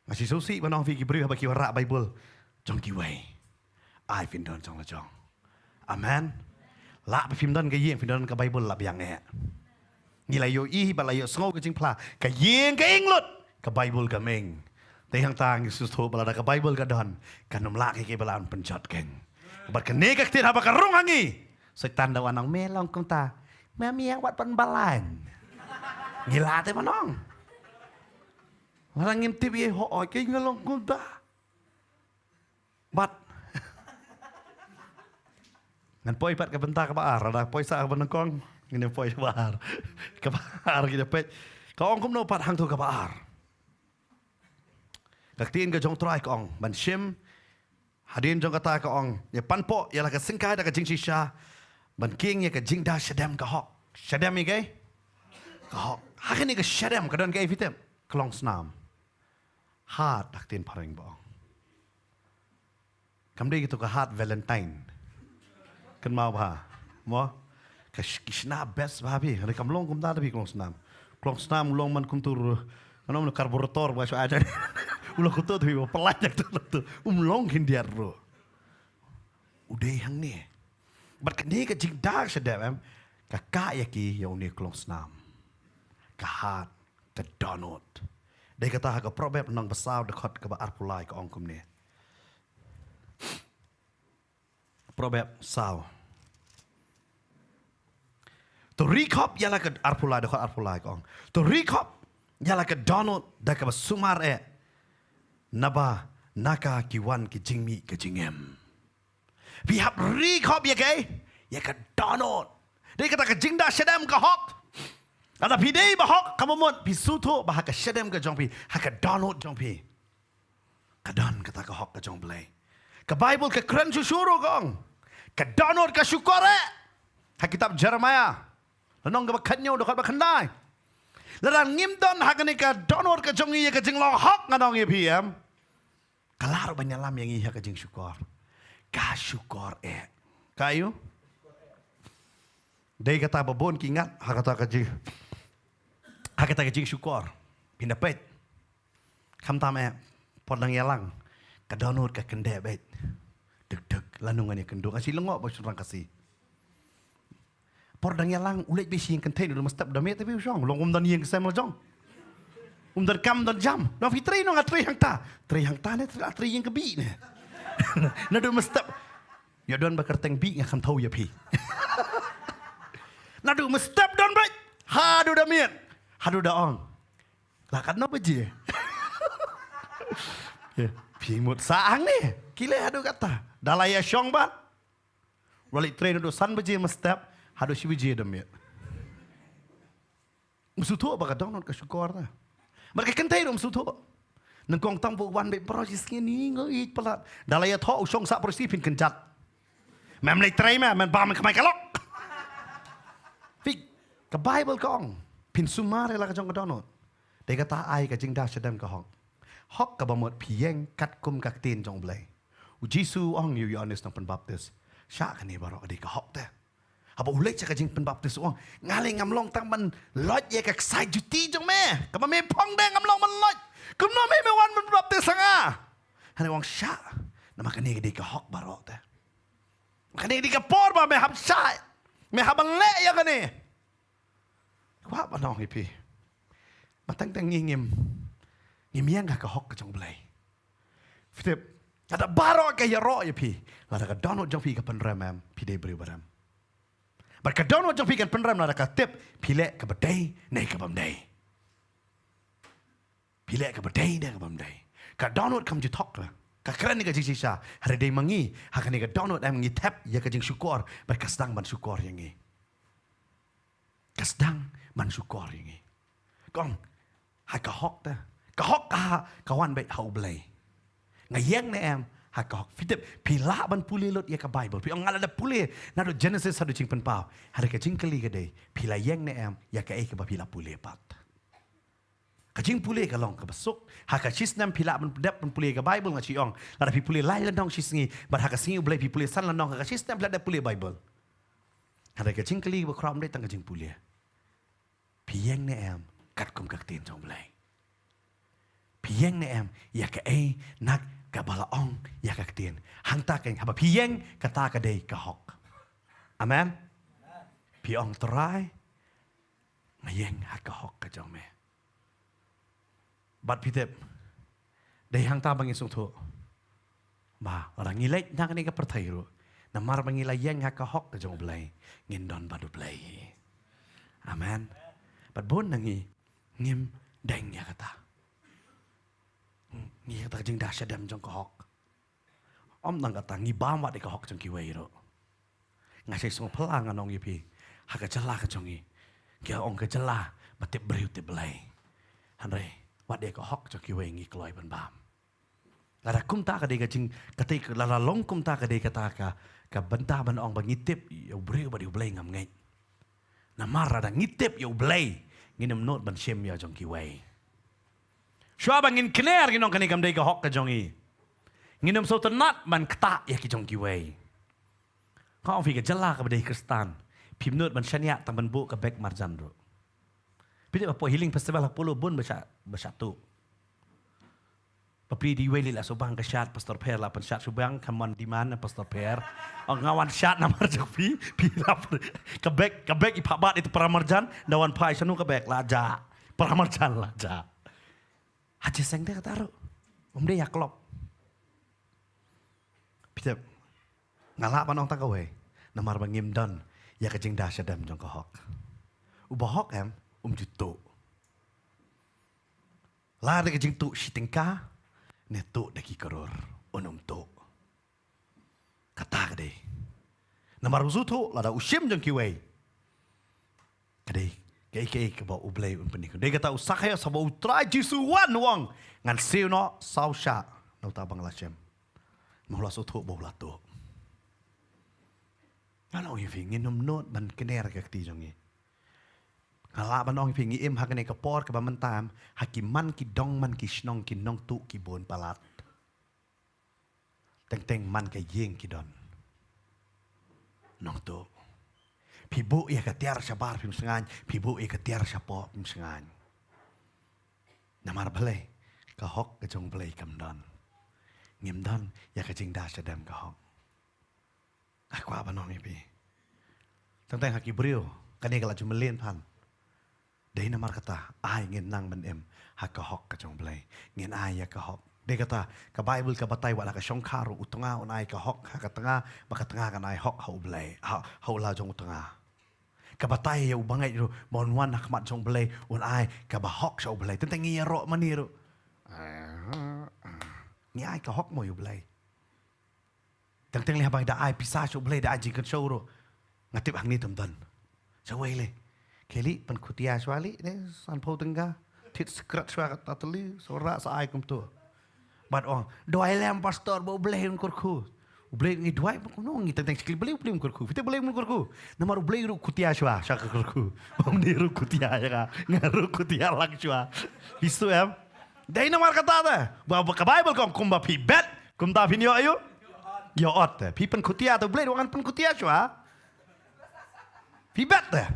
Masih susi banong fi ki bri ha ba ki ra Bible. Jong ki wei. Ai fin don jong la jong. Amen. Laไปพิมพ์ด้านก็ยิงพิมพ์ด้านก็ไบเบิลละอย่างเงี้ยนี่ละโยอีบะละโยสงบก็จริงพลาก็ยิงก็อิงลุดก็ไบเบิลก็เมงแต่ทางต่างสุดโทบะละก็ไบเบิลก็ดอนกันนมละให้เก็บละอันเป็นจอดเก่งบัดกันเนกติดหาบะกะรุ่งหังอี Setan dawan nang melong kum ta. Mami yang wat pan balan. Gila te manong. Orang ngintip ye ho oi ke ngelong kum ta. But ngan poi pat ke bentar ke baar, ada poi sa ke benengkong, ngene poi baar. Ke baar kita pet. Kau ong kum no pat hang tu ke baar. Kaktiin ke jong try kong, ban shim hadin jong kata kong, ya panpo ya la ke singkai da ke jing shisha, ban king ya ke jing da shadam ke hok. Shadam ni ke? Ke hok. Hakan ni ke shadam ke don ke fitem. Kelong snam. Hat daktin paring bong. Kamde gitu ke hat Valentine. Kan mau ba? Mo? Ke kishna best babi. Hari kamlong kum da bi kelong snam. Kelong snam long man kum tur ano karburator ba so ada. Ulah kutu tu ibu pelajak tu long hindiar ro. Udah yang ni. Berkini ke jing dak sedap kakak yaki yang ni kelong snam. Kahat ke donut. Dia kata ke probab nang besar dekat ke baar pulai ke ongkum ni. Probab saw. Tu recap ialah ke arpulai dekat arpulai ke ong. Tu recap ialah ke donut dak ke sumar Naba naka kiwan ki jingmi ke jingem. Pihak recap ya ke? Ya ke donut. Dia kata ke jingda sedam ke hok. Ada pidei bahok kamu mod pisuto bahak ke sedam ke jongpi. Hak ke donut jongpi. Kadan kata ke hok ke jong belai. Ke Bible ke keren susuru kong. Ke donut ke syukore. Hak kitab Jeremiah. Lenong ke bakatnya dekat bakandai. Lerang ngimdon hak ni ke donut ke jongi ke jinglong hok nganong ye PM. Kelar banyalam yang iya ke jing syukur. Ka syukur Kayu? Dia kata babon kingat hak kata ke jing. Hak kata ke jing syukur. Pindah pet. Kam tam podang yalang. Ke donut ke kendek bet. Deg-deg lanungannya kendung. Asyik lengok bos orang kasih. Podang yalang ulit besi yang kenteng udah mesti dah met tapi usang. Long dan yang kesem jong. Dan kam dan jam. Nah fitri no ngatri yang ta. Tri yang ta ni tri yang kebi ni. Nah do mesti. Ya don bakerteng bi yang kam tahu ya pi. Nah do mesti don baik. Hadu dah mian. Hadu dah ong. Lah kan apa je? Pi mut saang ni. Kile hadu kata. Dalaya syong bat. Walik train do san baje mesti. Hadu si baje dah mian. Musuh tu apa kadang nak syukur dah. Mereka kentai dong suatu. Nengkong tampu wan be proses ni ngai pelat. Dalaya tho usong sak proses pin kencat. Mem lei trai mem bam kemai kalok. Fik ke Bible kong pin sumare la ka jong ka donot. Dia kata ai ka jing da sedam ka hok. Hok ka bamot pieng kat kum kak tin jong blai. U Jisu ong you honest nang pen baptis. Sya ka ni barok di ka hok te. Apa ulek cakap jing penbaptis orang ngaleng ngamlong tang man lot ye kak sai juti jong me kama me pong deng ngamlong man lot kumno me wan penbaptis sanga hane wang sya nama kani di ka hok barok te kani di ka por ba me hab sya me hab le ya kani wa ba nong ipi matang tang ngim yang ka hok ka jong blai fitep ada barok ka ya ro ya pi la ka donot jong pi ka penram pi de bri baram Berkadang macam fikir penram nada katip pilek ke bedai naik ke bamdai. Pilek ke bedai naik ke bamdai. Kadang kam jutok lah. Kakran ni kajing sisa hari day mangi hakan ni kadang am ngi tap ya kajing syukur berkasdang ban syukur yang ni. Kasdang ban syukur yang ni. Kong hak kahok ta. Kahok kawan baik hau belai. Ngayang ni am Hakok fitip pila ban pulih lot ya ke Bible. Pi ang ngala pulih na do Genesis hadu cing penpau. Hari ke cing kali ke dei pila yang ne am ya ke ke pila pulih pat. Kacing pulih ke long ke besuk. Haka cis nam pila ban dep ban pulih ke Bible ngaci ong. Lada pi pulih lai landong cis ngi bar haka singi ulai pi pulih san landong haka cis nam pila dep pulih Bible. Hari ke cing kali ke kram dei tang kacing pulih. Pi yang ne am kat kum kak tin jong belai. Pi yang ne am ya ke nak kabala ong ya kaktin hang ta keng haba pieng kata ka dei ka hok amen piong try ngayeng ha ka hok ka jong me bat pitep dei hang ta bangin sung tho ba orang ngilai nang ni ka perthai ro Namar mangila yang haka hok ke jong belai. Ngin don badu belai. Amen. But bon nangi. Ngim deng ya kata. Ngi kata jeng dah syadam jong ke hok. Om nang kata ngi bam wat ke hok jong kiwei ro. Ngasih song pelang anong yipi. Haka celah ke jongi. Kia ong ke celah. Batip beriu tip belai. Hanre. Wat dia ke hok jong kiwei ngi keloi ban bam. Lada kum ta ka de ka jing ketik lada long kum ta ka de kata ka bentah ban ong bangitip yo beriu ba diu belai ngam ngai. Namar ada ngitip yo belai. Nginem not ban shem ya jong kiwei. Shua bangin kner ginong kani kam de ka hok ka jongi. Nginem so tenat ban kta ya ki jong kiwei. Ka ong fi ka jala ka badai Kristan. Pim not ban shania tam ban bu ka bek marjan ro. Pide apa healing festival Apollo bun bersatu. Papri di weli la sobang ka syat pastor Per la pan syat subang kamon di mana pastor Per. Ang ngawan syat namar jok pi lap ka bek i pabat itu paramarjan dawan pai sanu ka bek la ja. Paramarjan la ja. Haji seng de kata ro. De yak lop. Pide ngala pan ong ta ka we. Namar bangim don ya ka jing da syadam jong ka hok. Ubah hok em juto. La de ka jing tu sitingka. Neto daki karor onom to kata kade namar usuto lada usim jang kiwei kade kei ke ba ublei un penik de kata usakaya sa ba utrai jisuan wang ngan seu no sausha no ta bang lasem mohla suto bo lato ngano yifing nginom not ban kener ka ti jangi ngala ban ong pingi im hakane ka por ka bamantam hakiman ki dong man ki snong ki nong tu ki bon palat teng man ka yeng ki don nong tu pibu ya ka tiar sa bar pim sengan pibu ya ka tiar sa po pim sengan namar bale ka hok ka jong bale kam don ngim don ya ka jing da sa dam ka hok akwa ban ong ipi teng haki brio kane ka la jumelin pan Dei namar kata, ai ngin nang ban em haka hok ka jong blai. Ngin ai ya ka hok. Dei kata, ka Bible ka batay wala ka syong karo utunga on ai ka hok haka tanga maka tanga kan ai hok hau blai. Hau la jong utunga. Ka batay ya ubangai ro mon wan hakmat jong blai on ai ka ba hok sa blai. Tentang ngi ro maniro. Ngi ai ka hok mo yu blai. Tentang lihat bang da ai pisah sa blai da aji kan show ro. Ngatip hang ni tumdan. Sa wele. Keli pan kutia swali ne san po tengah tit skrat swara tateli sora sa ai kum tu. But ong doai lem pastor bo bleh un kurku. Bleh ngi doai ko no ngi teng skil bleh bleh un kurku. Fite bleh un kurku. Namar bleh ru kutia swa sa kurku. Om ni ru kutia ya ka. Ngaru kutia lak swa. Bisu em. Dai namar kata da. Ba ka Bible kom kumba pi bet. Kum ta pin yo ayo. Yo ot. Pi pan kutia tu bleh wangan pan kutia swa. Pi bet da.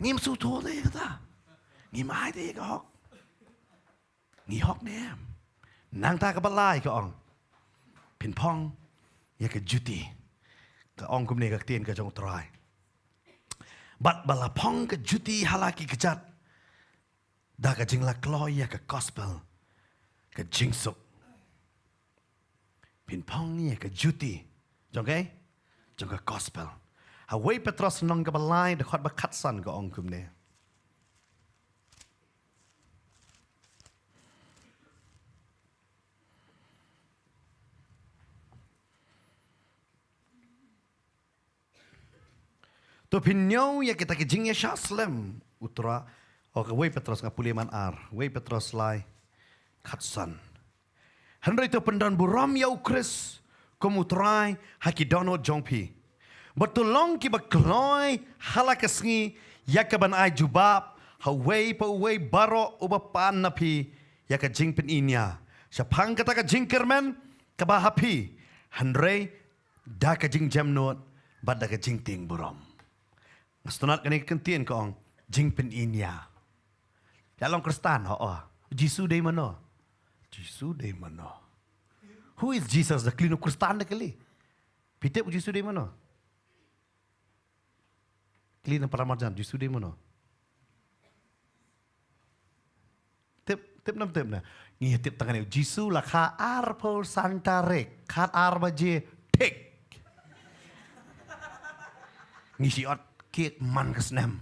Ngim su thô thế ta ngim ai thế ka hok ngi hok nem nang ta ka balai ka ong pin phong ya ka juti ka ong kum ne ka tien ka jong trai bat bala phong ka juti halaki ka chat da ka jing la kloy ya ka gospel ka jing sup pin phong ya ka juti jong ke jong ka gospel Away Petros nong ka balay de khot ba khatsan ka ong kum ne. To pinyo ya kita ki jing ya shaslem utra o ka way Petros nga puliman ar. Way Petros lai khatsan. Henry to pendan buram ya ukris komutrai haki dono jongpi. Betulong ki bakloy halakasngi yakaban ay jubab haway pa uway baro ubapan napi yaka jingpin inya sa pangkata ka jingkermen kabahapi hanre da ka jing jamnot bad da ka jing ting burom ngastunat kani kentien ko ong jingpin inya dalong Kristan Jisu day mano Jisu day mano Who is Jesus the klino Kristan da kali pitep Jisu day mano Kli na paramarjan, Jisu di mana? Tip na. Ngi tip tangan ni. Jisu lah ka ar por santarek, kat ar baje tek. ngisi ot kek man kesnem.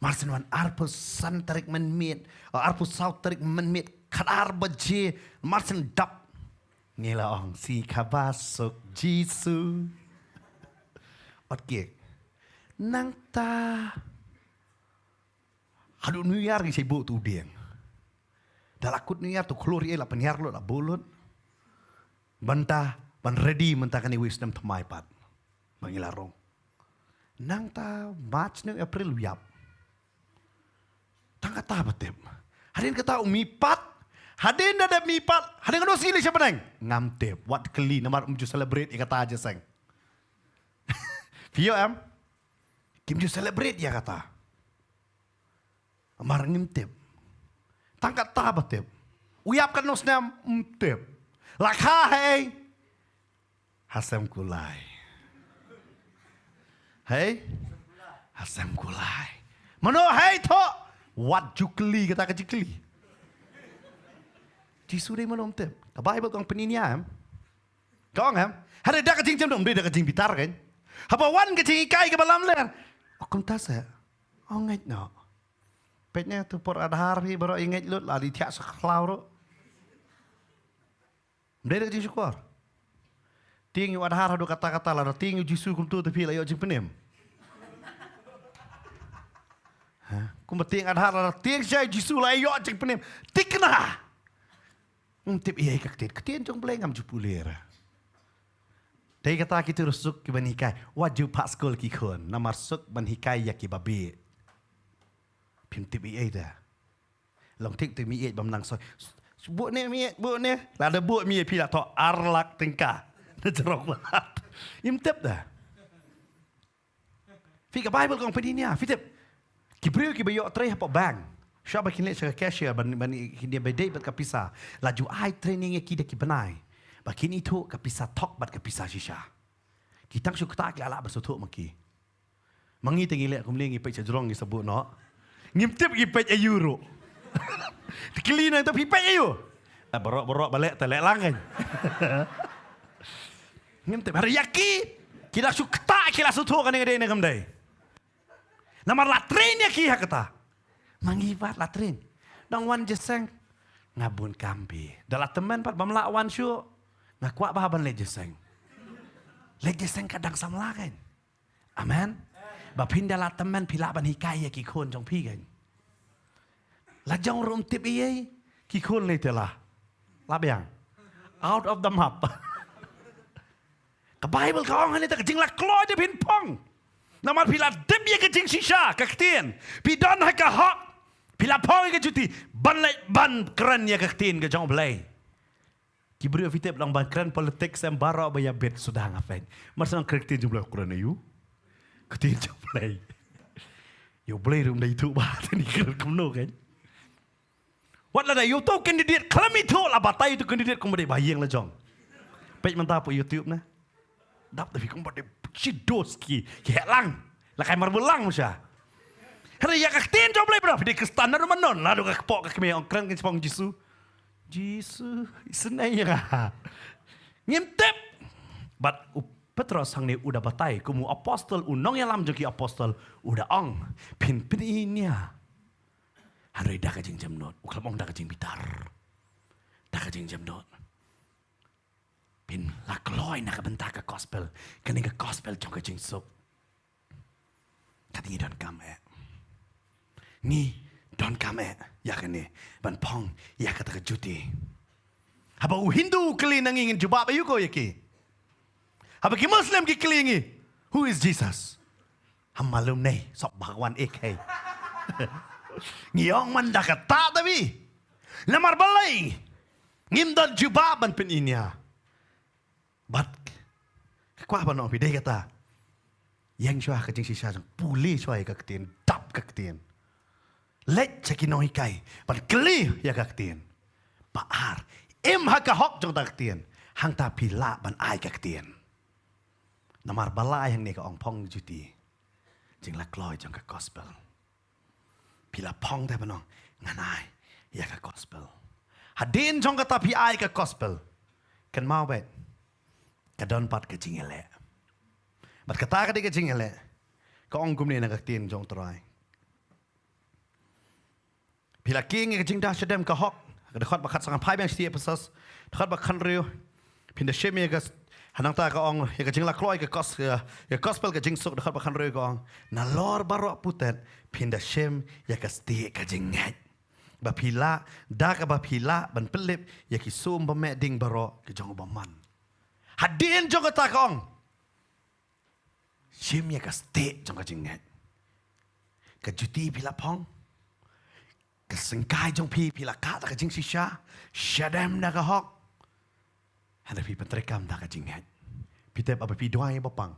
Marsen wan arpus san tarik menmit, arpus saut tarik menmit, kadar baje, marsen dap. Ngila ong si kabasok Jisu. Ot kek. Nang ta. Hadu nuyar ki sibuk tu dieng. Dalakut nuyar tu keluar ia la penyar lo la bulut. Bantah, ban ready mentakani wisdom temai pat. Bangilarong. Nang ta March nang April yap. Tang kata batep. Hadin kata umipat. Hadin ada mipat. Hadin kena sili siapa neng? Ngamtep. Wat keli namar umju celebrate kata aja seng. Vio am. Kim ju celebrate ya kata. Amar ngimtep. Tang kata batep. Uyap kan nosnam umtep. Lakha hey. Hasam kulai. Hey. Hasam kulai. Mano hey to. Wat jukli kata ke jukli. Jisu dai manom tep. Ka Bible kong peninia am. Kong am. Hada dak jing jam dom dak jing bitar kan. Hapa wan ke jing ikai ke balam ler. Okom tasa. Onget no. Petnya tu por adhar hi baro inget lut la di tiak saklau ro. Dak jing syukur. Ting yu adhar hadu kata-kata la ting yu Jisu kum tu tapi la yo jing penim. Kung bating adhar la ting siya Jisu la yo jing penim. Tikna. Tip iya kaktit. Ketien jong belengam jupulera. Tapi kata kita rusuk ki banikai. Wajib pak skol ki kon. Namar suk banikai ya ki babi. Pim tip iya dah. Long tik tu mi iya bam nang soy. Buat ni mi buat ni. Lada buat mi pi la to arlak tingkah. Jerok banget. Im tip dah. Fika Bible kong pedinya. Fitip. Kibriu ki bayo tray apa bang. Siapa kini saya cashier bani kini bedai bat kapisa. Laju ai training ki de ki benai. Bakini itu kapisa talk bat kapisa shisha. Kitang syuk tak ala bersutuk maki. Mangi tengi lek kumling ipek cajrong ni sebut no. Ngimtip ipek euro. Dikilina itu ipek ayu. Borok-borok balik telek langan. Ngimtip hari yaki. Kita syuk tak kila sutuk kan ngade ngam dai. Namar latrin ya ki kata. Mangibat latrin. Dong wan jeseng ngabun kambi. Dalam teman pat bamlawan syuk. Ngakuak bahaban lejeseng. Lejeseng kadang samla kan. Amen. Bapinda la teman pilaban hikai ya ki kon jong pi kan. La jong rum tip iye ki kon le telah. La biang. Out of the map. Ke Bible ka ong hanita kajing la kloy de pin pong. Namar pila dem ye kajing shisha kaktin. Pidan ha ka hak. Pila pong ke juti. Ban le ban keren ya kaktin ke jong belai. Kibriu fitip lang ban keren politik sem bara baya bet sudah ngafen. Marsang kaktin jumlah keren ayu. Kaktin jong belai. Yo belai rum dai tu ba ni keren kumno kan. Wat la dai yo tu kandidat kalami tu la batai tu kandidat kum dai bayang la jong. Pej mantap YouTube na. Dap tapi kum dai Cidoski, helang, lah kayak marbelang musya. Karena ya kaktin jom belai berapa di kestanar menon, lalu kakpok kakmeh ongkran kan sepong Jisu, Jisu, senai ya. Ngintip, but Petrus sang ni udah batai, kumu apostol unong yang lam joki apostol udah ong, pin inya. Hari dah kajing jam not, uklam ong dah kajing bitar, dah kajing jam not. Pin la kloy nak bentar ke gospel. Kani ke gospel jong ke jing sup. Kati don kam Ni don kam ya kani ban pong ya kata ke juti. Haba u Hindu keli nangingin jubab ayu ko yaki. Haba ki Muslim ki kelingi. Who is Jesus? Ham malum nei sok bhagwan ek hai. Ngiyong man dah kata tapi. Lamar balai. Ngim don jubab ban pin inya. But, kuah banong pidai kata, yang syuah kecing sisa jang puli syuah kaktin, dap kaktin, let cekinong hikai, but keli ya kaktin, baar, haka hok jang kaktin, hang ta pila ban ai kaktin, namar bala yang ni ka ong pong juti, jing la kloy jang ka gospel, pila pong ta banong nganai ya ka gospel, hadin jang kata pi ai ka gospel, kan mau bet. Kadon pat kecing elek. Bat kata ka di kecing elek. Ka ong kum ni na ka tin jong trai. Pila king ka jing da shadem ka hok. Ka khot ba khat sang phai bang stie pasas. Khot ba khan riu. Pin da shemi ka hanang ta ka ong ka jing la kloi ka gospel ka jing sok da khot ba khan riu ka ong. Na lor baro putet pin da shem ya ka stie ka jing ngai. Ba pila da ka ba pila ban pelip ya ki sum ba me ding baro ka jong ba man. Hadin jong ka ta ka ong. Shem ya ka stie jong ka jing ngai. Ka juti pila pong. Ka sengkai jong pila ka ta ka jing sisha. Shadam na ka hok. Hana pi pentrekam ta ka jing ngai. Pi tep apa pi doai ba pang.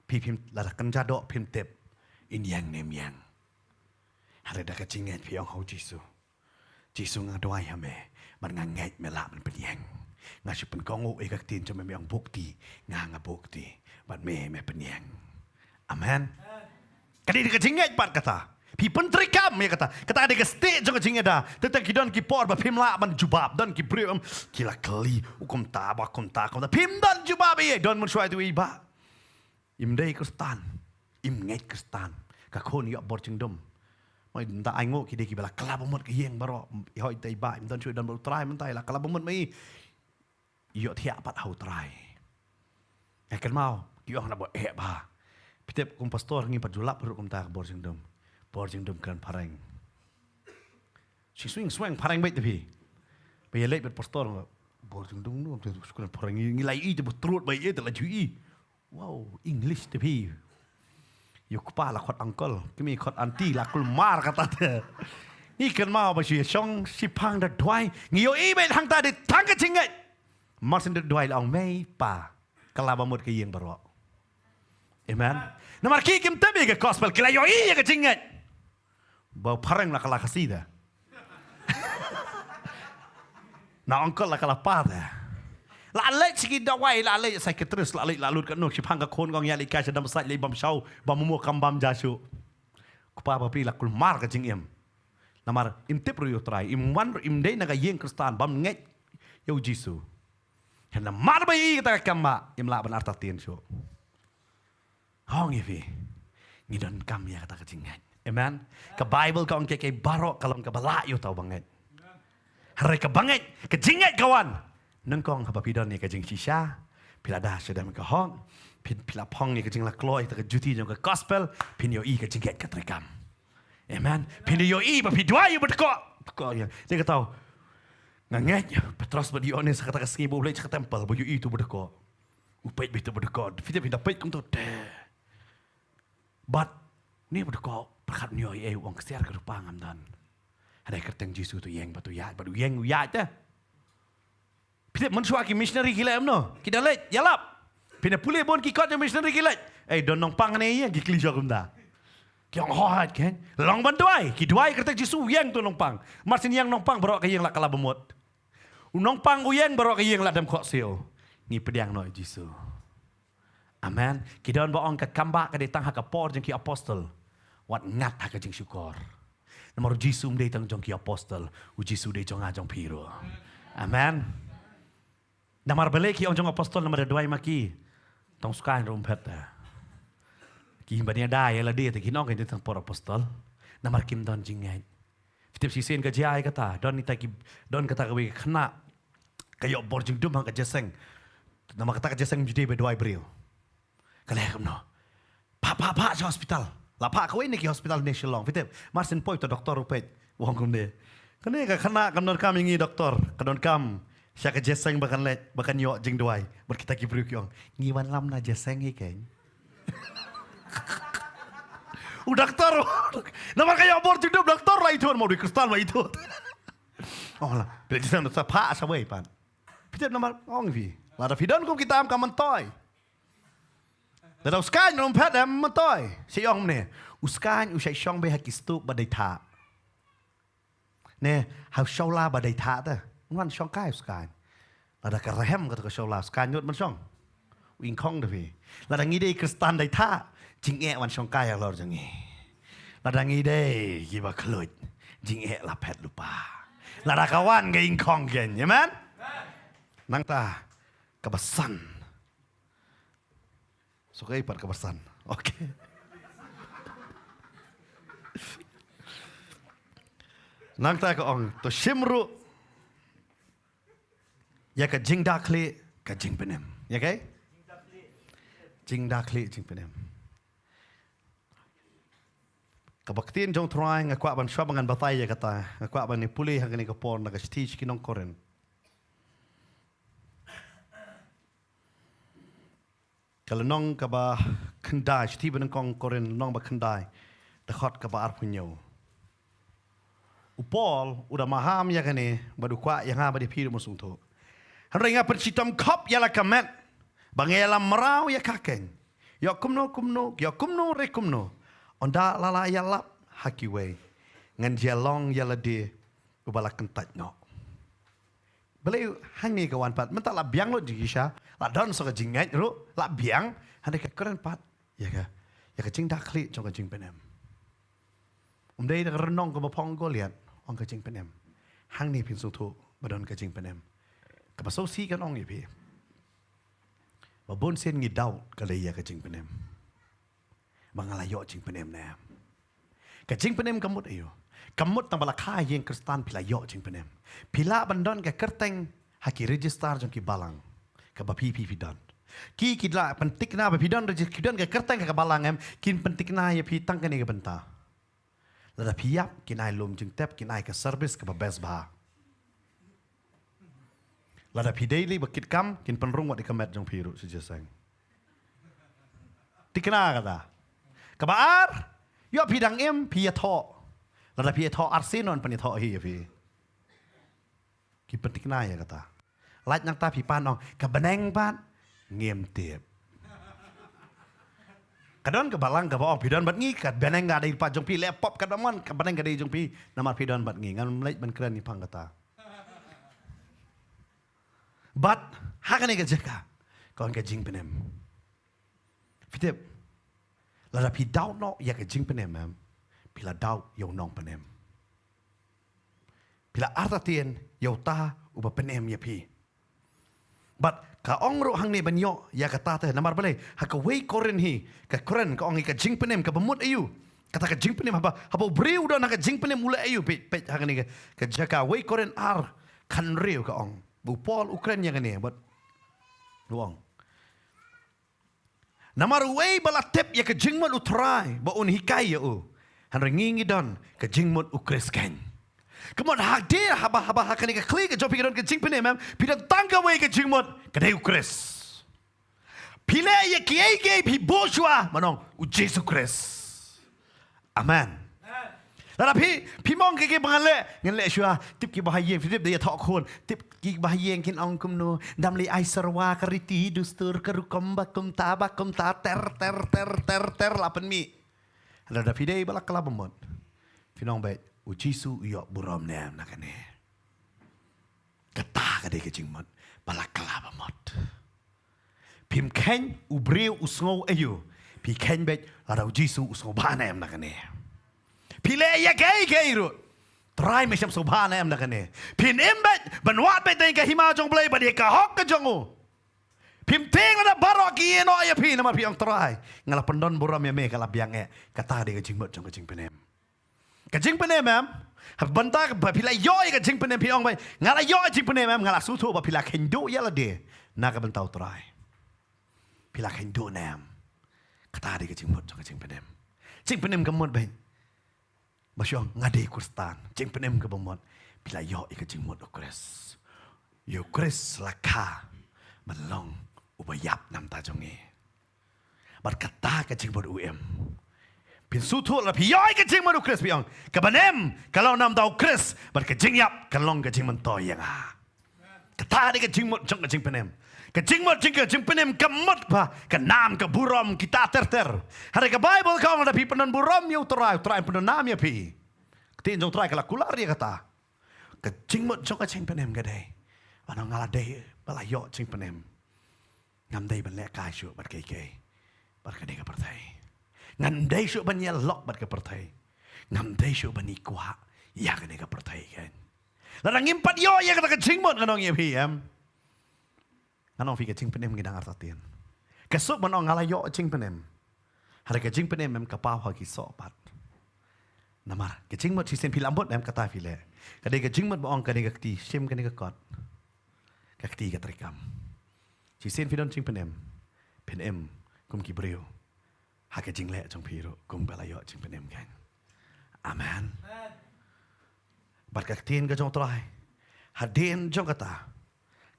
Pi pim la kan jadok pim tep in yang nem yang. Hana da ka jing ngai pi ong ho Jisu. Jisu nga doai ha me. Man nga ngai me la man pen yang. Nga si pen kong e ka tin cho me ong bukti. Nga bukti. Man me pen yang. Amen. Kadi ka jing ngai pat kata. Pi pentrikam ya kata ada ke state jong jing ada tentang kidon ki por ba pim la man jubab don ki brium kila kali ukum ta pim don jubab ye don mun shwai tu iba im dei kristan im ngai kristan ka khon yo bor jing dum mai da ai ngo ki de ki bala kala bomot ki yeng baro hoi tai ba im don shwai don trai man tai la kala bomot mai yo thia pat hau trai ai kan mau ki ong na bo e ba pitep kum pastor ngi pat julap ru kum ta bor jing dum Bor jing dum kan parang. Si swing parang baik tapi. Bayar late ber pastor bor jing dum nu kan parang ngilai i te betrut baik e te la jui. Wow, English tapi. Yo kepala khot uncle, kimi khot auntie la kul mar kata te. Ni kan mau ba si song si pang da dwai. Ngiyo i baik hang ta de tang ka jingai. Marsin da dwai la ong mei pa. Kala ba mot ke yeng baro. Amen. Namar ki kim tabi ke gospel kila yo i ka jingai. Bau parang la kala kasida. Na uncle la kala pada. La alek siki dawai la alek psychiatrist la alek la lut ka no si panga kon gong ya li ka dam sai le bam shau bam mu kam bam jasu. Kupa ba pi la kul mar ka jing em. Namar im tip ru yo try im wan im dei na ga yeng kristan bam nget yo Jisu. Hena mar ba i ta kamba im la ban arta tien so. Hong ifi. Ni don kam ya kata ka jingat. Amen. Ke Bible kau ke barok kalau ke balak yo tahu banget. Hari ke banget, ke jingat kawan. Nengkong apa pidon ni ke jing shisha, pila dah sudah ke hong, pila pong ni ke jing la kloi ke juti jong ke gospel, pin yo i ke jingat ke terekam. Amen. Pin yo i ba pidua yo berkok. Kok ya. Dia kata tahu. Nganget Petros badi honest kata ke ski boleh ke temple bo yo i tu berkok. Upait betu berkok. Pindah pait kum tu. But ni berkok perkat nyo e wong kesiar ke rupa ngam dan. Ada kerteng Jisu tu yeng batu ya te. Pide mensua ki missionary gila amno. Ki dalet yalap. Pina pule bon ki kot missionary gila. Don nong pang ne yang ki kli jogum da. Ki ong hot kan. Long ban duai, ki duai kerteng Jisu yeng tu nong pang. Marsin yang nong pang baro ka yeng la kala bemot. Nong pang uyeng baro ka yeng la dam kok seo. Ni pediang no Jisu. Amen. Ki don ba ong ka kamba ka detang ha ka por jeng ki apostle. Wat ngat ha ka jeng syukur. Namar Jisu mdei tang jong ki apostle, u Jisu dei jong ajong piro. Amen. Namar balik ki jong apostle namar duai maki. Tong sukan rompet. Ki bania dai la dia te ki nong ke tang por apostle. Namar kim don jingai. Fitip sisen ka jai kata, don ni ki don kata ka we khna kayo bor jing dum ka jeseng. Namar kata ka jeseng jidei be duai bril. Kale kam no. Pa sa hospital. Lapa kau ini ki hospital ni Shillong. Fitip, Marsin poi tu doktor rupet. Wong kum de. Kene ka khana kam non kam ingi doktor. Kadon kam sya ka jeseng bakan let bakan yo jing duai. Ber kita ki bru kyong. Ngiwan lam na jeseng i ken. U doktor. Nama kayo bor jing doktor lah itu mau di kristal lah itu. Oh lah, bila jeseng sa pa sa wei pan. Fitip nama ong vi. Lada fidon kum kita am kam toy.แต่เราสกายนมแพทย์มันต้อยใช่ยองเนี่ยอุสกายอุใช้ช่องไปหากิสตุบัดได้ท่าเนี่ยหาชาวลาบัดได้ท่าแต่มันช่องใกล้อุสกายแล้วแต่กระแหมก็ตัวชาวลาสกายยศมันช่องวิ่งคล่องเด้อพี่แล้วดังนี้ได้คริสตันได้ท่าจริงแอะมันช่องใกล้เราจังงี้แล้วดังนี้ได้ยี่ว่าขลุ่ยจริงแอะละแพทย์หรือเปล่าแล้วดักวันก็วิ่งคล่องเก่งใช่ไหมนั่งตากับสันSuka ipat kebersan. Oke. nang ta ka ong to shimru ya ka jing da kli ka jing penem ya kai jing da kli jing penem kabaktin jong trying ngakwa ban shwa bangan batay ya kata ngakwa ban ni puli hang ni ka por na ka stage kinong koren kalau nong ka ba kendai stage ban kong koren nong ba kendai da khot ka ba ar punyo upol udah maham ya kane badu kwa yang ha badi pir musung to Ringa percitam kop ya la kamet. Bangela merau ya kakeng. Ya kumno re kumno. Onda lala ya lap hakiwe. Ngan jelong ya la de ubala kentat no. Beli hangi kawan pat. Mentak la biang lo jigisha. La don so ka jingat ro. La biang. Hande ka keren pat. Ya ka. Ya ka jing dakli jong ka jing penem. Umdai da renong ka bapong go liat. Ong ka jing penem. Hang ni pin sung tu. Badon ka jing penem. Kapasau si kan ong ipi. Babon sen ngidau kalaya ka jing penem. Mangalayo jing penem na. Ka jing penem kamut ayo. Kamut tang balakha yeng kristan pilayo jing penem. Pila bandon ka kerteng haki register jong ki balang. Ka ba pi don. Ki kidla pentik na ba pidon register kidon ka kerteng ka balang em kin pentik na ya pi tang ka ni ka benta. Lada piap kinai lum jing tep kinai ka service ka ba best ba. Lada pi daily bakit kam kin penrung wat ikamet jong piru sejasang. Tikna kata. Kabar yo pidang em pi tho. Lada pi tho arsenon pani tho hi pi. Ki pentikna ya kata. Lait nang ta pi panong ka beneng pan ngiem tiep. Kadon ka balang ka baong pidon bat ngi ka beneng ga dai pa jong pi lepop ka damon ka beneng ga dai jong pi namar pidon bat ngi ngan lait ban keren ni pang kata. But hakane ka jeka kon ka jing penem. Fitip. Lada pi daw no ya ka jing penem mam. Pila daw yo nong penem. Pila artatien yo ta uba penem ya pi. But ka ong ro hang ni banyo ya ka ta te namar bale ha ka wei koren hi ka koren ka ong ka jing penem ka bemut ayu. Kata ka jing penem haba briu do na ka jing penem mula ayu pe hakane ka jeka wei koren ar kan riu ka ong. Bu Paul Ukraine yang ini buat luang. Namar wei bala tep ya ke jingmut utrai ba un hikai ya u. Han ringingi don ke jingmut ukresken. Kemon hak dia haba hakani ke kli ke jopi ke don ke jingpene mem pidan tangga wei ke jingmut ke dei ukres. Pile ya kiai ke pi boshua manong u Jesu Kris. Amen. Lada pi mong ke bangale ngale shua tip ki bahayeng tip dia thok khon tip ki bahayeng kin ong kumno damli ai sarwa kariti dustur karukom bakum ta ter lapen mi. Lada pi dei balak kalabamot. Finong bet u Jisu yo burom nem nakane. Kata ka dei ke jingmot balak kalabamot. Pim ken u breu u sngo ayu. Pi ken bet lada u Jisu u sngo banem nakane. Pile ya gay ru. Try me syam subhana em nakane. Pin imbet banwat bet ka hima jong play badi ka hok ka jongu. Pim ting na barok ki no ya pin na piang try. Ngala pendon buram ya me kala biang e kata de ka jingmot jong ka jing penem. Ka jing penem em. Ha banta ka pila yo ka jing penem piang bai. Ngala yo jing penem em ngala su thu ba pila kendo ya la de. Na ka bantau try. Pila kendo nem. Kata de ka jingmot jong ka jing penem. Jing penem ka mot bai. Masyong ngadai kurstan, jeng penem ke bomot, bila yo ika jeng mot ukres, yo ukres laka, melong ubayap nam tajongi, berkata ke jeng mot UM, pin sutu lah yo ika jeng mot ukres piang, kebenem kalau nam tahu ukres, berkejeng yap kalong ke jeng mentoy yang kata dia ke jeng mot jong ke jeng penem. Kecing mot jing penem kemot pa kenam ke burom kita ter. Hari ke Bible kau ada pi penon burom ya utrai penon nam ya pi. Ketin jong trai kala kular dia kata. Kecing mot jong kecing penem gadai. Ana ngaladai balayo jing penem. Ngamdai ban lek kai syu bat kai. Bat ka ka pertai. Ngamdai syu ban ya lok bat ka pertai. Ngamdai syu ban ikwa ya ka ka pertai kan. Larang impat yo ya kata kecing mot nganong ya pi em. Anong fi ke jing penem ngidang artatien. Kesuk manong ngalayo jing penem. Hari ke jing penem mem kapau hagi sopat. Namar ke jing mot sisen pilambot mem kata file. Kadai ka jingmat baong kadai ka kti sim kadai ka kot. Ka kti ka trikam. Chi sen fi don jing penem kum ki breu. Ha ka jing le jong piro kum belayo jing penem kan. Amen. Bat ka ktin ka jong trai. Hadin jong kata.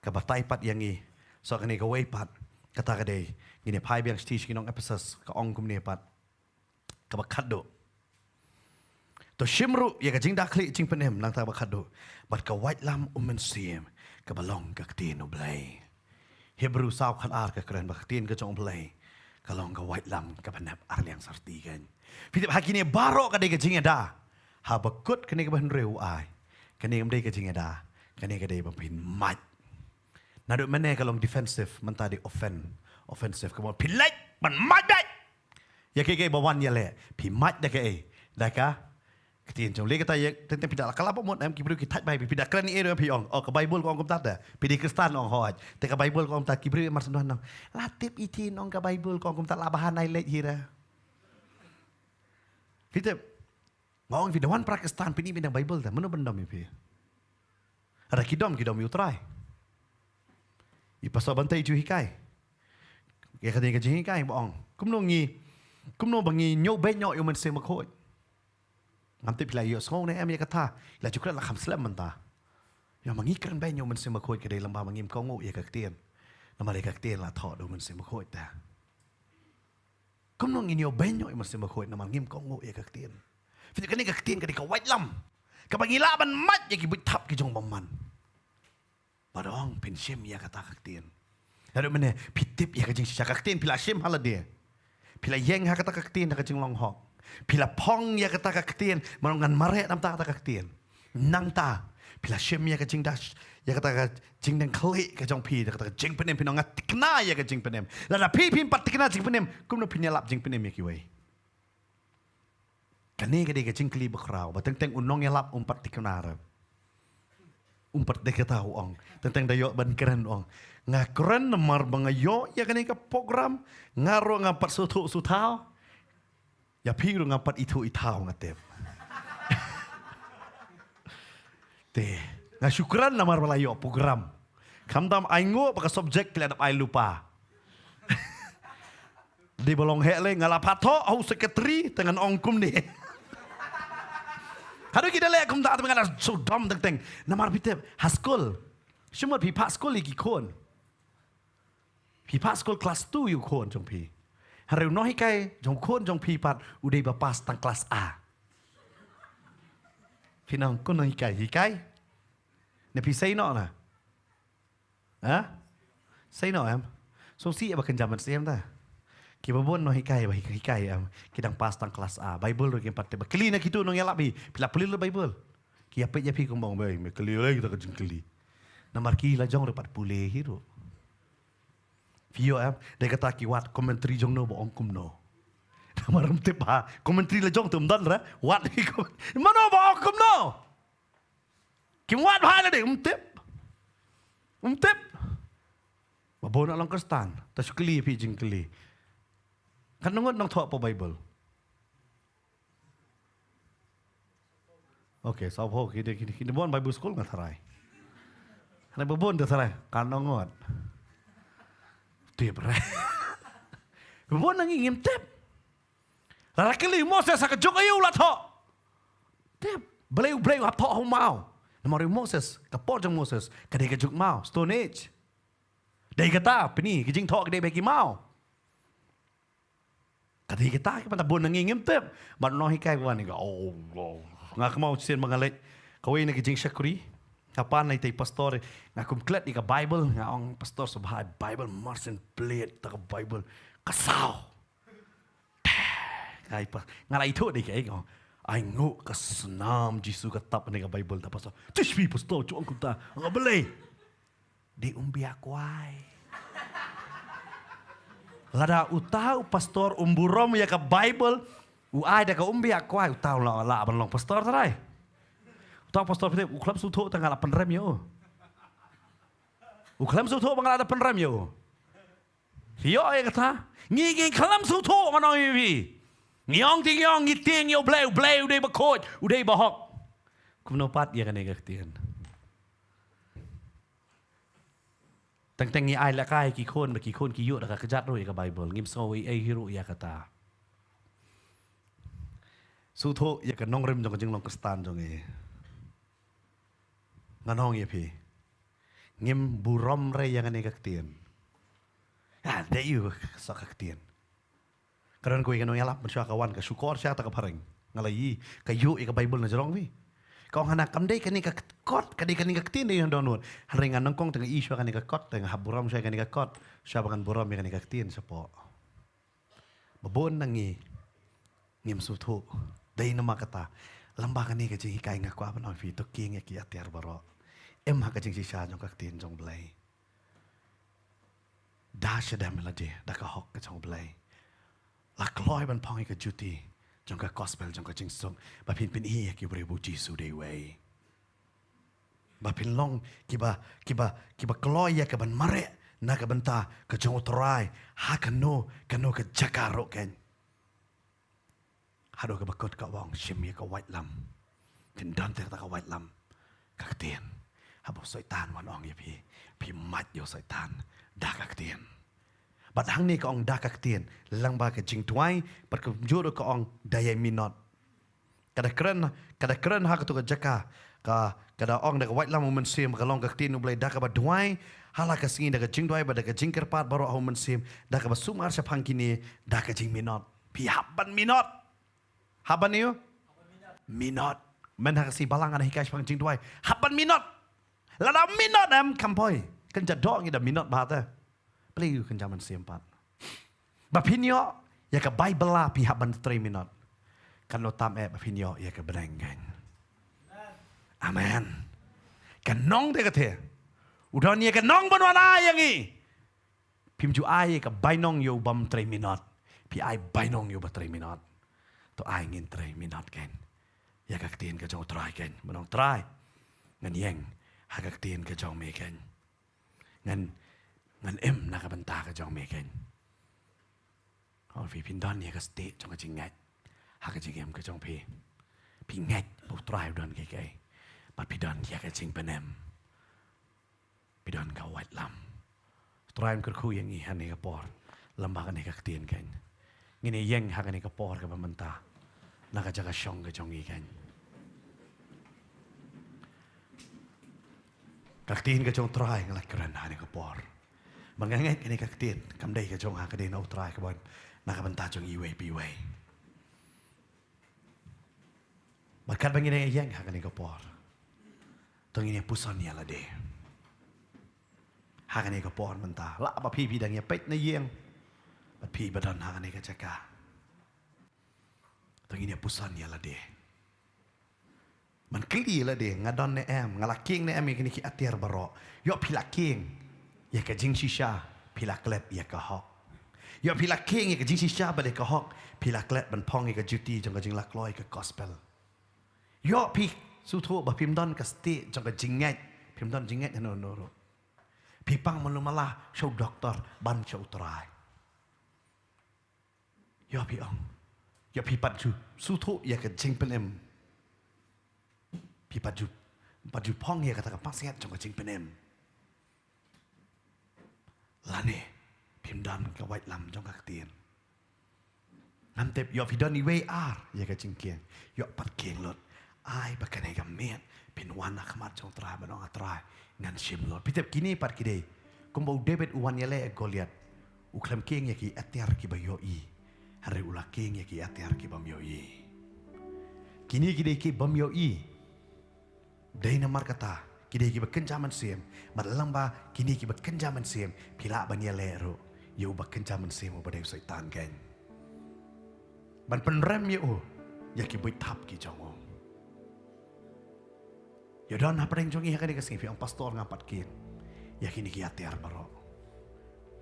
Ka batai pat yangi. So kadai ka wei pat kata kadai ngine pai biang sti skinong Ephesus ka ong kum ne pat. Ka bakat do. To shimru ya ka jing dakli jing penem nang ta bakado bat ka white lam men siem ka balong ka tin oblay Hebrew saw khan ar ka kren ba tin ka jong oblay ka long ka white lam ka panap arliang sarti kan pitip hakine baro ka de ka jing da ha bakut ka ne ka ban reu ai ka ne de ka jing da ka ne ka de ba pin mat na do mane ka long defensive man ta de offensive ka mo pilai ban mat dai ya ke ba wan ya le pi mat da ka da ka Ketiin jong lagi kata ya tentang pidak kalau apa mau nam kibru kita tak baik pidak keren ni ero piong oh ke Bible ko ang kumtat dah pidik Kristen ong hoaj te ke Bible ko ang kumtat kibru mar sundan nong latip itin ong ke Bible ko ang kumtat labahan nai lek hira kita mau video wan Pakistan pini bindang Bible dah mana bendam ipi ada kidom utrai i pasal bantai ju hikai ya kata ke hikai bong kumno bangi nyok be nyok yo men se makoi Nanti bila yo song ne em ya kata la juga la kham slam manta ya mangi kran ba yo men se ma khoi ke dei lamba mangim ko ngo ya ka tien na ma le ka tien la tho do men se ma khoi ta kom no ngi yo ba yo men se ma khoi na mangim ko ngo ya ka tien fi ka ni ka tien ka di ka wait lam ka bangi la ban mat ya ki bu thap ki jong bam man padong pin shem ya kata ka tien la do mene pitip ya ka jing sha ka tien pila shem halade pila yeng ha kata ka tien ka jing long hok Pila pong ya kata kaktian, manongan mare nam ta kata kaktian. Nang ta, pila shem ya kajing dash, ya kata jing dan klik kajong pi, ya kata jing penem pinongat tikna ya kajing penem. Lada pi pat tikna jing penem, kumno pinyalap jing penem ya kiwai. Kani kadi kajing kli bakrau, bateng unong ya lap umpat tikna rab. Umpat dek tahu ong, tentang dayo ban keren ong. Ngakren namar bangayo ya kani ka program ngaro ngapat sutu sutau. Ya piru ngapat itu itau ngatep. Te, ngasyukran namar malayo program. Kamdam aingo pakai subjek kelihatan ai lupa. Di bolong hele ngalapato au sekretari dengan ongkum ni. Hadu kita lek kum tak mengalas sudam teng namar pitep haskul. Semua pipa skul lagi kon. Pipa skul kelas 2 you kon jong pi. Hari nohi kai jong kon jong pipat udai bapas tang kelas A. Pinang kon nohi kai. Nepi say no na. Ha? Say no am. So si apa kenjaman siam ta. Ki babon nohi kai am. Kidang pas tang kelas A. Bible ro kim patte bakli na kitu nong yalap bi. Pila pelil Bible. Ki apa ya pi kumbang bai me keli lagi kita kejeng keli. Namar ki la jong dapat pulih hidup. Vio am, dia kata kiwat komentari jong no boong kum no. Namaram tip ha, komentari la jong tum dan ra, wat hi kom. Mano boong kum no. Kim wat ha la de tip. Tip. Babon alang Kristen, tas keli pi jing keli. Kan nongot nang thok po Bible. Okay, so ho kini bon Bible school ngatharai. Ana babon de tharai, kan nongot. Tip re. Babon nang ingim tip. Lara keli Moses sa kajong ayu la tho. Tip. Bleu hap tho ho mau. Namari Moses, kapor jong Moses, kadai kajug mau, Stone Age. Dai kata pini kijing tho kadai bagi mau. Kadai kata kita bon nang ingim tip. Ban no hikai wan ni oh. Ngak mau sen mangalek. Kawai na kijing syakuri. Kapan na itay pastor nga kumklet ni ka Bible nga ang pastor subhay Bible marsin plate ta ka Bible kasaw ay pa nga la ito di kay ko ay ngo kasanam Jisu ka tap ni ka Bible ta pastor tishpi pastor chuang kunta ang abelay di umbiak kway lada utaw pastor umburom ya ka Bible uay da ka umbiak kway utaw la ban long pastor taray Tahu pastor kita uklam suto tengah 8 rem yo. Uklam suto bangala 8 rem yo. Yo ay kata, ngigi klam suto mana ibi. Ngiyong tingyong ngiting yo bleu de bakot, udai bahok. Kumnopat ya kan katian. Teng ngi ai la kai ki kon ki yu da ka jat ro ya ka Bible ngim so ai hiru ya kata. Su tho ya ka nong rim jong jing long kristan jong e. Nganong ya pi. Ngim burom re yang kan katian. Ah, de yu sa katian. Karon ko ikan yalap mansya kawan ka syukur siya ta ka pareng. Ngalai ka yu ya ka Bible na jong wi. Kau anak kamdai kani ka kot kadi kani ka tin yang donut haringan nangkong tengah isu kani ka kot tengah haburam saya kani ka kot siapa kan buram kani ka tin sepo babon nangi ngim sutu dai nama kata lamba kani ka jing kai ngak apa non fi to king ki atiar baro em ha ka jing sisa jong ka tin jong blai da shadam melade da ka hok ka jong blai la kloi ban pongi ka juti jong ka gospel jong ka jing song ba pin ki beribu Jisu dei wei ba pin long kiba kloy ya ka ban mare na ka benta ka jong utrai ha kano ka jakaro ken hado ka bakot ka wang shim ya ka white lam tin dan ter ta ka white lam ka tien habo soitan wan ong ya pi mat yo soitan da ka tien Bat hang ni ka ong dakak tien lang ba ka jing tuai pat ka juro ka ong daya minot kada keren ha ka tu ka jaka ka kada ong da ka white lam men sim ka long ka tien ulai da ka ba duai hala ka singi da ka jing tuai ba da ka jing kerpat baro ho men sim da ka ba sumar sa phang kini da ka jing minot pi haban minot haban niyo minot men ha ka si balang ana hikai phang jing tuai haban minot la minot am kampoi kan jadok ni da minot ba ta Play kan zaman sempat. Bapinyo ya ka Bible la pihak ban 3 minut. Kan lo tam bapinyo ya ka berenggan. Amen. Kan nong de kate. Udah ni kan nong banwana yang i. Pimju ai ka bainong yo bam 3 minut. Pi ai bainong yo ba 3 minut. To ai ngin 3 minut kan. Ya ka tien ka jong try kan. Manong try. Ngan yeng ha ka tien ka jong me kan. Ngan em nakabanta ka jong meken. Oh fi pindon ni ka state jong ka jingat. Ha ka jingem ka jong pi. Pingat bu try don ke ke. Pat pidon ya ka jing penem. Pidon ka white lam. Try ker khu yang i han ni ka por. Lamba ka ni ka tien ken. Ngini yeng ha ka ni ka por ka pamanta. Na ka jaga shong ka jong i ken. Ka tien ka jong try ngalak keren ha ni ka por. Mangangat ini kaktin, kamdai ka jong ha ka din utrai ka bon, nakabanta jong iwe piwe. Bakat bangin ay yang ha ka ni kapor. Tong ini pusan niya la de. Ha ka ni kapor manta, la ba pi dang ya pet na yang. Ba pi badan ha ka ni ka jaka. Tong ini pusan niya la de. Man kli la de ngadon ne em, ngalaking ne em ni ki atiar baro. Yo pilaking. Ya ka jing shisha pila klet ya ka hok. Ya pila king ya ka jing shisha ba de ka hok pila klet ban pong ya ka juti jong ka jing lak loi ka gospel. Yo pi su tho ba pim don ka sti jong ka jing ngai pim don jing ngai no no ro. Pi pang malumala show doktor ban show trai. Yo pi ong. Yo pi pat ju su tho ya ka jing penem. Pi pat ju pong ya ka ta ka pasiat jong ka jing penem. Lani pimdan ka white lam jong ka tien. Nantep yo pidon ni way ar ya ka jingkieng. Yo pat kieng lot. Ai ba kanai ka met pin wan akhmat jong tra ba nong atrai ngan sim lot. Pitep kini pat kidei. Kumbo David uwan yale Goliat. Uklam kieng ya ki atiar ki ba yo i. Hari ula kieng ya ki atiar ki bam yo i. Kini kidei ki bam yo i. Dai namar kata kini ki bekenjaman sim, madlang ba kini ki bekenjaman sim, pila ba niya lero, yo bekenjaman sim ba dai syaitan kan. Ban penrem yo, ya ki boy tap ki jongo. Yo don apa yang jongi hakani kasing fi ang pastor ngapat kin. Ya kini ki atiar baro.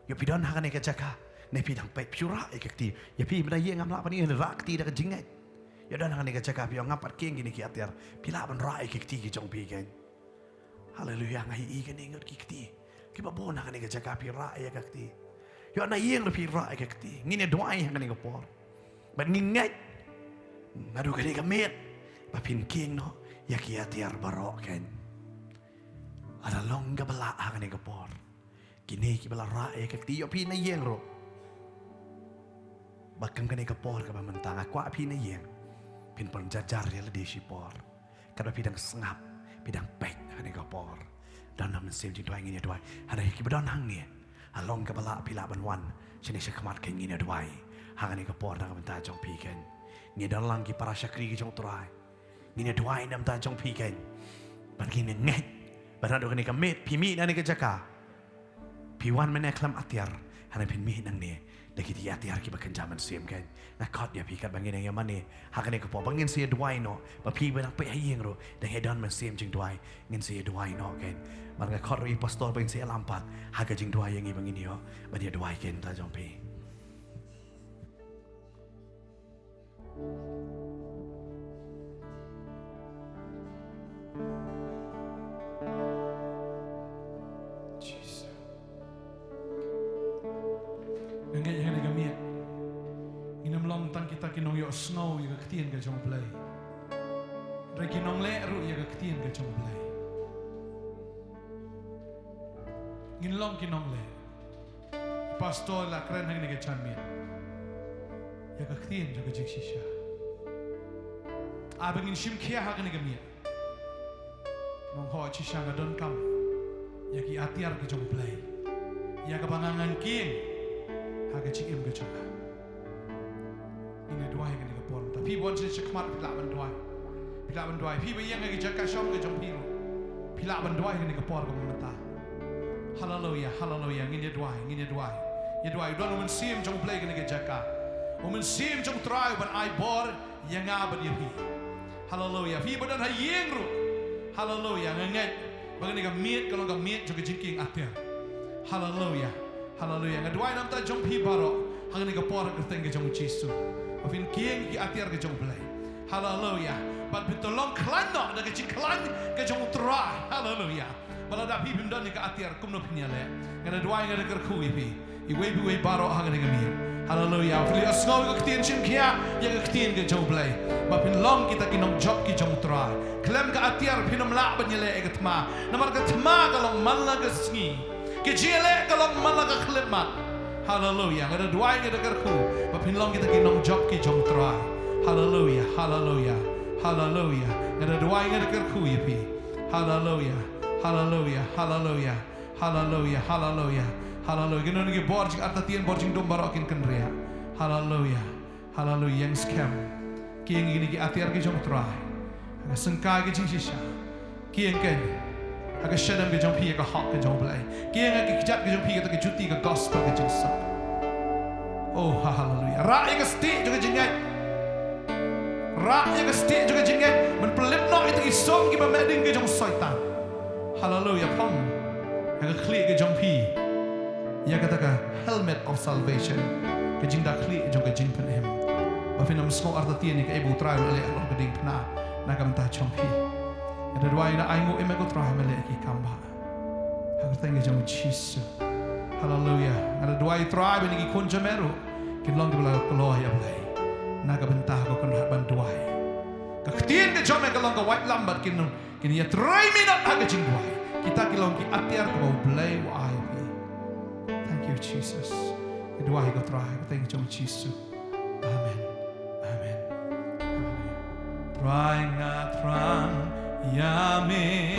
Yo pidon hakani ka jaka, ne pidang pet pura ekakti. Ya pi benda ye ngamla pa ni rakti da ka jingat. Yo don hakani ka jaka pi ngapat kin kini ki atiar, pila ban ra ekakti ki jong pi kan. Haleluya ngai i kan ingat kikti. Kiba bona kan ga jaka pi ra ya kakti. Yo na yeng pi ra ya kakti. Ngine doai kan ga por. Ban ngingat. Ngadu kan ga met. Ba pin king no. Ya kia tiar barok ken. Ada long ka bala hangani ka por. Kini ki bala rae ka tiyo pi na yeng ro. Bakang kani ka por ka mentang akwa pi na yeng. Pin pon jajar ya le desi por. Kada pidang sengap, pidang pek hangani ka por. Dan nam sim jing tuai ngini tuai. Ada ki badon hang ni. Along ka bala pila ban wan. Sini sekamat ken ngini tuai. Hangani ka por da mentang jong pi ken. Ni dalang ki para syakri ki jong tuai. Ngini tuai nam ta jong pi ken. Ban kini nget. Ban ado kani ka met pi mi na ni ka jaka. Piwan meneklam atiar hana pin mi nang ni daki ti atiar ki bakan jaman sim kan na kot ya pi kat bangin yang mani hakane ko po bangin sia duai no ba pi ba pe hayeng ro da hedan man sim jing duai ngin sia duai no kan mar nga kot ri pastor bangin sia lampat haga jing duai yang i bangin yo ba dia duai ken ta jong pi Nggak yang ada kami, inam long tang kita kinong yo snow yo ketien ke jong play, dari kinong le ru yo ketien ke jong play, ngin long kinong le, pastor la keren hang nege chan mi, yo ketien jo ke jik shisha, abang in shim kia hang nege mi, nong ho shisha ngadon kam, yo ki atiar ke jong play, yo kebangangan kieng. Haga cikim ke coba. Ini dua yang ni kapor. Tapi buat saya cekmat pilak banduai. Pilak banduai. Pi bayang lagi jaga syam ke jompiru. Pilak banduai yang ni kapor ke mata. Haleluya, haleluya. Ini dua, ini dua. Ini dua. Don umen sim jom play ke ni jaga. Umen sim jom try ban I bor yang apa dia pi. Haleluya. Pi badan hayeng ru. Haleluya. Ngengat. Bagaimana kami kalau kami juga jingking atir. Haleluya. Haleluya. Ngadwai nam ta jong pi baro. Hang ni ka por ka teng ke jong Jesu. Afin kieng ki atiar ke jong play. Haleluya. Bat bitolong klan no da ke klan ke jong tra. Haleluya. Bala da pi bimdan ni ka atiar kum no pinyale. Ngadwai ngada ker khu pi. I we bi we baro hang ni ka mir. Haleluya. Fili asno ka ktien chin kia ya ka ktien ke jong play. Ba pin long kita kinong job ki jong tra. Klem ka atiar pinom la banyele e gatma. Namar ka tma ka long man la ka sngi. Kejele kalau malah kekelimat. Haleluya. Ada dua yang ada kerku. Bapin long kita kinong job ki jong try. Haleluya. Haleluya. Haleluya. Ada dua yang ada kerku ya pi. Haleluya. Haleluya. Haleluya. Haleluya. Haleluya. Haleluya. Kena ngi borjing artatian borjing dom barokin kenria. Haleluya. Haleluya. Yang scam. Ki yang ini ki atiar ki jong try. Sengkai ki jing shisha. Ki yang ken. Aga shadam ke jong pi ka hak ke jong play. Kieng aga kijat ke jong pi ka juti ke gospel ke jong sap. Oh haleluya. Ra ya ke sti juga jingat. Ra ya ke sti juga jingat. Men pelit no itu isom ki meding ke jong syaitan. Haleluya pom. Aga kli ke jong pi. Ya kata ka helmet of salvation. Ke jing da kli jong ke jing pen him. Bafin am sko arta tieni ke ibu trai le lo ke ding pna. Na kam ta jong pi. Ada dua yang aingu emek utrai meleki kamba. Aku tengok jom Yesus. Haleluya. Ada dua yang try beniki kunci meru. Kin long dibela keluar ya belai. Naga bentah kau kena bantuai. Kektian ke jom yang long ke white lambat kin ya try minat aga jing dua. Kita kilong ki atiar ke bau belai wa ai. Thank you Jesus. Kedua yang kau try. Aku tengok jom Yesus. Amen. Amen. Haleluya. Try ngat rang. Yummy.